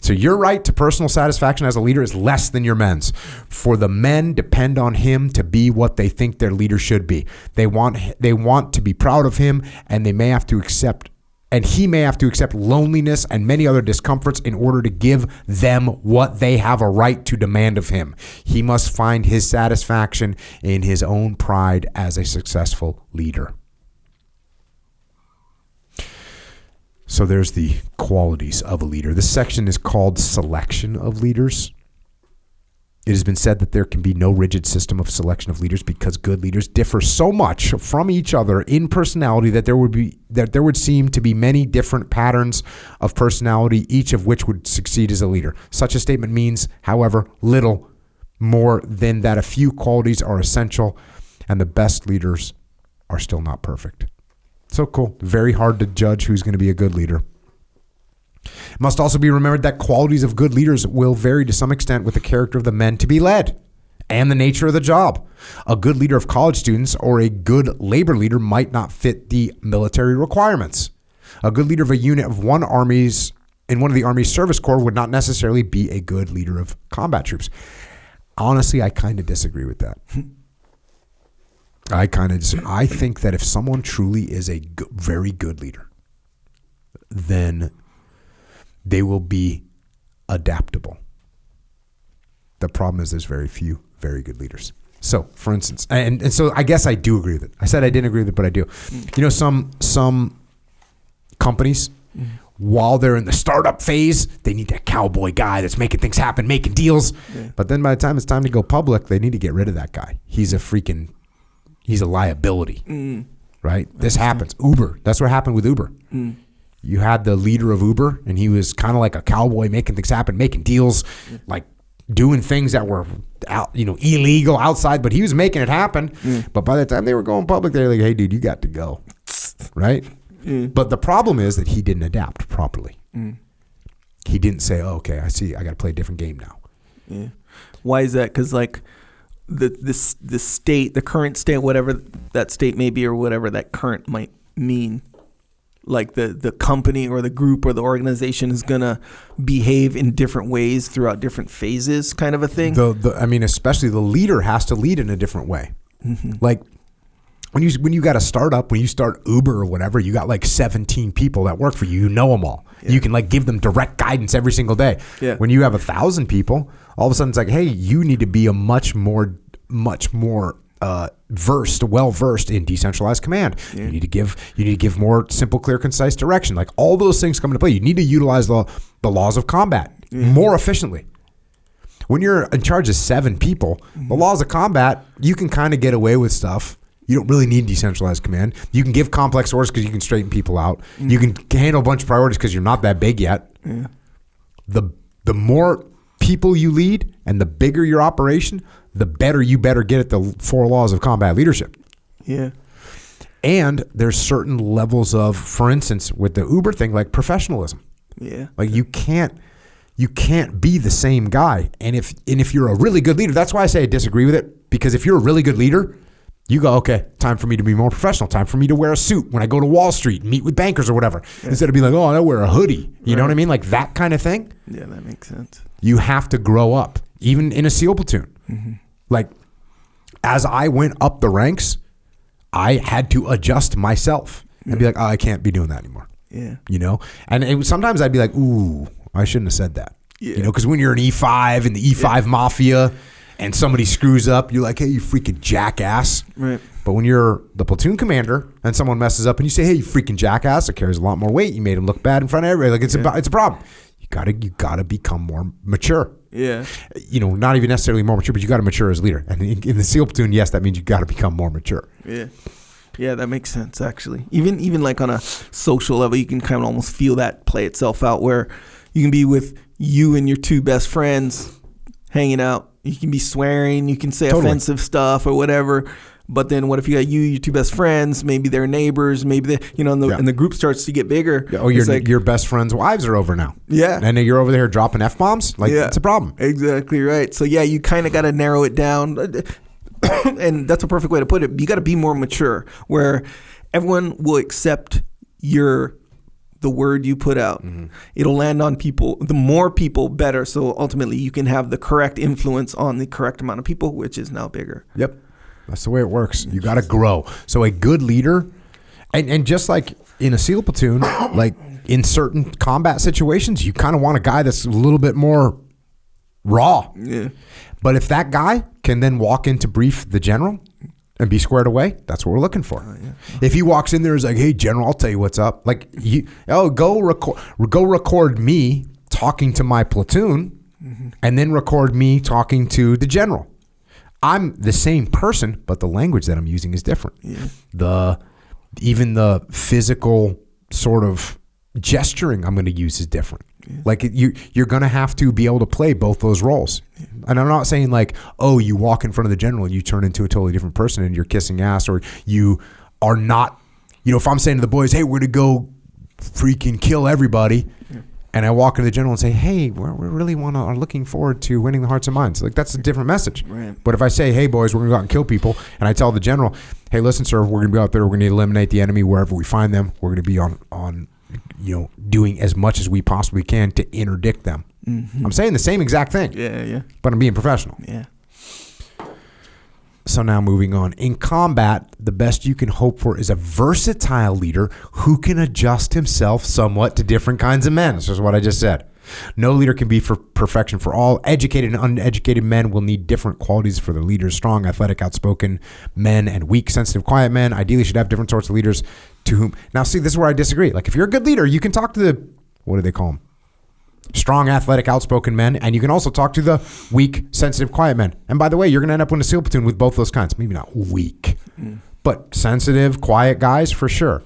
So your right to personal satisfaction as a leader is less than your men's. For the men depend on him to be what they think their leader should be. They want to be proud of him, and he may have to accept loneliness and many other discomforts in order to give them what they have a right to demand of him. He must find his satisfaction in his own pride as a successful leader. So there's the qualities of a leader. This section is called Selection of Leaders. It has been said that there can be no rigid system of selection of leaders because good leaders differ so much from each other in personality that there would seem to be many different patterns of personality, each of which would succeed as a leader. Such a statement means, however, little more than that a few qualities are essential and the best leaders are still not perfect. So cool. Very hard to judge who's going to be a good leader. It must also be remembered that qualities of good leaders will vary to some extent with the character of the men to be led and the nature of the job. A good leader of college students or a good labor leader might not fit the military requirements. A good leader of a unit of one of the Army's service corps would not necessarily be a good leader of combat troops. Honestly, I kind of disagree with that. I think that if someone truly is a very good leader, then they will be adaptable. The problem is there's very few very good leaders. So, for instance, and so I guess I do agree with it. I said I didn't agree with it, but I do. You know, some companies, while they're in the startup phase, they need that cowboy guy that's making things happen, making deals. Yeah. But then by the time it's time to go public, they need to get rid of that guy. He's a liability, right? This happens. Uber, that's what happened with Uber. You had the leader of Uber, and he was kind of like a cowboy, making things happen, making deals, like doing things that were illegal outside, but he was making it happen. But by the time they were going public, they were like, hey, dude, you got to go, right? But the problem is that he didn't adapt properly. He didn't say, oh, okay, I see, I got to play a different game now. Yeah. Why is that? Because like the state, the current state, whatever that state may be or whatever that current might mean, like the company or the group or the organization is going to behave in different ways throughout different phases, kind of a thing. Especially the leader has to lead in a different way. Like when you got a startup, when you start Uber or whatever, you got like 17 people that work for you. You know them all. Yeah. You can like give them direct guidance every single day. Yeah. When you have 1,000 people, all of a sudden it's like, hey, you need to be a much more well versed in decentralized command. Yeah. You need to give more simple, clear, concise direction. Like all those things come into play. You need to utilize the laws of combat more efficiently. When you're in charge of 7 people, the laws of combat, you can kind of get away with stuff. You don't really need decentralized command. You can give complex orders because you can straighten people out. You can handle a bunch of priorities because you're not that big yet. Yeah. The more people you lead and the bigger your operation, the better you better get at the 4 laws of combat leadership. Yeah. And there's certain levels of, for instance, with the Uber thing, like professionalism. Yeah. Like you can't be the same guy. And if you're a really good leader, that's why I say I disagree with it, because if you're a really good leader, you go, okay, time for me to be more professional, time for me to wear a suit when I go to Wall Street and meet with bankers or whatever, instead of being like, oh, I wear a hoodie. You know what I mean? Like that kind of thing. Yeah, that makes sense. You have to grow up, even in a SEAL platoon. Like as I went up the ranks, I had to adjust myself and be like, oh, I can't be doing that anymore. Yeah. You know? And sometimes I'd be like, ooh, I shouldn't have said that. Yeah. You know, because when you're an E5 in the E5 mafia and somebody screws up, you're like, hey, you freaking jackass. Right. But when you're the platoon commander and someone messes up and you say, hey, you freaking jackass, it carries a lot more weight. You made him look bad in front of everybody. Like it's a problem. You gotta become more mature. Yeah. You know, not even necessarily more mature, but you got to mature as a leader. And in the SEAL platoon, yes, that means you got to become more mature. Yeah. Yeah, that makes sense, actually. Even like on a social level, you can kind of almost feel that play itself out, where you can be with you and your 2 best friends hanging out. You can be swearing, you can say offensive stuff or whatever. But then what if you got your 2 best friends, maybe they're neighbors, maybe and the group starts to get bigger. Yeah. Oh, your best friends' wives are over now. Yeah. And you're over there dropping F-bombs? Like, it's a problem. Exactly right. So, yeah, you kind of got to narrow it down. And that's a perfect way to put it. You got to be more mature, where everyone will accept the word you put out. It'll land on people. The more people, better. So ultimately, you can have the correct influence on the correct amount of people, which is now bigger. Yep. That's the way it works. You got to grow. So a good leader, and just like in a SEAL platoon, like in certain combat situations, you kind of want a guy that's a little bit more raw. Yeah. But if that guy can then walk in to brief the general and be squared away, that's what we're looking for. If he walks in there and is like, hey, general, I'll tell you what's up. Like, go record me talking to my platoon and then record me talking to the general. I'm the same person, but the language that I'm using is different. Yeah. Even the physical sort of gesturing I'm going to use is different. Yeah. Like you're going to have to be able to play both those roles. Yeah. And I'm not saying like, oh, you walk in front of the general and you turn into a totally different person and you're kissing ass, or you are not, if I'm saying to the boys, hey, we're going to go freaking kill everybody. Yeah. And I walk into the general and say, hey, we really are looking forward to winning the hearts and minds. Like, that's a different message. Right. But if I say, hey, boys, we're going to go out and kill people, and I tell the general, hey, listen, sir, we're going to be out there, we're going to eliminate the enemy wherever we find them. We're going to be on doing as much as we possibly can to interdict them. Mm-hmm. I'm saying the same exact thing. Yeah. But I'm being professional. Yeah. So now moving on. In combat, the best you can hope for is a versatile leader who can adjust himself somewhat to different kinds of men. This is what I just said. No leader can be for perfection for all. Educated and uneducated men will need different qualities for their leaders. Strong, athletic, outspoken men and weak, sensitive, quiet men ideally should have different sorts of leaders to whom. Now, see, this is where I disagree. Like, if you're a good leader, you can talk to the, what do they call them? Strong, athletic, outspoken men. And you can also talk to the weak, sensitive, quiet men. And by the way, you're going to end up in a SEAL platoon with both those kinds. Maybe not weak, but sensitive, quiet guys for sure.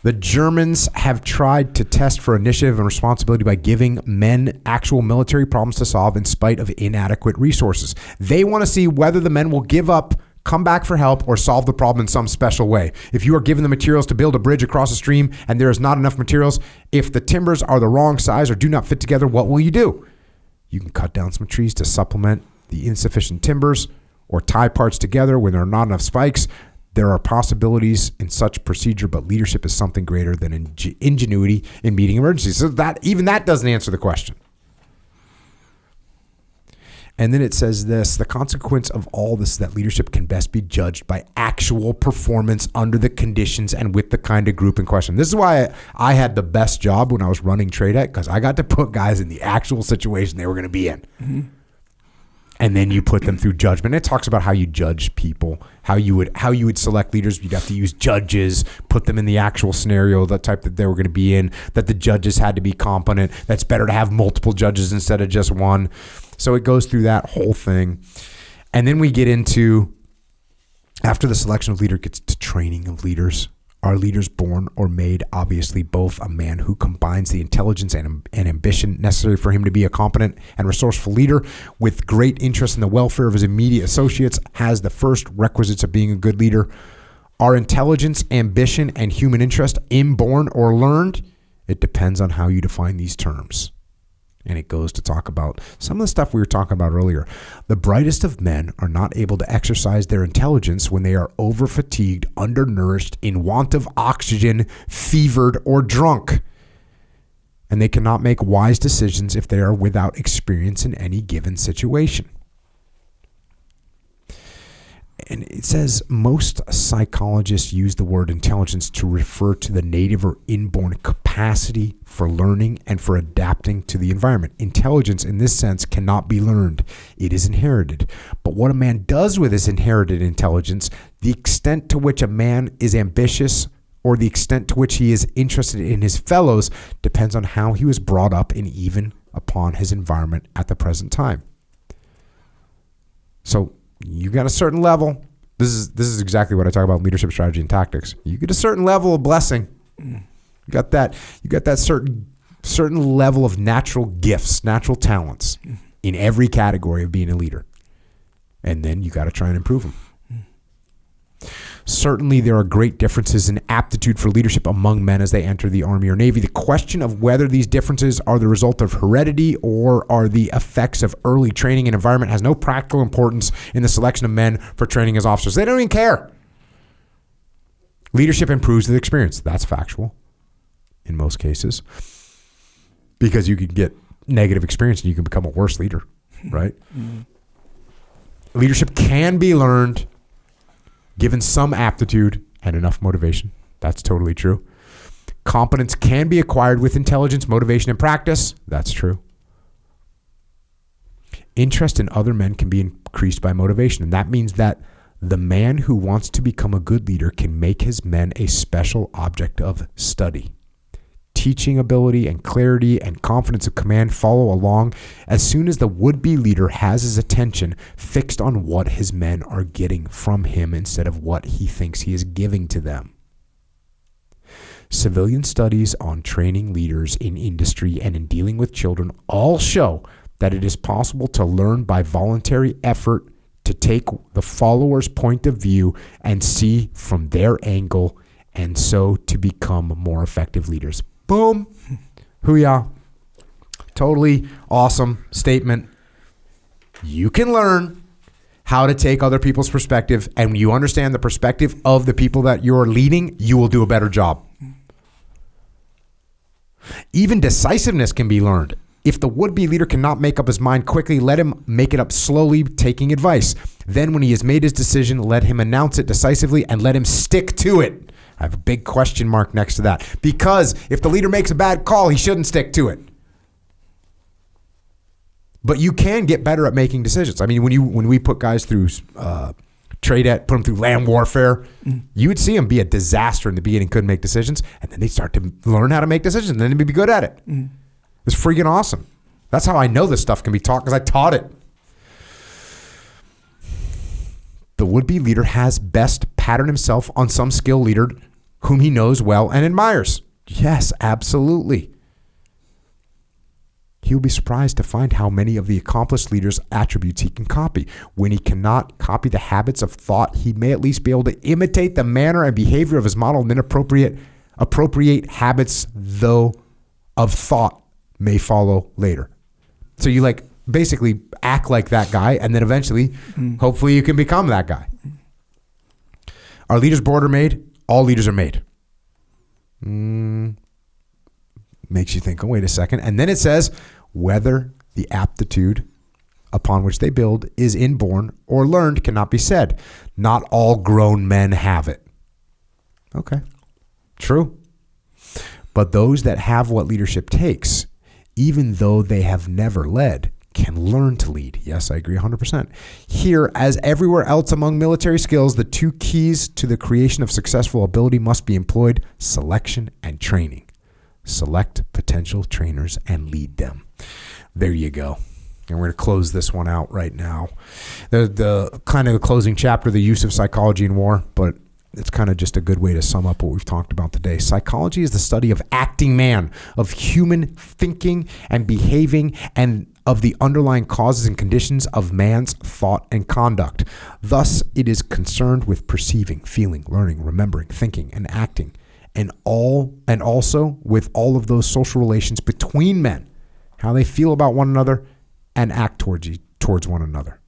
The Germans have tried to test for initiative and responsibility by giving men actual military problems to solve in spite of inadequate resources. They want to see whether the men will give up, come back for help, or solve the problem in some special way. If you are given the materials to build a bridge across a stream and there is not enough materials, if the timbers are the wrong size or do not fit together, what will you do? You can cut down some trees to supplement the insufficient timbers or tie parts together when there are not enough spikes. There are possibilities in such procedure, but leadership is something greater than ingenuity in meeting emergencies. So even that doesn't answer the question. And then it says this: the consequence of all this is that leadership can best be judged by actual performance under the conditions and with the kind of group in question. This is why I had the best job when I was running Trade Ed, because I got to put guys in the actual situation they were going to be in. Mm-hmm. And then you put them through judgment. It talks about how you judge people, how you would select leaders. You'd have to use judges, put them in the actual scenario, the type that they were going to be in, that the judges had to be competent. That's better to have multiple judges instead of just one. So it goes through that whole thing. And then we get into, after the selection of leader gets to training of leaders. Are leaders born or made? Obviously, both. A man who combines the intelligence and ambition necessary for him to be a competent and resourceful leader with great interest in the welfare of his immediate associates has the first requisites of being a good leader. Are intelligence, ambition, and human interest inborn or learned? It depends on how you define these terms. And it goes to talk about some of the stuff we were talking about earlier. The brightest of men are not able to exercise their intelligence when they are over-fatigued, undernourished, in want of oxygen, fevered, or drunk. And they cannot make wise decisions if they are without experience in any given situation. And it says most psychologists use the word intelligence to refer to the native or inborn capacity for learning and for adapting to the environment. Intelligence in this sense cannot be learned. It is inherited. But what a man does with his inherited intelligence, the extent to which a man is ambitious or the extent to which he is interested in his fellows depends on how he was brought up and even upon his environment at the present time. So you got a certain level. This is exactly what I talk about in leadership strategy and tactics. You get a certain level of blessing. You got that certain level of natural gifts, natural talents in every category of being a leader. And then you got to try and improve them. Certainly, there are great differences in aptitude for leadership among men as they enter the Army or Navy. The question of whether these differences are the result of heredity or are the effects of early training and environment has no practical importance in the selection of men for training as officers. They don't even care. Leadership improves with experience. That's factual in most cases, because you can get negative experience and you can become a worse leader, right? Mm-hmm. Leadership can be learned given some aptitude and enough motivation. That's totally true. Competence can be acquired with intelligence, motivation, and practice. That's true. Interest in other men can be increased by motivation, and that means that the man who wants to become a good leader can make his men a special object of study. Teaching ability and clarity and confidence of command follow along as soon as the would-be leader has his attention fixed on what his men are getting from him instead of what he thinks he is giving to them. Civilian studies on training leaders in industry and in dealing with children all show that it is possible to learn by voluntary effort to take the follower's point of view and see from their angle, and so to become more effective leaders. Boom. Hoo-yah. Totally awesome statement. You can learn how to take other people's perspective, and when you understand the perspective of the people that you're leading, you will do a better job. Even decisiveness can be learned. If the would-be leader cannot make up his mind quickly, let him make it up slowly, taking advice. Then when he has made his decision, let him announce it decisively and let him stick to it. I have a big question mark next to that. Because if the leader makes a bad call, he shouldn't stick to it. But you can get better at making decisions. I mean, when we put guys through put them through land warfare, you would see them be a disaster in the beginning, couldn't make decisions, and then they start to learn how to make decisions, and then they'd be good at it. It's freaking awesome. That's how I know this stuff can be taught, because I taught it. The would-be leader has best patterned himself on some skill leader whom he knows well and admires. Yes, absolutely. He will be surprised to find how many of the accomplished leader's attributes he can copy. When he cannot copy the habits of thought, he may at least be able to imitate the manner and behavior of his model, and then appropriate habits, though, of thought may follow later. So you basically act like that guy, and then eventually, hopefully you can become that guy. Are leaders born or made? All leaders are made. Makes you think, oh, wait a second. And then it says, whether the aptitude upon which they build is inborn or learned cannot be said. Not all grown men have it. Okay. True. But those that have what leadership takes, even though they have never led, can learn to lead. Yes, I agree 100%. Here, as everywhere else among military skills, the two keys to the creation of successful ability must be employed: selection and training. Select potential trainers and lead them. There you go. And we're going to close this one out right now. The kind of the closing chapter, the use of psychology in war, but it's kind of just a good way to sum up what we've talked about today. Psychology is the study of acting man, of human thinking and behaving, and of the underlying causes and conditions of man's thought and conduct. Thus, it is concerned with perceiving, feeling, learning, remembering, thinking, and acting, and also with all of those social relations between men, how they feel about one another and act towards one another.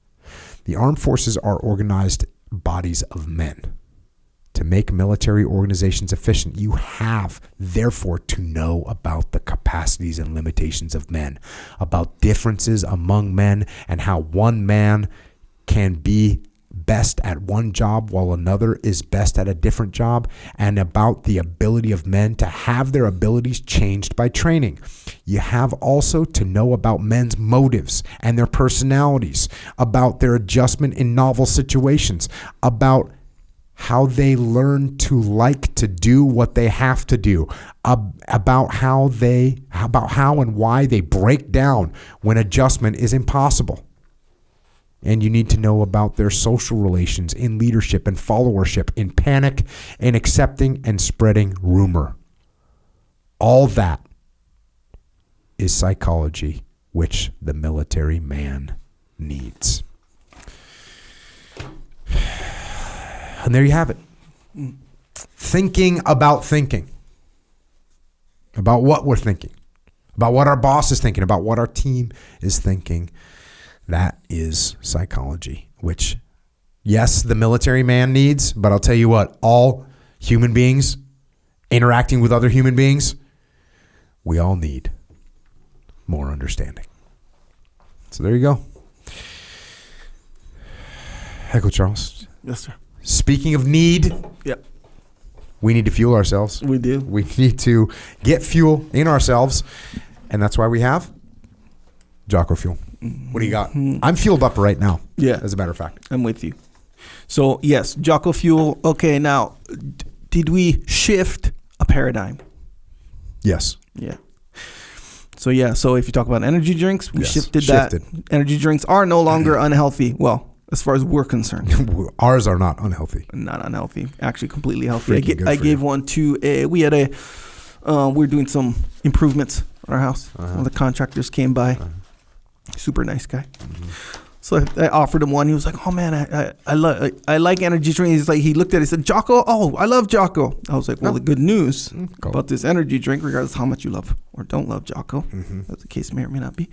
The armed forces are organized bodies of men. To make military organizations efficient, you have, therefore, to know about the capacities and limitations of men, about differences among men, and how one man can be best at one job while another is best at a different job, and about the ability of men to have their abilities changed by training. You have also to know about men's motives and their personalities, about their adjustment in novel situations, about how they learn to like to do what they have to do, about how and why they break down when adjustment is impossible. And you need to know about their social relations in leadership and followership, in panic, in accepting and spreading rumor. All that is psychology, which the military man needs. And there you have it. Thinking, about what we're thinking, about what our boss is thinking, about what our team is thinking. That is psychology, which, yes, the military man needs, but I'll tell you what, all human beings interacting with other human beings, we all need more understanding. So there you go. Echo Charles. Yes, sir. Speaking of need, Yep. we need to fuel ourselves. We do. We need to get fuel in ourselves, and that's why we have Jocko Fuel. What do you got? I'm fueled up right now. Yeah. As a matter of fact. I'm with you. So, yes, Jocko Fuel. Okay, now, did we shift a paradigm? Yes. Yeah. So if you talk about energy drinks, we shifted that. Energy drinks are no longer unhealthy. Well, as far as we're concerned. Ours are not unhealthy. Not unhealthy. Actually, completely healthy. I gave one to we were doing some improvements on our house. One of the contractors came by. Super nice guy. Mm-hmm. So I offered him one. He was like, "Oh man, I like energy drinks." He's like, he looked at it. He said, "Jocko, I love Jocko." I was like, "Well, the good news about this energy drink, regardless of how much you love or don't love Jocko, as the case may or may not be,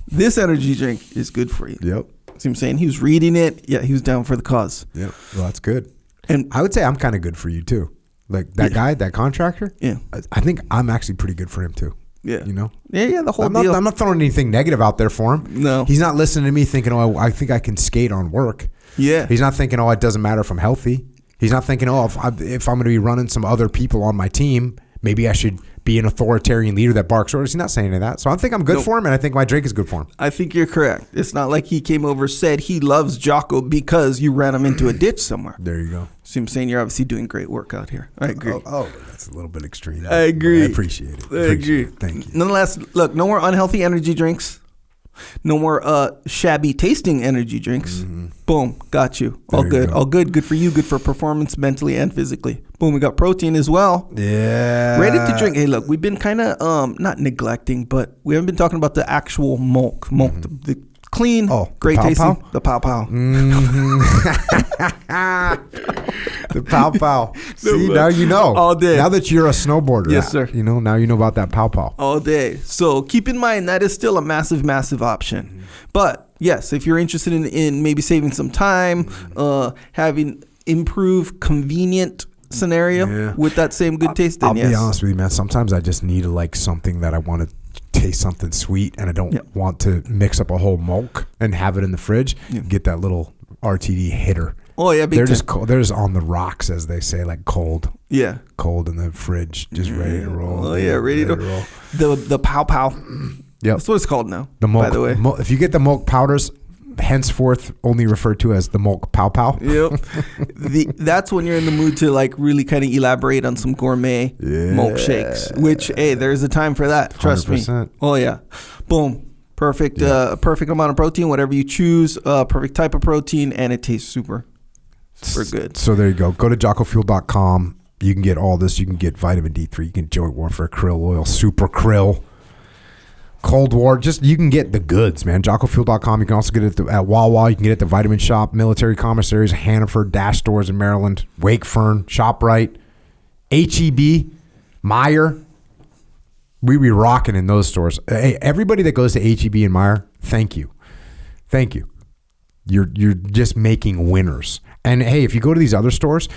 this energy drink is good for you." Yep. See what I'm saying? He was reading it. Yeah, he was down for the cause. Yep. Well, that's good. And I would say I'm kind of good for you too. Like that guy, that contractor. Yeah. I think I'm actually pretty good for him too. Yeah. You know? Yeah, the whole I'm deal. not throwing anything negative out there for him. No. He's not listening to me thinking, oh, I think I can skate on work. Yeah. He's not thinking, oh, it doesn't matter if I'm healthy. He's not thinking, oh, if I'm going to be running some other people on my team, maybe I should be an authoritarian leader that barks orders. He's not saying any of that. So I think I'm good for him, and I think my drink is good for him. I think you're correct. It's not like he came over, said he loves Jocko because you ran him into a ditch somewhere. There you go. So I'm saying you're obviously doing great work out here. I agree. Oh, that's a little bit extreme. I agree. I appreciate it. I agree. Thank you. Nonetheless, look, no more unhealthy energy drinks. No more shabby tasting energy drinks. Mm-hmm. Boom, got you. All good. All good. Good for you. Good for performance mentally and physically. Boom, we got protein as well. Yeah. Ready to drink. Hey, look, we've been kind of not neglecting, but we haven't been talking about the actual milk. Mm-hmm. The clean, great tasting. The pow pow. Mm-hmm. The pow pow. See, now you know. All day. Now that you're a snowboarder. Yes, sir. You know, now you know about that pow pow. All day. So keep in mind that is still a massive, massive option. Mm-hmm. But yes, if you're interested in maybe saving some time, having improved, convenient scenario with that same good taste, then I'll be honest with you, man. Sometimes I just need like something that I want to taste something sweet, and I don't want to mix up a whole milk and have it in the fridge. Get that little RTD hitter. Oh yeah, they're just cold. They're just on the rocks, as they say, like cold. Yeah, cold in the fridge, just ready to roll. Oh yeah, ready to roll. The pow pow. Yeah, that's what it's called now. The milk, by the way. If you get the milk powders, henceforth only referred to as the milk pow pow. Yep. That's when you're in the mood to like really kind of elaborate on some gourmet milkshakes. Which, hey, there's a time for that. Trust 100%. Me. Oh yeah. Boom. Perfect. Perfect amount of protein. Whatever you choose. Perfect type of protein, and it tastes super good. So there you go. Go to jockofuel.com. You can get all this. You can get vitamin D3. You can get joint warfare krill oil, super krill. Cold War, you can get the goods, man. JockoFuel.com. You can also get it at Wawa. You can get it at the Vitamin Shop, Military Commissaries, Hannaford, Dash Stores in Maryland, Wakefern, ShopRite, HEB, Meijer. We be rocking in those stores. Hey, everybody that goes to HEB and Meijer, thank you. Thank you. You're just making winners. And hey, if you go to these other stores,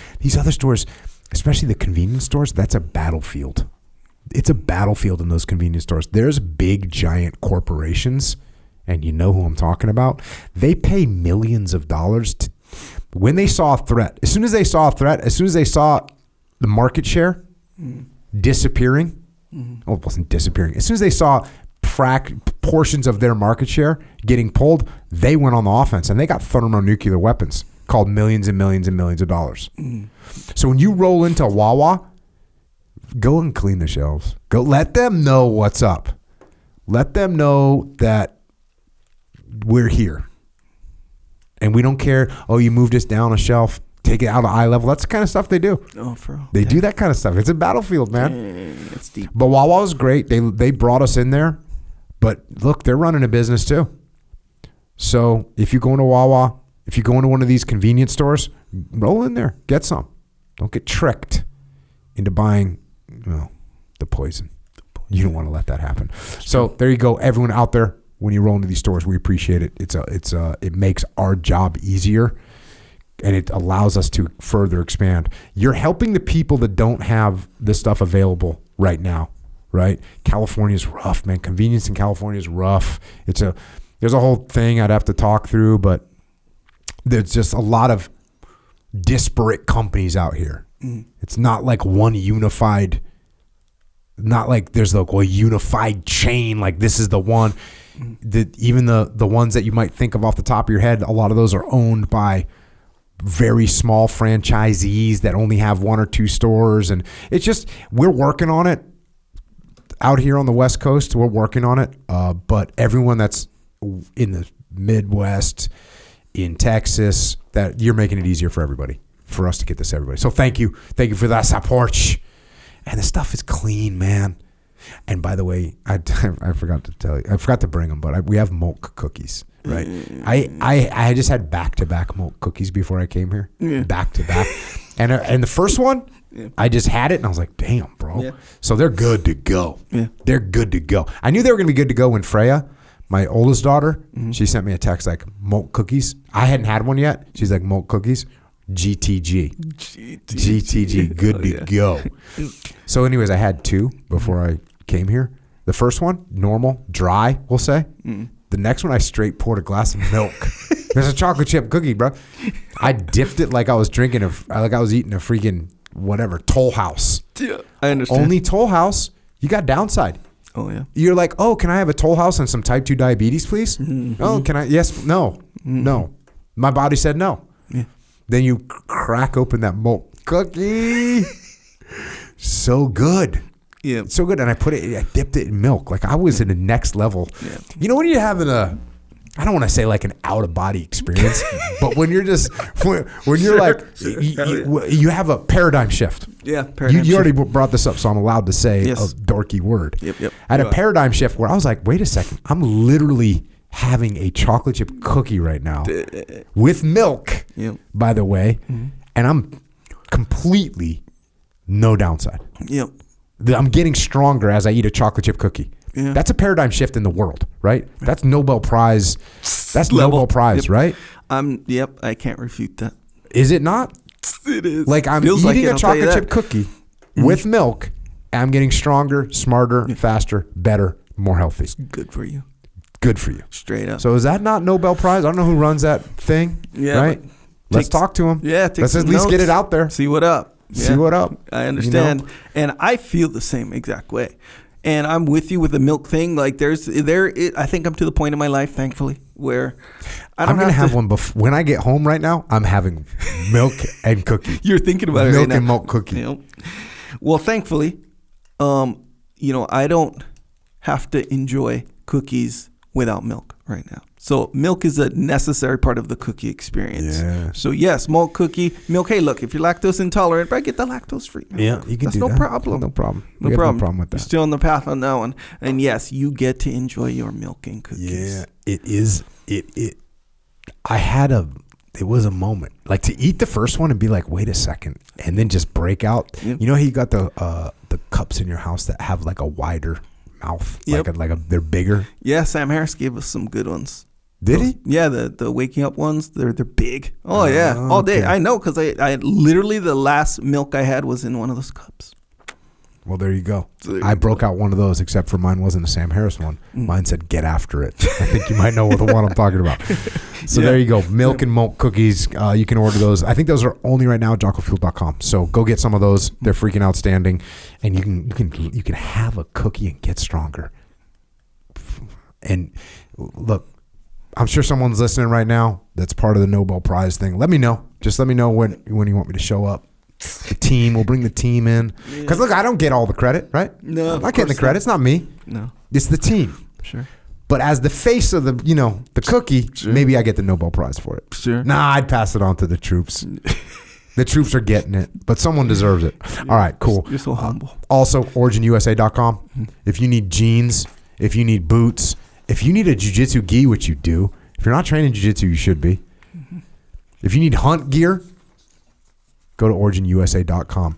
especially the convenience stores, that's a battlefield. It's a battlefield in those convenience stores. There's big, giant corporations, and you know who I'm talking about. They pay millions of dollars when they saw a threat. As soon as they saw the market share disappearing, well, it wasn't disappearing. As soon as they saw portions of their market share getting pulled, they went on the offense, and they got thermonuclear weapons called millions and millions and millions of dollars. So when you roll into Wawa, go and clean the shelves. Go let them know what's up. Let them know that we're here. And we don't care, you moved us down a shelf, take it out of eye level. That's the kind of stuff they do. Oh, for real. They do that kind of stuff. It's a battlefield, man. It's deep. But Wawa was great. They brought us in there. But look, they're running a business too. So if you go into Wawa, if you go into one of these convenience stores, roll in there. Get some. Don't get tricked into buying the poison. You don't want to let that happen. So there you go. Everyone out there, when you roll into these stores, we appreciate it. It makes our job easier, and it allows us to further expand. You're helping the people that don't have this stuff available right now, right? California's rough, man. Convenience in California is rough. There's a whole thing I'd have to talk through, but there's just a lot of disparate companies out here. It's not like one unified. Not like there's a unified chain, like this is the one. Even the ones that you might think of off the top of your head, a lot of those are owned by very small franchisees that only have one or two stores. And it's just, we're working on it out here on the West Coast. We're working on it. But everyone that's in the Midwest, in Texas, that you're making it easier for everybody, for us to get this to everybody. So thank you. Thank you for that support. And the stuff is clean, man. And by the way, I forgot to tell you, I forgot to bring them, but we have milk cookies, right? I just had back-to-back milk cookies before I came here, back-to-back. And the first one, I just had it, and I was like, damn, bro. Yeah. So they're good to go. Yeah. They're good to go. I knew they were going to be good to go when Freya, my oldest daughter, she sent me a text like, milk cookies. I hadn't had one yet. She's like, milk cookies, GTG. GTG. Good to go. So anyways, I had 2 before I came here. The first one, normal, dry, we'll say. The next one, I straight poured a glass of milk. There's a chocolate chip cookie, bro. I dipped it like I was drinking like I was eating a freaking whatever, Toll House. Yeah, I understand. Only Toll House, you got downside. Oh, yeah. You're like, oh, can I have a Toll House and some type 2 diabetes, please? Oh, can I? Yes. No. No. My body said no. Yeah. Then you crack open that milk cookie. So good. Yeah. So good. And I dipped it in milk. Like I was in the next level. Yeah. You know when you're having I don't want to say like an out of body experience, but when you're just, when you're like, you have a paradigm shift. Yeah. Paradigm you already brought this up, so I'm allowed to say a dorky word. Yep. I had a paradigm shift where I was like, wait a second, I'm literally having a chocolate chip cookie right now with milk, by the way, and I'm completely no downside. Yep. I'm getting stronger as I eat a chocolate chip cookie. Yeah. That's a paradigm shift in the world, right? That's Nobel Prize. That's Nobel Prize, right? Yep. I can't refute that. Is it not? It is. Like I'm eating a chocolate chip cookie with milk. And I'm getting stronger, smarter, faster, better, more healthy. It's good for you. Good for you. Straight up. So is that not Nobel Prize? I don't know who runs that thing. Yeah. Right? Let's talk to him. Yeah. Let's at least get it out there. See what up. Yeah. See what up. I understand. And I feel the same exact way. And I'm with you with the milk thing. Like I think I'm to the point in my life, thankfully, where I'm going to have one when I get home right now. I'm having milk and cookie. You're thinking about it right now. Milk and milk cookie. You know? Well, thankfully, I don't have to enjoy cookies without milk right now. So milk is a necessary part of the cookie experience. Yeah. So yes, milk cookie, milk. Hey, look, if you're lactose intolerant, but get the lactose free. Yeah, you can That's do no that. problem. No problem. No problem. No problem with that. You're still on the path on that one. And yes, you get to enjoy your milk and cookies. Yeah, it is. It was a moment like to eat the first one and be like, wait a second, and then just break out. Yep. You know how you got the cups in your house that have like a wider mouth, they're bigger. Yeah, Sam Harris gave us some good ones. Did he? Yeah, the waking up ones. They're big. Oh yeah, all day. I know because I literally the last milk I had was in one of those cups. Well, there you go. I broke out one of those, except for mine wasn't a Sam Harris one. Mine said "Get after it." I think you might know the one I'm talking about. So there you go. Milk and milk cookies. You can order those. I think those are only right now at JockoFuel.com. So go get some of those. They're freaking outstanding, and you can have a cookie and get stronger. And look, I'm sure someone's listening right now that's part of the Nobel Prize thing. Let me know. Just let me know when you want me to show up. The team, we'll bring the team in. Because look, I don't get all the credit, right? No, I'm not getting the credit. It's not me. No, it's the team. Sure. But as the face of the cookie, maybe I get the Nobel Prize for it. Sure. Nah, I'd pass it on to the troops. The troops are getting it, but someone deserves it. All right, cool. You're so humble. Also, OriginUSA.com. If you need jeans, if you need boots, if you need a jiu-jitsu gi, which you do. If you're not training jiu-jitsu, you should be. If you need hunt gear, go to OriginUSA.com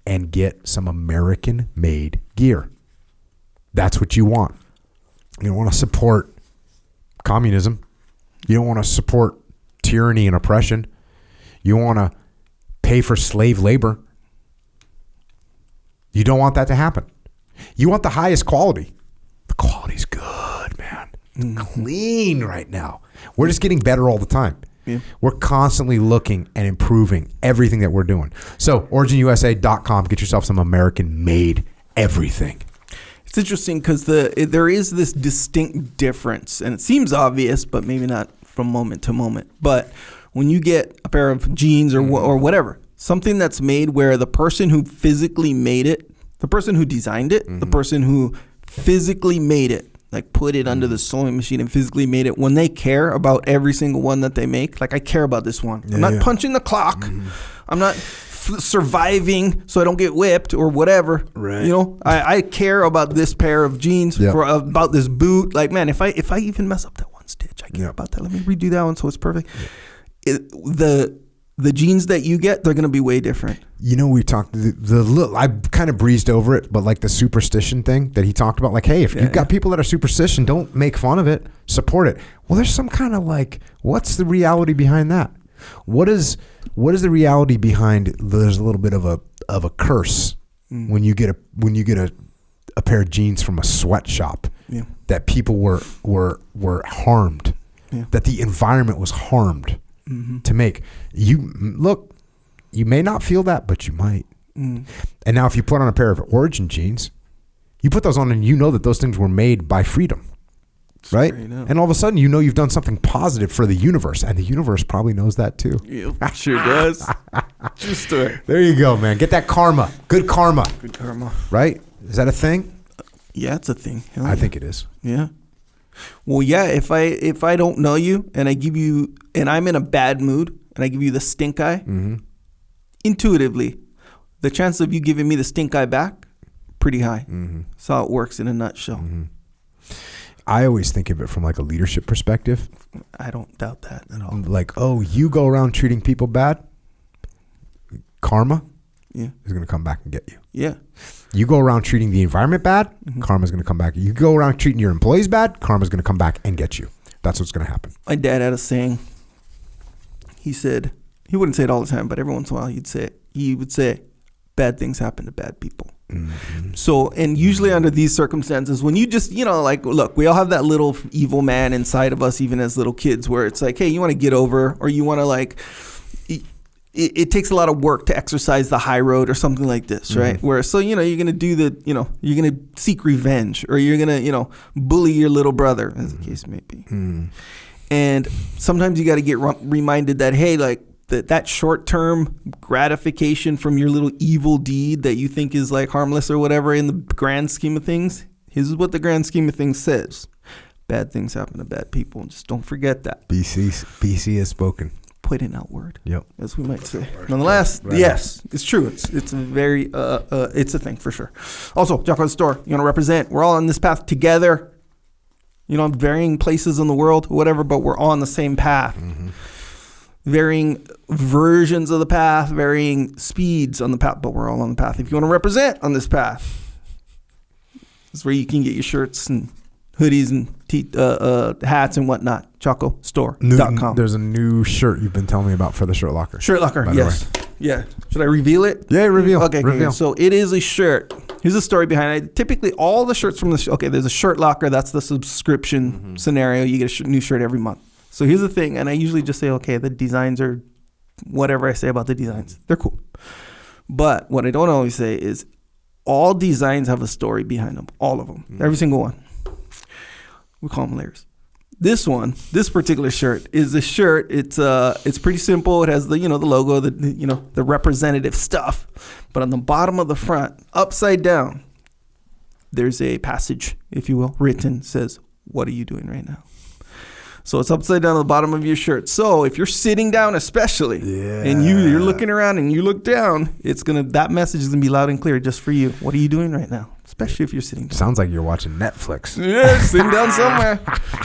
and get some American-made gear. That's what you want. You don't want to support communism. You don't want to support tyranny and oppression. You want to pay for slave labor. You don't want that to happen. You want the highest quality. The quality's good, man. It's clean right now. We're just getting better all the time. Yeah. We're constantly looking and improving everything that we're doing. So OriginUSA.com, get yourself some American-made everything. It's interesting because there is this distinct difference, and it seems obvious, but maybe not from moment to moment. But when you get a pair of jeans or whatever, something that's made where the person who physically made it, the person who designed it, the person who physically made it, like put it under the sewing machine and physically made it, when they care about every single one that they make, like I care about this one. I'm not punching the clock. I'm not surviving so I don't get whipped or whatever. Right. You know, I care about this pair of jeans, about this boot. Like, man, if I even mess up that one stitch, I care about that. Let me redo that one so it's perfect. The jeans that you get, they're going to be way different. You know, we talked, I kind of breezed over it, but like the superstition thing that he talked about, like, hey, if you've got people that are superstition, don't make fun of it, support it. Well, there's some kind of like, what's the reality behind that? What is the reality behind there's a little bit of a curse when you get a pair of jeans from a sweatshop that people were harmed, that the environment was harmed to make. You may not feel that, but you might. And now if you put on a pair of Origin jeans, you put those on and you know that those things were made by freedom. Right? And all of a sudden, you know you've done something positive for the universe, and the universe probably knows that too. Yeah, sure does. True story. There you go, man. Get that karma. Good karma. Good karma. Right? Is that a thing? Yeah, it's a thing. I think it is. Yeah. Well, yeah. If I don't know you and I give you, and I'm in a bad mood and I give you the stink eye, intuitively, the chance of you giving me the stink eye back, pretty high. That's how it works in a nutshell. I always think of it from like a leadership perspective. I don't doubt that at all. Like, oh, you go around treating people bad, karma is going to come back and get you. Yeah. You go around treating the environment bad, karma's going to come back. You go around treating your employees bad, karma's going to come back and get you. That's what's going to happen. My dad had a saying. He said, he wouldn't say it all the time, but every once in a while he would say, bad things happen to bad people. So, and usually under these circumstances, when you just, like, look, we all have that little evil man inside of us, even as little kids, where it's like, hey, you want to get over, or you want to like, it takes a lot of work to exercise the high road or something like this, right? Where, so, you're going to do you're going to seek revenge, or you're going to, bully your little brother, as the case may be. And sometimes you got to get reminded that, hey, like, that short-term gratification from your little evil deed that you think is like harmless or whatever in the grand scheme of things, here's what the grand scheme of things says. Bad things happen to bad people. And just don't forget that. BC has spoken. Put in that word. Yep. As we might say. Nonetheless, yes, it's true. It's a very, it's a thing for sure. Also, Jocko Store, you want to represent. We're all on this path together. Varying places in the world, whatever, but we're all on the same path. Varying versions of the path, varying speeds on the path, but we're all on the path. If you want to represent on this path, this is where you can get your shirts and hoodies and hats and whatnot. JockoStore.com. There's a new shirt you've been telling me about for the Shirt Locker. Shirt Locker, yes. Yeah. Should I reveal it? Yeah, reveal. Okay, reveal. So it is a shirt. Here's the story behind it. Typically, all the shirts from there's a Shirt Locker. That's the subscription scenario. You get a new shirt every month. So here's the thing, and I usually just say, okay, the designs are whatever I say about the designs. They're cool. But what I don't always say is all designs have a story behind them, all of them, every single one. We call them layers. This particular shirt is a shirt. It's pretty simple. It has the logo, the representative stuff. But on the bottom of the front, upside down, there's a passage, if you will, written, says, "What are you doing right now?" So it's upside down at the bottom of your shirt. So if you're sitting down, especially, and you're looking around and you look down, that message is gonna be loud and clear just for you. What are you doing right now? Especially if you're sitting down. Sounds like you're watching Netflix. Yeah, sitting down somewhere.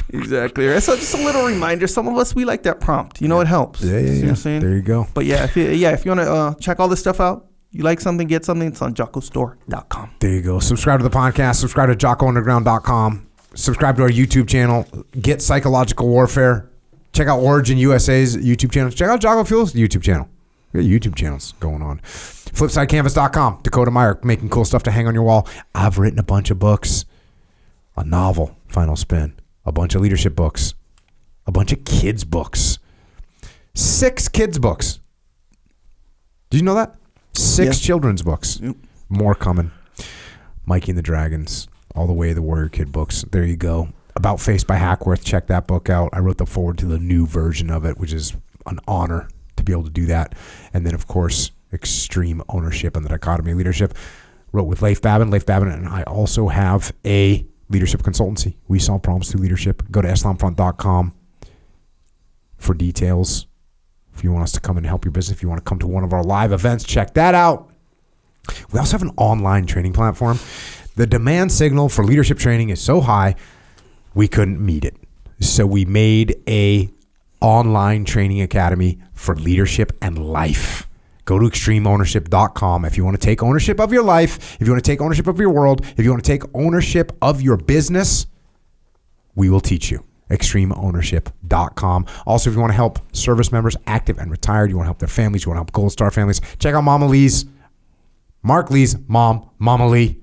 Exactly. Right. So just a little reminder. Some of us, we like that prompt. It helps. Yeah. See what I'm saying? There you go. But if you want to check all this stuff out, you like something, get something, it's on JockoStore.com. There you go. Subscribe to the podcast. Subscribe to JockoUnderground.com. Subscribe to our YouTube channel. Get Psychological Warfare. Check out Origin USA's YouTube channel. Check out Jocko Fuel's YouTube channel. We got YouTube channels going on. FlipsideCanvas.com. Dakota Meyer making cool stuff to hang on your wall. I've written a bunch of books. A novel, Final Spin. A bunch of leadership books. A bunch of kids' books. 6 kids' books. Did you know that? 6 children's books. Yep. More coming. Mikey and the Dragons. All the Way, the Warrior Kid books. There you go. About Face by Hackworth. Check that book out. I wrote the foreword to the new version of it, which is an honor to be able to do that. And then, of course, Extreme Ownership and the Dichotomy of Leadership. Wrote with Leif Babin. Leif Babin and I also have a leadership consultancy. We solve problems through leadership. Go to eslamfront.com for details. If you want us to come and help your business, if you want to come to one of our live events, check that out. We also have an online training platform. The demand signal for leadership training is so high, we couldn't meet it. So we made a online training academy for leadership and life. Go to extremeownership.com if you want to take ownership of your life, if you want to take ownership of your world, if you want to take ownership of your business, we will teach you. extremeownership.com. Also, if you want to help service members, active and retired, you want to help their families, you want to help Gold Star families, check out Mark Lee's mom, Mama Lee.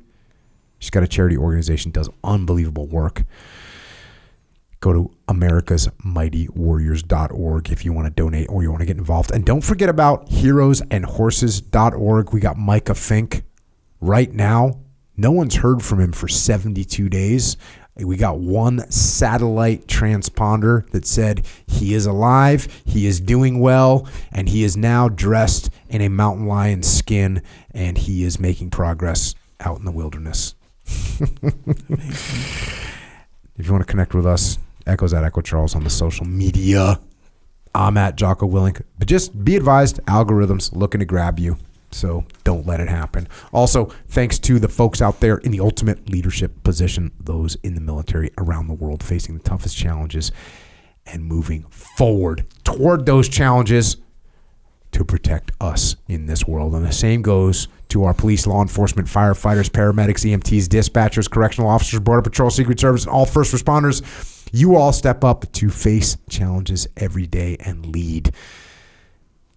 She's got a charity organization, does unbelievable work. Go to americasmightywarriors.org if you want to donate or you want to get involved. And don't forget about heroesandhorses.org. We got Micah Fink right now. No one's heard from him for 72 days. We got one satellite transponder that said he is alive, he is doing well, and he is now dressed in a mountain lion skin, and he is making progress out in the wilderness. If you want to connect with us, Echo's at Echo Charles on the social media. I'm at Jocko Willink. But just be advised, algorithms looking to grab you. So don't let it happen. Also, thanks to the folks out there in the ultimate leadership position, those in the military around the world facing the toughest challenges and moving forward toward those challenges to protect us in this world. And the same goes to our police, law enforcement, firefighters, paramedics, EMTs, dispatchers, correctional officers, Border Patrol, Secret Service, and all first responders. You all step up to face challenges every day and lead.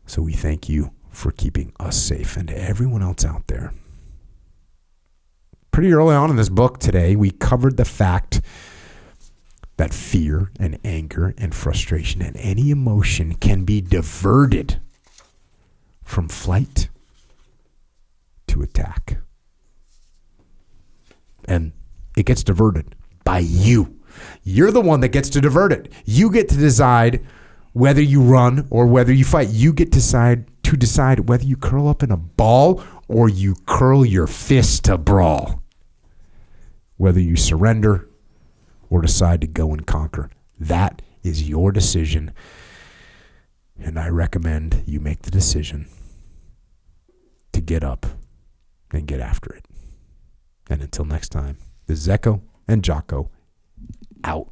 So we thank you for keeping us safe. And to everyone else out there, pretty early on in this book today, we covered the fact that fear and anger and frustration and any emotion can be diverted from flight to attack. And it gets diverted by you. You're the one that gets to divert it. You get to decide whether you run or whether you fight. You get to decide whether you curl up in a ball or you curl your fist to brawl. Whether you surrender or decide to go and conquer. That is your decision. And I recommend you make the decision to get up and get after it. And until next time, this is Echo and Jocko out.